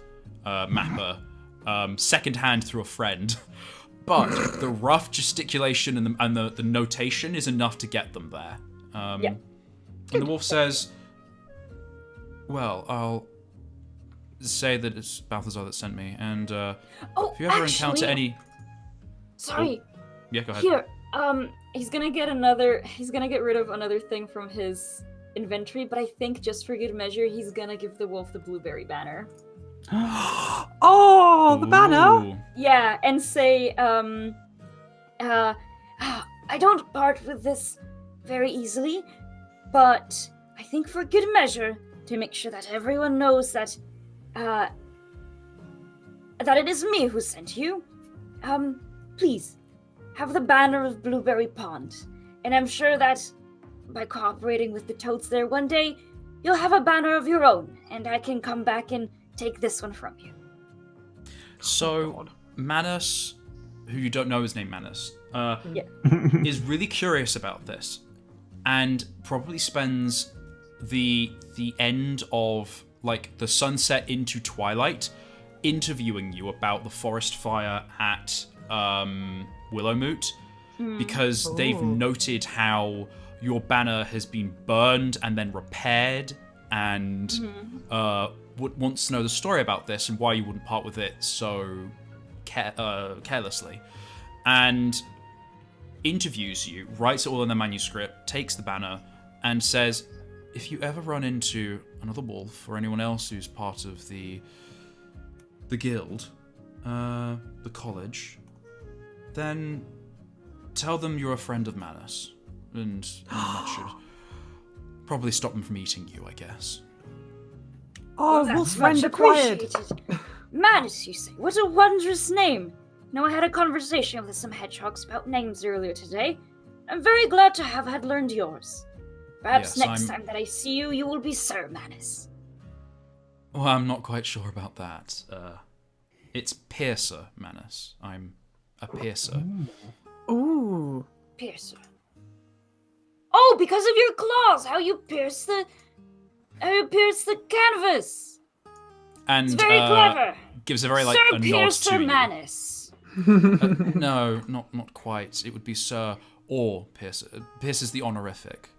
Speaker 1: mapper, secondhand through a friend. But the rough gesticulation and the notation is enough to get them there. And the wolf says, well, I'll say that it's Balthazar that sent me, and if you ever encounter any...
Speaker 6: Sorry.
Speaker 1: Yeah, go ahead.
Speaker 2: Here, he's gonna get rid of another thing from his inventory, but I think just for good measure, he's gonna give the wolf the blueberry banner.
Speaker 3: Oh, the banner!
Speaker 1: Ooh.
Speaker 2: Yeah, and say,
Speaker 6: I don't part with this very easily, but I think for good measure, to make sure that everyone knows that it is me who sent you, please, have the banner of Blueberry Pond. And I'm sure that by cooperating with the toads there one day, you'll have a banner of your own, and I can come back and take this one from you.
Speaker 1: So, Manus, who you don't know is named Manus, is really curious about this, and probably spends the end of like the sunset into twilight interviewing you about the forest fire at Willowmoot, because they've noted how your banner has been burned and then repaired, and wants to know the story about this and why you wouldn't part with it so carelessly, and interviews you, writes it all in the manuscript, takes the banner, and says, if you ever run into another wolf or anyone else who's part of the guild, the college, then tell them you're a friend of Manus, and that should probably stop them from eating you, I guess.
Speaker 3: Oh,
Speaker 6: That's
Speaker 3: wolf's friend
Speaker 6: much
Speaker 3: acquired.
Speaker 6: appreciated. Manus, you say? What a wondrous name. I had a conversation with some hedgehogs about names earlier today. I'm very glad to have had learned yours. Perhaps
Speaker 1: Yes,
Speaker 6: next time that I see you, you will be Sir Manus.
Speaker 1: Well, I'm not quite sure about that. It's Piercer Manus. I'm a piercer.
Speaker 3: Ooh.
Speaker 6: Piercer. Oh, because of your claws! How you pierce the canvas!
Speaker 1: And
Speaker 6: It's very clever!
Speaker 1: gives a very like
Speaker 6: Sir
Speaker 1: a nod
Speaker 6: Piercer
Speaker 1: to you.
Speaker 6: Manus.
Speaker 1: No, not quite. It would be Sir or Piercer. Piercer's the honorific.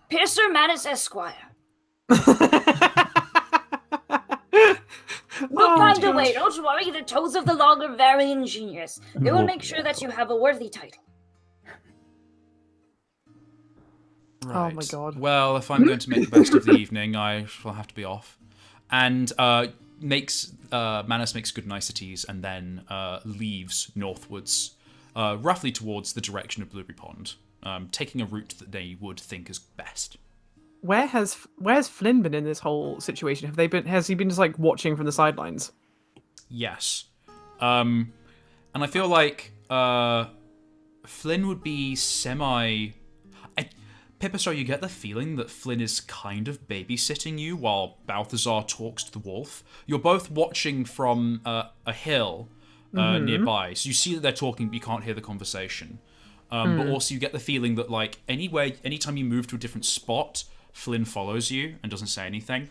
Speaker 6: Piercer Manus Esquire. We'll find a way, don't worry, the toes of the log are very ingenious. They will make sure that you have a worthy title.
Speaker 1: Right.
Speaker 3: Oh my god.
Speaker 1: Well, if I'm going to make the best of the evening, I shall have to be off. And Manus makes good niceties and then leaves northwards, roughly towards the direction of Blueberry Pond, taking a route that they would think is best.
Speaker 3: Where's Flynn been in this whole situation? Has he been just like watching from the sidelines?
Speaker 1: Yes. And I feel like Flynn would be Pipistrel, you get the feeling that Flynn is kind of babysitting you while Balthazar talks to the wolf. You're both watching from a hill nearby, so you see that they're talking, but you can't hear the conversation. But also you get the feeling that like anytime you move to a different spot, Flynn follows you and doesn't say anything.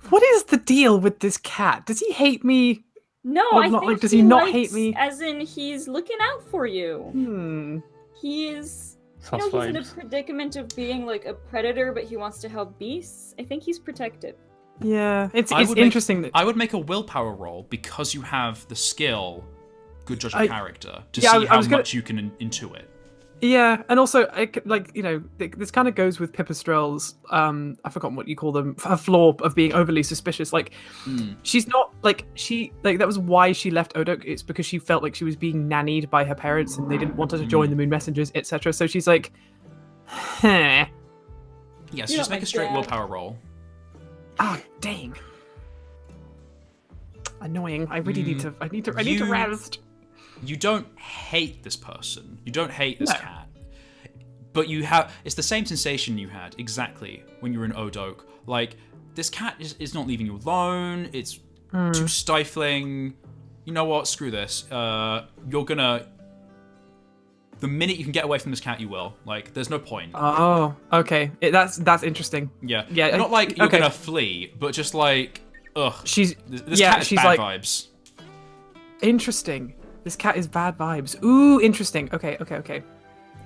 Speaker 3: What is the deal with this cat? Does he hate me?
Speaker 2: no,
Speaker 3: Or
Speaker 2: I
Speaker 3: not,
Speaker 2: think
Speaker 3: like, does he not hate
Speaker 2: likes-
Speaker 3: me?
Speaker 2: As in, he's looking out for you. He is. You know, he's in a predicament of being like a predator, but he wants to help beasts. I think he's protective.
Speaker 3: Yeah, it's
Speaker 1: I would
Speaker 3: interesting that
Speaker 1: I would make a willpower roll because you have the skill, good judge of character, to
Speaker 3: yeah,
Speaker 1: see
Speaker 3: I
Speaker 1: how
Speaker 3: was gonna-
Speaker 1: much you can intuit.
Speaker 3: Yeah, and also, this kind of goes with Pipistrel's, I've forgotten what you call them, a flaw of being overly suspicious. Like, she's not, that was why she left Odok. It's because she felt like she was being nannied by her parents and they didn't want her to join the Moon Messengers, etc. So she's like,
Speaker 1: Yes,
Speaker 2: You're
Speaker 1: just
Speaker 2: not
Speaker 1: make
Speaker 2: my
Speaker 1: a straight
Speaker 2: dad.
Speaker 1: willpower roll.
Speaker 3: oh, dang. Annoying. I really need to, I need to rest.
Speaker 1: You don't hate this person. You don't hate this cat. but you have, it's the same sensation you had exactly when you were in Odoak. Like, this cat is not leaving you alone. It's too stifling. You know what? Screw this. You're gonna, the minute you can get away from this cat, you will. Like, there's no point.
Speaker 3: Oh, okay. That's interesting.
Speaker 1: Yeah.
Speaker 3: Yeah.
Speaker 1: Not like you're
Speaker 3: okay.
Speaker 1: gonna flee, but just like, ugh.
Speaker 3: She's
Speaker 1: This
Speaker 3: yeah.
Speaker 1: cat is
Speaker 3: She's
Speaker 1: bad
Speaker 3: like
Speaker 1: vibes.
Speaker 3: interesting. This cat is bad vibes. Ooh, interesting. Okay.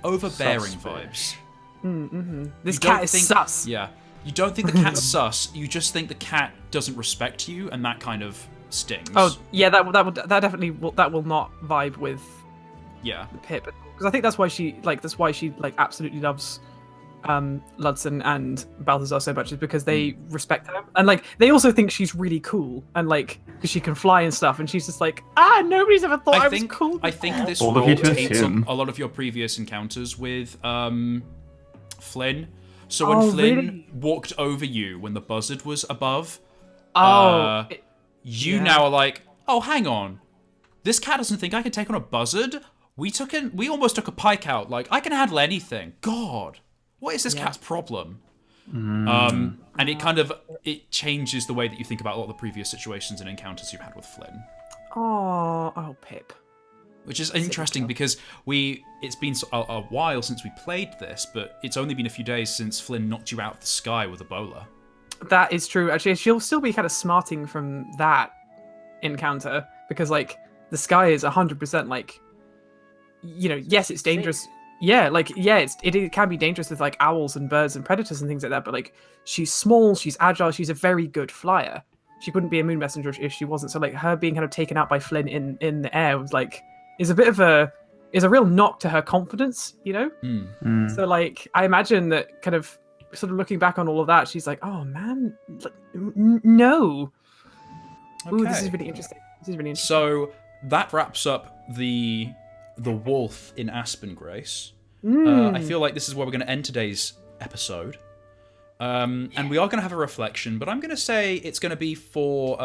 Speaker 1: Overbearing
Speaker 4: Suspicious.
Speaker 1: vibes.
Speaker 3: This
Speaker 1: You don't
Speaker 3: cat is
Speaker 1: think-
Speaker 3: sus.
Speaker 1: Yeah. You don't think the cat's sus. You just think the cat doesn't respect you, and that kind of stings.
Speaker 3: Oh yeah, that definitely will not vibe with
Speaker 1: yeah.
Speaker 3: Pip, because I think that's why she absolutely loves Ludson and Balthazar so much, is because they respect her, and like they also think she's really cool, and like because she can fly and stuff, and she's just like, nobody's ever thought I was cool.
Speaker 1: I think this
Speaker 4: All of
Speaker 1: role
Speaker 4: you to
Speaker 1: takes on
Speaker 4: assume.
Speaker 1: a lot of your previous encounters with Flynn. So when Flynn
Speaker 3: really?
Speaker 1: walked over you when the buzzard was above,
Speaker 3: Oh,
Speaker 1: you
Speaker 3: yeah.
Speaker 1: now are like, oh, hang on. This cat doesn't think I can take on a buzzard? We almost took a pike out. Like, I can handle anything. God, what is this cat's problem? And it changes the way that you think about a lot of the previous situations and encounters you've had with Flynn.
Speaker 3: oh, Pip.
Speaker 1: Which is interesting because it's been a while since we played this, but it's only been a few days since Flynn knocked you out of the sky with a bowler.
Speaker 3: That is true. Actually, she'll still be kind of smarting from that encounter, because like the sky is 100% like, yes, it's dangerous. Yeah, it can be dangerous with like owls and birds and predators and things like that. But like, she's small, she's agile, she's a very good flyer. She wouldn't be a moon messenger if she wasn't. So like, her being kind of taken out by Flynn in the air was like, is a real knock to her confidence, So like, I imagine that kind of sort of looking back on all of that, she's like, oh man, no. Ooh, this is really interesting.
Speaker 1: So that wraps up the wolf in Aspen Grace. I feel like this is where we're going to end today's episode. And we are going to have a reflection, but I'm going to say it's going to be for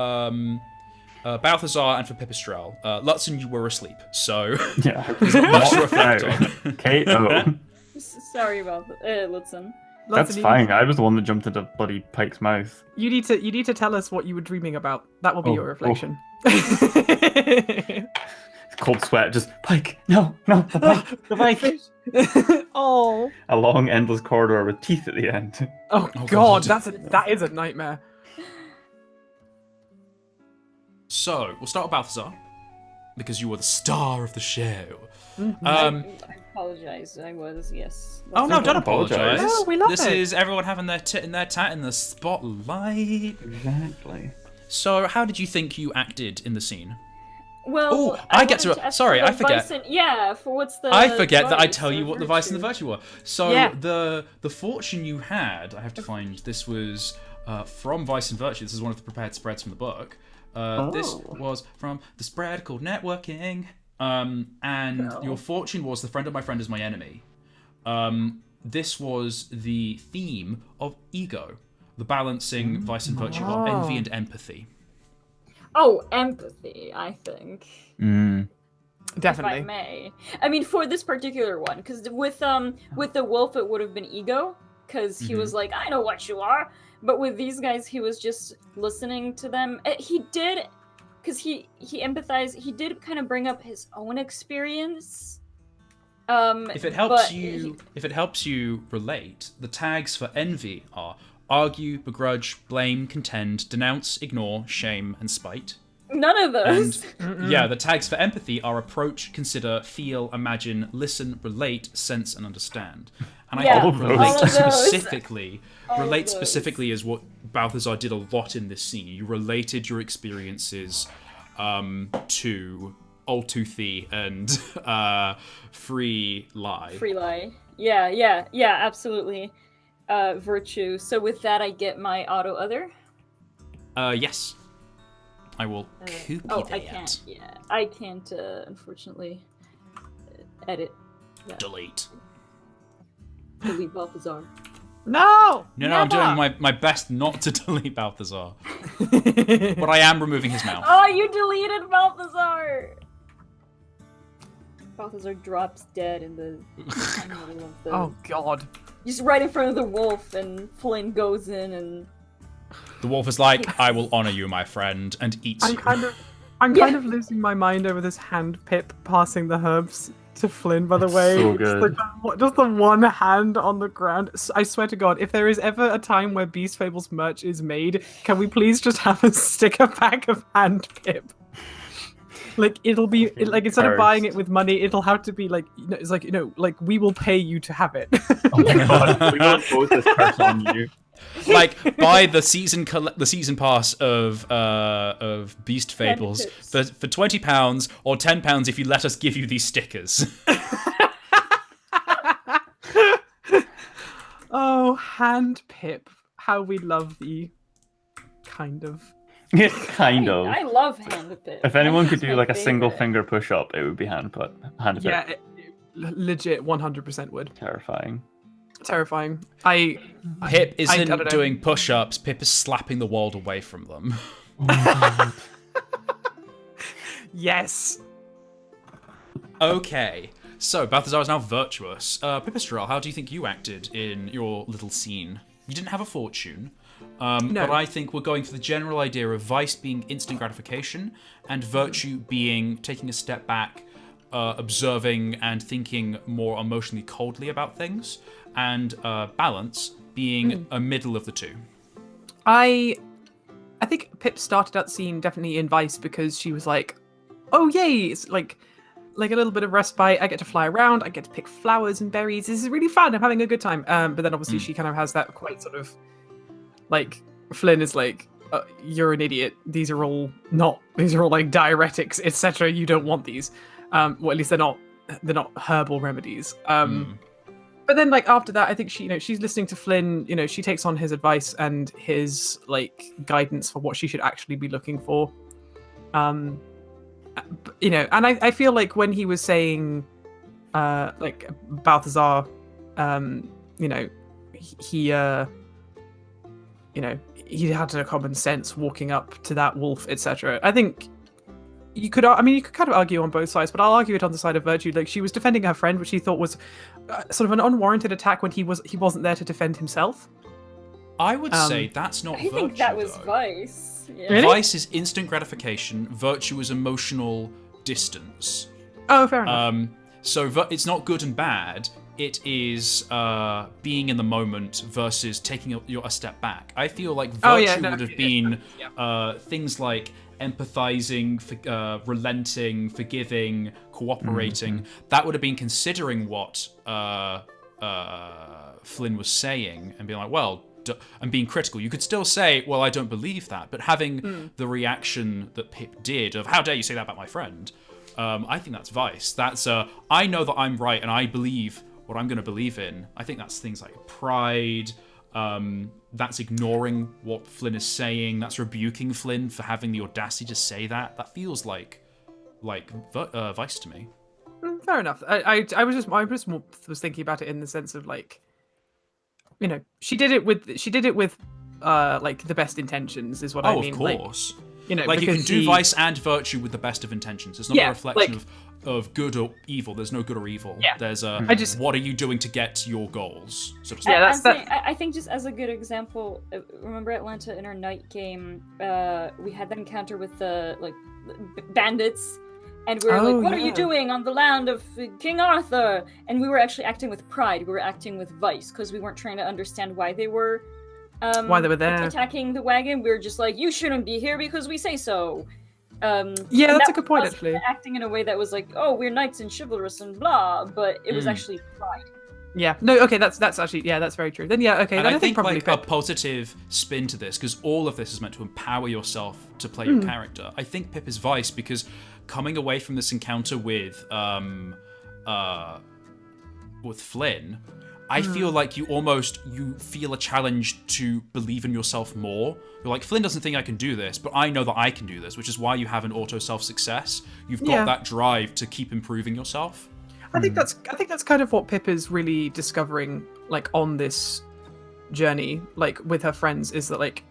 Speaker 1: Balthazar and for Pipistrel. Lutzen, you were asleep, so
Speaker 4: Yeah.
Speaker 1: there's not much to reflect on.
Speaker 4: K.O.
Speaker 2: Sorry about Lutsen.
Speaker 4: That's fine. I was the one that jumped into bloody Pike's mouth.
Speaker 3: You need to tell us what you were dreaming about. That will be your reflection.
Speaker 4: It's cold sweat. Just Pike. No, the Pike.
Speaker 3: Oh.
Speaker 4: A long, endless corridor with teeth at the end.
Speaker 3: Oh
Speaker 1: God.
Speaker 3: God, that is a nightmare.
Speaker 1: So we'll start with Balthazar because you were the star of the show.
Speaker 2: I apologize. I was, yes.
Speaker 1: Oh no, don't
Speaker 4: apologize.
Speaker 1: apologize.
Speaker 3: No, we love
Speaker 1: this
Speaker 3: it.
Speaker 1: is everyone having their tit and their tat in the spotlight.
Speaker 4: Exactly.
Speaker 1: So, how did you think you acted in the scene?
Speaker 2: Well,
Speaker 1: Oh, I get
Speaker 2: wanted
Speaker 1: to-
Speaker 2: ask
Speaker 1: sorry,
Speaker 2: for the
Speaker 1: I forget.
Speaker 2: vice and- yeah, for what's the
Speaker 1: I forget that I
Speaker 2: vice,
Speaker 1: tell you
Speaker 2: the
Speaker 1: what the vice and the
Speaker 2: virtue.
Speaker 1: virtue were. So
Speaker 3: Yeah.
Speaker 1: the fortune you had, I have to find. This was from Vice and Virtue. This is one of the prepared spreads from the book. This was from the spread called Networking. And your fortune was the friend of my friend is my enemy. This was the theme of ego, the balancing vice and virtue of envy and empathy.
Speaker 2: Oh, empathy, I think. If
Speaker 3: Definitely.
Speaker 2: I may. I mean, for this particular one, because with the wolf, it would have been ego, because he was like, I know what you are. But with these guys, he was just listening to them. He did, because he empathized. He did kind of bring up his own experience.
Speaker 1: If it helps you relate, the tags for envy are argue, begrudge, blame, contend, denounce, ignore, shame, and spite.
Speaker 2: None of those.
Speaker 1: And yeah, the tags for empathy are approach, consider, feel, imagine, listen, relate, sense, and understand. And
Speaker 2: Yeah,
Speaker 1: I
Speaker 4: all
Speaker 1: think
Speaker 4: of
Speaker 1: relate
Speaker 2: those.
Speaker 1: relate specifically is what Balthazar did a lot in this scene. You related your experiences to Old Toothy and Free Lie.
Speaker 2: Free lie. Yeah, absolutely. Virtue. So with that, I get my auto other.
Speaker 1: Yes. I will copy that.
Speaker 2: I can't. Yeah, I can't. Unfortunately, edit.
Speaker 1: Delete.
Speaker 2: Delete Balthazar.
Speaker 3: No.
Speaker 1: No, I'm
Speaker 3: never.
Speaker 1: doing my best not to delete Balthazar. But I am removing his mouth.
Speaker 2: Oh, you deleted Balthazar. Balthazar drops dead in the middle of the...
Speaker 3: Oh god.
Speaker 2: Just right in front of the wolf, and Flynn goes in and...
Speaker 1: The wolf is like, I will honor you, my friend, and eats
Speaker 3: I'm
Speaker 1: you.
Speaker 3: kind of losing my mind over this hand Pip passing the herbs to Flynn, by the way.
Speaker 4: So good.
Speaker 3: Just the one hand on the ground. I swear to God, if there is ever a time where Beast Fables merch is made, can we please just have a sticker pack of hand Pip? Like, it'll be, like, instead of buying it with money, it'll have to be, like, it's like, like, we will pay you to have it.
Speaker 4: Oh my god, we will impose this curse on you.
Speaker 1: Like, buy the season pass of Beast Fables for £20 or £10 if you let us give you these stickers.
Speaker 3: Oh, hand Pip, how we love thee. Kind of.
Speaker 4: Kind of.
Speaker 2: I love hand pip.
Speaker 4: If anyone could
Speaker 2: That's
Speaker 4: do
Speaker 2: my
Speaker 4: like a single
Speaker 2: favorite.
Speaker 4: finger push up, it would be hand pip.
Speaker 3: Yeah, legit 100% would.
Speaker 4: Terrifying.
Speaker 3: Terrifying.
Speaker 1: Pip
Speaker 3: I
Speaker 1: isn't
Speaker 3: don't know.
Speaker 1: doing push-ups, Pip is slapping the world away from them.
Speaker 3: Yes.
Speaker 1: Okay, so Balthazar is now virtuous. Pipistrel, how do you think you acted in your little scene? You didn't have a fortune,
Speaker 3: No.
Speaker 1: but I think we're going for the general idea of vice being instant gratification and virtue being taking a step back, observing and thinking more emotionally coldly about things, and balance being a middle of the two.
Speaker 3: I think Pip started that scene definitely in Vice because she was like, oh yay, it's like a little bit of respite. I get to fly around, I get to pick flowers and berries. This is really fun. I'm having a good time. But then obviously she kind of has that quite sort of like Flynn is like, you're an idiot. These are all like diuretics, etc. You don't want these. Well, at least they're not herbal remedies. But then, like, after that, I think she's listening to Flynn. She takes on his advice and his like guidance for what she should actually be looking for. And I feel like when he was saying, like Balthazar, he had no common sense walking up to that wolf, etc. I think you could kind of argue on both sides, but I'll argue it on the side of virtue. Like, she was defending her friend, which she thought was sort of an unwarranted attack when he wasn't there to defend himself.
Speaker 1: I would say that's not virtue,
Speaker 2: I think that was
Speaker 1: though.
Speaker 2: Vice. Yeah.
Speaker 3: Really?
Speaker 1: Vice is instant gratification, virtue is emotional distance.
Speaker 3: Oh, fair enough.
Speaker 1: So it's not good and bad. It is being in the moment versus taking a step back. I feel like virtue would have been things like empathizing, relenting, forgiving, cooperating. That would have been considering what Flynn was saying and being like, well, and being critical. You could still say, well, I don't believe that, but having the reaction that Pip did of, how dare you say that about my friend? I think that's Vice. That's I know that I'm right and I believe what I'm going to believe in. I think that's things like pride. That's ignoring what Flynn is saying. That's rebuking Flynn for having the audacity to say that. That feels like Vice to me.
Speaker 3: Fair enough. I was thinking about it in the sense of like, she did it with like the best intentions is what I mean.
Speaker 1: Of course.
Speaker 3: Like
Speaker 1: you can do vice and virtue with the best of intentions. It's not a reflection of good or evil. There's no good or evil.
Speaker 3: Yeah.
Speaker 1: There's what are you doing to get to your goals? So to speak.
Speaker 3: Yeah,
Speaker 2: I think just as a good example, remember Atlanta in our night game, we had that encounter with the bandits, and we were like, "What are you doing on the land of King Arthur?" And we were actually acting with pride. We were acting with vice because we weren't trying to understand why they were there attacking the wagon. We were just like, "You shouldn't be here because we say so."
Speaker 3: That's a good point, actually.
Speaker 2: Acting in a way that was like, "Oh, we're knights and chivalrous and blah," but it was actually pride.
Speaker 3: Yeah. No. Okay. That's actually that's very true. Then okay.
Speaker 1: And
Speaker 3: then
Speaker 1: I think
Speaker 3: probably
Speaker 1: like a positive spin to this, because all of this is meant to empower yourself to play your character. I think Pip is Vice because coming away from this encounter with Flynn, I feel like you feel a challenge to believe in yourself more. You're like, Flynn doesn't think I can do this, but I know that I can do this, which is why you have an auto self-success. You've got that drive to keep improving yourself.
Speaker 3: I think that's kind of what Pip is really discovering, like, on this journey, like with her friends, is that, like,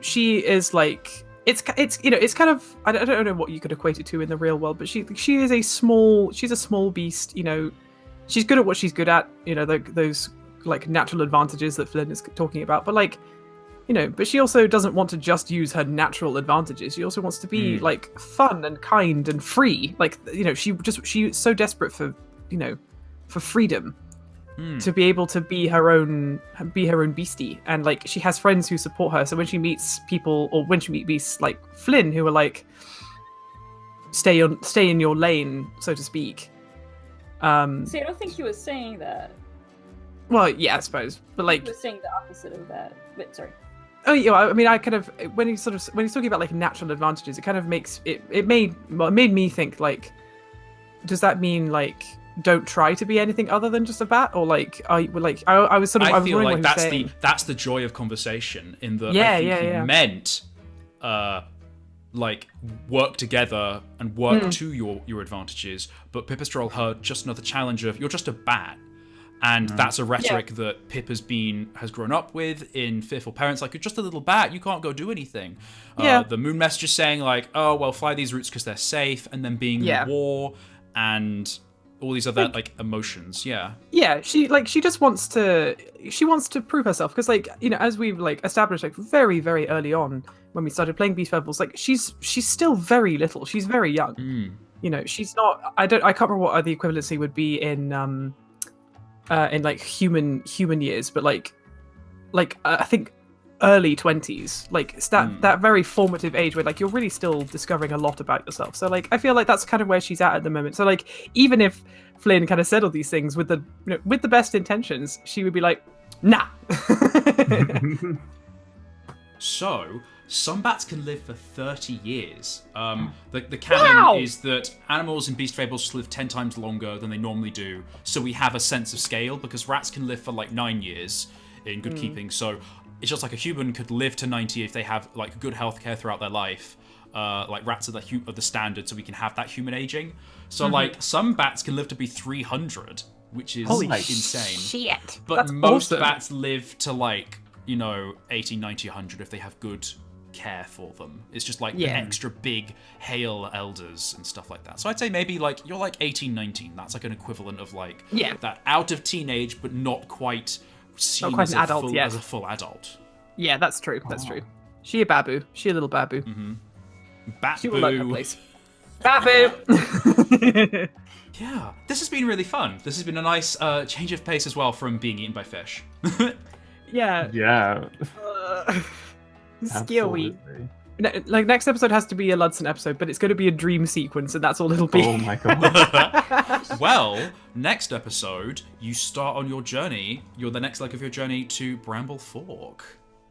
Speaker 3: she is like it's it's kind of I don't know what you could equate it to in the real world, but she's a small beast. She's good at what she's good at. Those like natural advantages that Flynn is talking about, but like. But she also doesn't want to just use her natural advantages. She also wants to be like fun and kind and free. Like she's so desperate for for freedom to be able to be her own beastie. And like she has friends who support her. So when she meets people or when she meets beasts like Flynn, who are like stay in your lane, so to speak.
Speaker 2: See, I don't think he was saying that.
Speaker 3: Well, yeah, I suppose, but like
Speaker 2: He was saying the opposite of that. But sorry.
Speaker 3: Oh yeah, I mean, I kind of when he's talking about like natural advantages, it kind of makes it made me think like, does that mean like don't try to be anything other than just a bat, or like I was sort of
Speaker 1: I feel
Speaker 3: wondering
Speaker 1: like
Speaker 3: what he was
Speaker 1: that's the joy of conversation in that
Speaker 3: Yeah,
Speaker 1: I think
Speaker 3: yeah,
Speaker 1: he
Speaker 3: yeah.
Speaker 1: meant like work together and work to your advantages, but Pipistrel heard just another challenge of you're just a bat. And that's a rhetoric that Pip has grown up with in Fearful Parents. Like, you're just a little bat, you can't go do anything. The Moon Messenger saying like, oh, well, fly these routes because they're safe, and then being in war and all these other like emotions. Yeah, she just wants to prove herself because like as we've like established like very very early on when we started playing Beast Fables, like she's still very little. She's very young. She's not. I can't remember what the equivalency would be in like human years, but like I think early 20s, like it's that very formative age where like you're really still discovering a lot about yourself. So like I feel like that's kind of where she's at the moment. So like even if Flynn kind of said all these things with the best intentions, she would be like, nah. So some bats can live for 30 years. The canon is that animals in Beast Fables live 10 times longer than they normally do. So we have a sense of scale because rats can live for like 9 years in good keeping. So it's just like a human could live to 90 if they have like good healthcare throughout their life. Like rats are the standard, so we can have that human aging. So like some bats can live to be 300, which is insane.
Speaker 3: Shit.
Speaker 1: But
Speaker 3: that's
Speaker 1: most
Speaker 3: awesome.
Speaker 1: bats live to like 80, 90, 100 if they have good care for them. It's just like the extra big hale elders and stuff like that. So I'd say maybe like you're like 18, 19. That's like an equivalent of like that out of teenage but not quite seen as,
Speaker 3: an adult yet.
Speaker 1: As a full adult.
Speaker 3: Yeah, that's true. That's true. She a babu. She a little babu. She will learn her place. Babu.
Speaker 1: Yeah, this has been really fun. This has been a nice change of pace as well from being eaten by fish.
Speaker 3: Yeah.
Speaker 4: Yeah.
Speaker 3: Scary. Like next episode has to be a Ludson episode, but it's going to be a dream sequence, and that's all it'll be.
Speaker 4: Oh my god.
Speaker 1: Well, next episode, you start on your journey. You're the next leg of your journey to Bramblefork.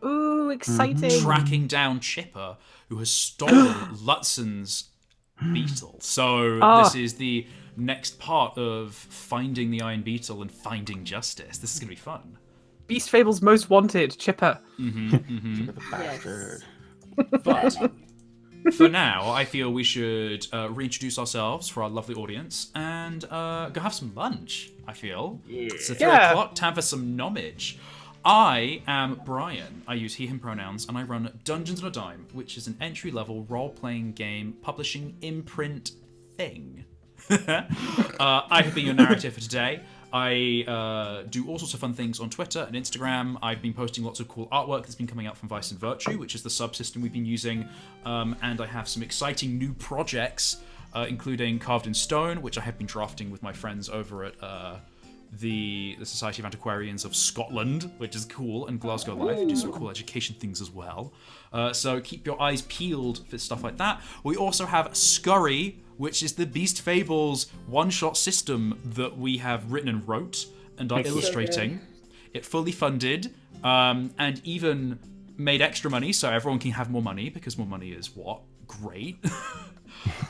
Speaker 3: Ooh, exciting!
Speaker 1: Tracking down Chipper, who has stolen Lutson's beetle. So this is the next part of finding the Iron Beetle and finding justice. This is going to be fun.
Speaker 3: Beast Fables most wanted, Chipper.
Speaker 4: Chipper the bastard.
Speaker 1: But for now, I feel we should reintroduce ourselves for our lovely audience and go have some lunch, I feel. It's 3 o'clock, time for some knowledge. I am Brian. I use he, him pronouns, and I run Dungeons on a Dime, which is an entry-level role-playing game publishing imprint thing. I have been your narrator for today. I do all sorts of fun things on Twitter and Instagram. I've been posting lots of cool artwork that's been coming out from Vice and Virtue, which is the subsystem we've been using. And I have some exciting new projects, including Carved in Stone, which I have been drafting with my friends over at the Society of Antiquarians of Scotland, which is cool, and Glasgow Live, who do some cool education things as well. So keep your eyes peeled for stuff like that. We also have Scurry, which is the Beast Fables one-shot system that we have written and wrote and are illustrating. It fully funded, and even made extra money, so everyone can have more money, because more money is what? Great.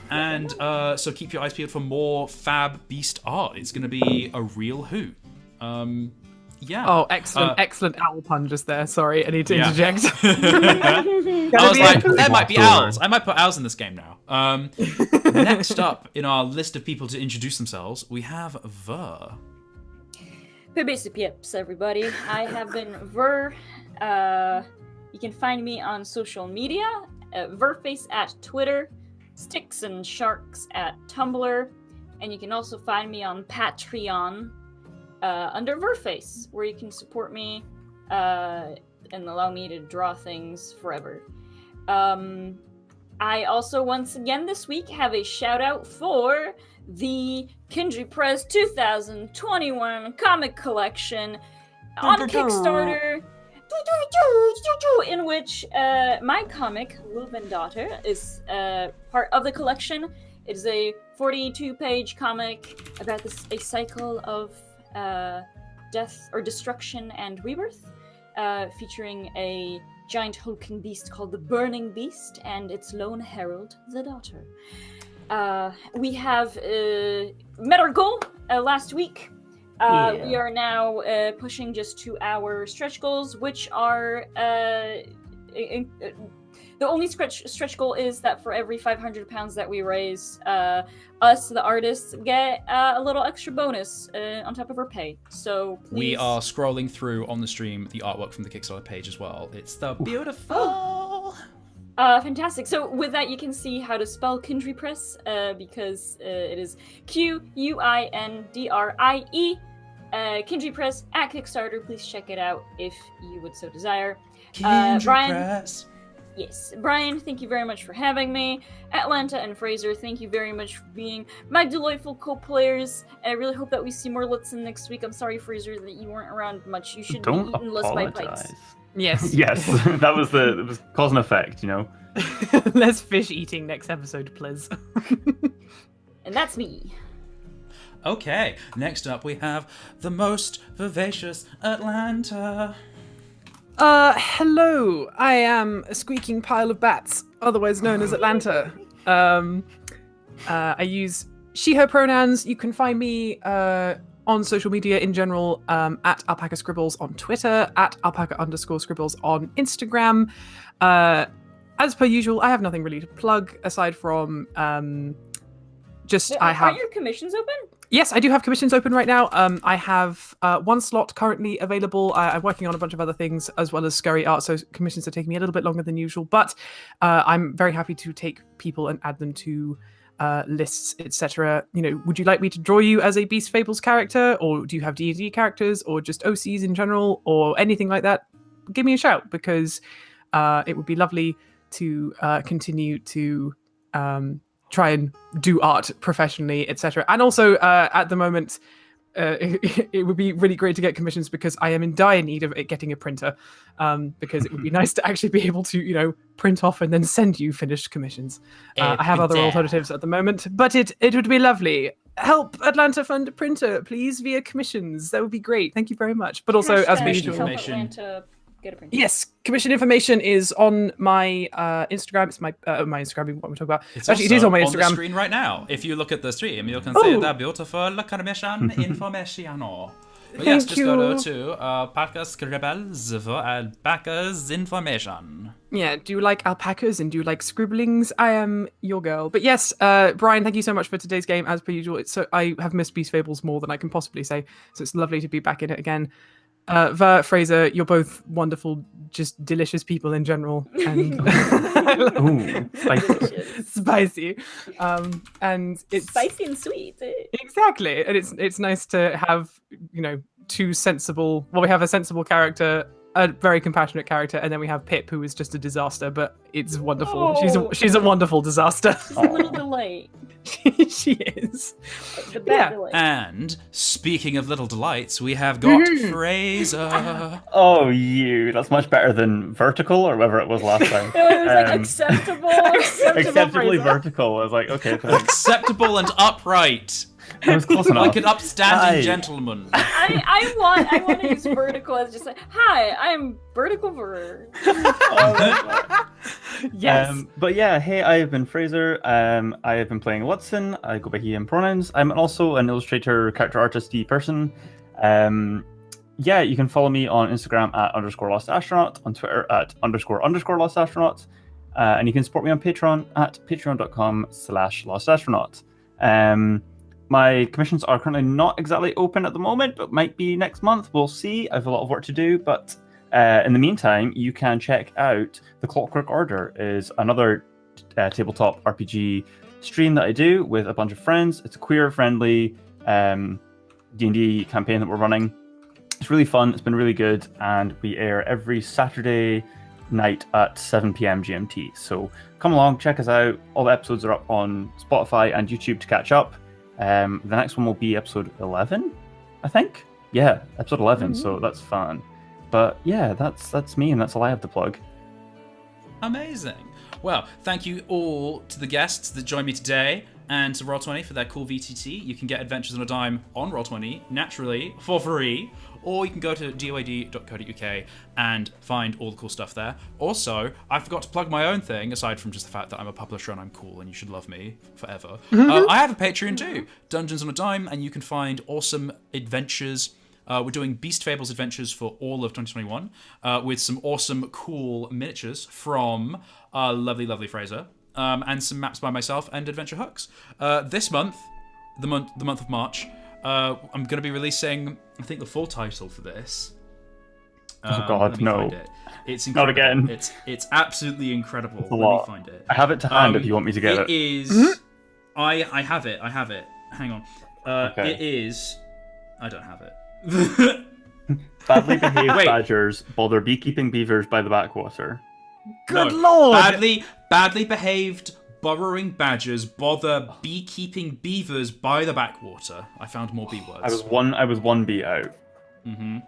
Speaker 1: And so keep your eyes peeled for more fab Beast art. It's going to be a real hoot. Yeah.
Speaker 3: Oh, excellent owl pun just there. Sorry, I need to interject.
Speaker 1: I was like, there might be owls. I might put owls in this game now. Next up in our list of people to introduce themselves, we have Ver.
Speaker 2: Pips, everybody. I have been Ver. You can find me on social media Verface at Twitter, Sticks and Sharks at Tumblr, and you can also find me on Patreon under Verface, where you can support me and allow me to draw things forever. I also, once again this week, have a shout out for the Kindred Press 2021 comic collection on Kickstarter, in which my comic, Love Daughter, is part of the collection. It is a 42-page comic about a cycle of death or destruction and rebirth, featuring a giant hulking beast called the Burning Beast and its lone herald, the Daughter. We have met our goal last week. We are now pushing just 2-hour stretch goals, which are the only stretch goal is that for every £500 that we raise, us, the artists, get a little extra bonus on top of our pay. So please...
Speaker 1: We are scrolling through on the stream the artwork from the Kickstarter page as well. It's the beautiful...
Speaker 2: Fantastic. So with that, you can see how to spell Kindry Press, because it is Quindrie. Kindry Press at Kickstarter. Please check it out if you would so desire.
Speaker 1: Kindry
Speaker 2: Brian,
Speaker 1: Press.
Speaker 2: Yes, Brian, thank you very much for having me. Atlanta and Fraser, thank you very much for being my delightful co-players. I really hope that we see more Lutzen next week. I'm sorry, Fraser, that you weren't around much. You should
Speaker 4: Don't
Speaker 2: be eaten less by pikes.
Speaker 4: apologize.
Speaker 3: Yes.
Speaker 4: Yes, that was it was cause and effect, you know.
Speaker 3: Less fish eating next episode, please.
Speaker 2: And that's me.
Speaker 1: Okay, next up we have the most vivacious Atlanta.
Speaker 3: Hello. I am a squeaking pile of bats, otherwise known as Atlanta. I use she, her pronouns. You can find me on social media in general, at Alpaca Scribbles on Twitter, at Alpaca_Scribbles on Instagram. As per usual, I have nothing really to plug aside from just I have.
Speaker 2: Are your commissions open?
Speaker 3: Yes, I do have commissions open right now. I have one slot currently available. I'm working on a bunch of other things as well as scurry art, so commissions are taking me a little bit longer than usual. But I'm very happy to take people and add them to lists, etc. You know, would you like me to draw you as a Beast Fables character, or do you have D&D characters, or just OCs in general, or anything like that? Give me a shout, because it would be lovely to continue to try and do art professionally, etc. And also, at the moment, it would be really great to get commissions, because I am in dire need of getting a printer, because it would be nice to actually be able to, you know, print off and then send you finished commissions. I have other alternatives at the moment, but it would be lovely. Help Atlanta fund a printer, please, via commissions. That would be great. Thank you very much. But also, as per usual,
Speaker 2: Get a printer.
Speaker 3: yes, commission information is on my Instagram. It's my Instagram. What we're talking about.
Speaker 1: It's
Speaker 3: Actually,
Speaker 1: also
Speaker 3: it is on my
Speaker 1: the
Speaker 3: Instagram.
Speaker 1: screen right now. If you look at the stream, you can see the beautiful commission information. But yes, just go to Alpaca Scribbles for Alpaca's information.
Speaker 3: Yeah, do you like alpacas and do you like scribblings? I am your girl. But yes, Brian, thank you so much for today's game. As per usual, I have missed Beast Fables more than I can possibly say, so it's lovely to be back in it again. Ver, Fraser, you're both wonderful, just delicious people in general. And
Speaker 4: Ooh, spicy.
Speaker 3: spicy. And it's
Speaker 2: Spicy and sweet.
Speaker 3: exactly, and it's nice to have, you know, two sensible. Well, we have a sensible character, a very compassionate character, and then we have Pip, who is just a disaster, but it's wonderful.
Speaker 2: Oh.
Speaker 3: She's a wonderful disaster.
Speaker 2: A little delay.
Speaker 3: She is.
Speaker 2: The bad
Speaker 3: Yeah.
Speaker 2: delay.
Speaker 1: And speaking of little delights, we have got Fraser.
Speaker 4: Oh, that's much better than vertical or whatever it was last time.
Speaker 2: No, it was like acceptable.
Speaker 4: Acceptably
Speaker 3: Fraser.
Speaker 4: vertical. I was like, okay, thanks.
Speaker 1: Acceptable and upright.
Speaker 4: That was close enough.
Speaker 1: Like an upstanding
Speaker 4: Aye.
Speaker 1: gentleman.
Speaker 2: I want to use vertical as just like, hi, I'm Vertical Ver.
Speaker 3: Yes.
Speaker 4: But yeah, hey, I have been Fraser. I have been playing Lutzen. I go by he and pronouns. I'm also an illustrator, character artisty person. Yeah, you can follow me on Instagram at _lostastronaut, on Twitter at _lostastronaut, and you can support me on Patreon at patreon.com/lostastronaut. My commissions are currently not exactly open at the moment, but might be next month. We'll see. I have a lot of work to do, but In the meantime, you can check out The Clockwork Order is another tabletop RPG stream that I do with a bunch of friends. It's a queer-friendly D&D campaign that we're running. It's really fun. It's been really good, and we air every Saturday night at 7 p.m. GMT. So come along, check us out. All the episodes are up on Spotify and YouTube to catch up. The next one will be episode 11, I think. Yeah, episode 11. So that's fun. But yeah, that's me, and that's all I have to plug.
Speaker 1: Amazing. Well, thank you all to the guests that joined me today and to Roll20 for their cool VTT. You can get Adventures on a Dime on Roll20, naturally, for free, or you can go to doad.co.uk and find all the cool stuff there. Also, I forgot to plug my own thing, aside from just the fact that I'm a publisher and I'm cool and you should love me forever. I have a Patreon too, Dungeons on a Dime, and you can find awesome adventures. We're doing Beast Fables adventures for all of 2021 with some awesome, cool miniatures from lovely Fraser, and some maps by myself and adventure hooks. This month, the month of March, I'm going to be releasing, I think, the full title for this.
Speaker 4: Oh God, no!
Speaker 1: Find it. It's incredible.
Speaker 4: Not again.
Speaker 1: It's absolutely incredible.
Speaker 4: Let me
Speaker 1: find it.
Speaker 4: I have it to hand if you want me to get it.
Speaker 1: It is. I have it. Hang on.
Speaker 4: Okay.
Speaker 1: It is. I don't have it.
Speaker 4: Badly behaved badgers bother beekeeping beavers by the backwater.
Speaker 3: Good lord!
Speaker 1: Badly behaved burrowing badgers bother beekeeping beavers by the backwater. I found more B words.
Speaker 4: I was one beat out.
Speaker 1: Mm-hmm.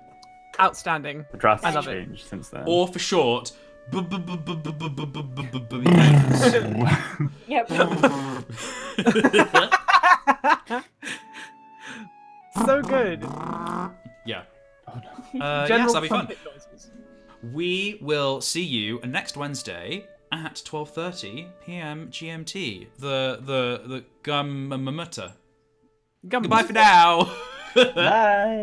Speaker 3: Outstanding.
Speaker 4: The drastic
Speaker 3: I love it.
Speaker 4: change since then.
Speaker 1: Or for short,
Speaker 2: Yep.
Speaker 3: So good.
Speaker 1: Yeah.
Speaker 4: Oh,
Speaker 1: Yes, that'll be fun.
Speaker 3: trumpet noises.
Speaker 1: We will see you next Wednesday at 12:30 p.m. GMT. The Gummamutta. Goodbye for now.
Speaker 4: Bye.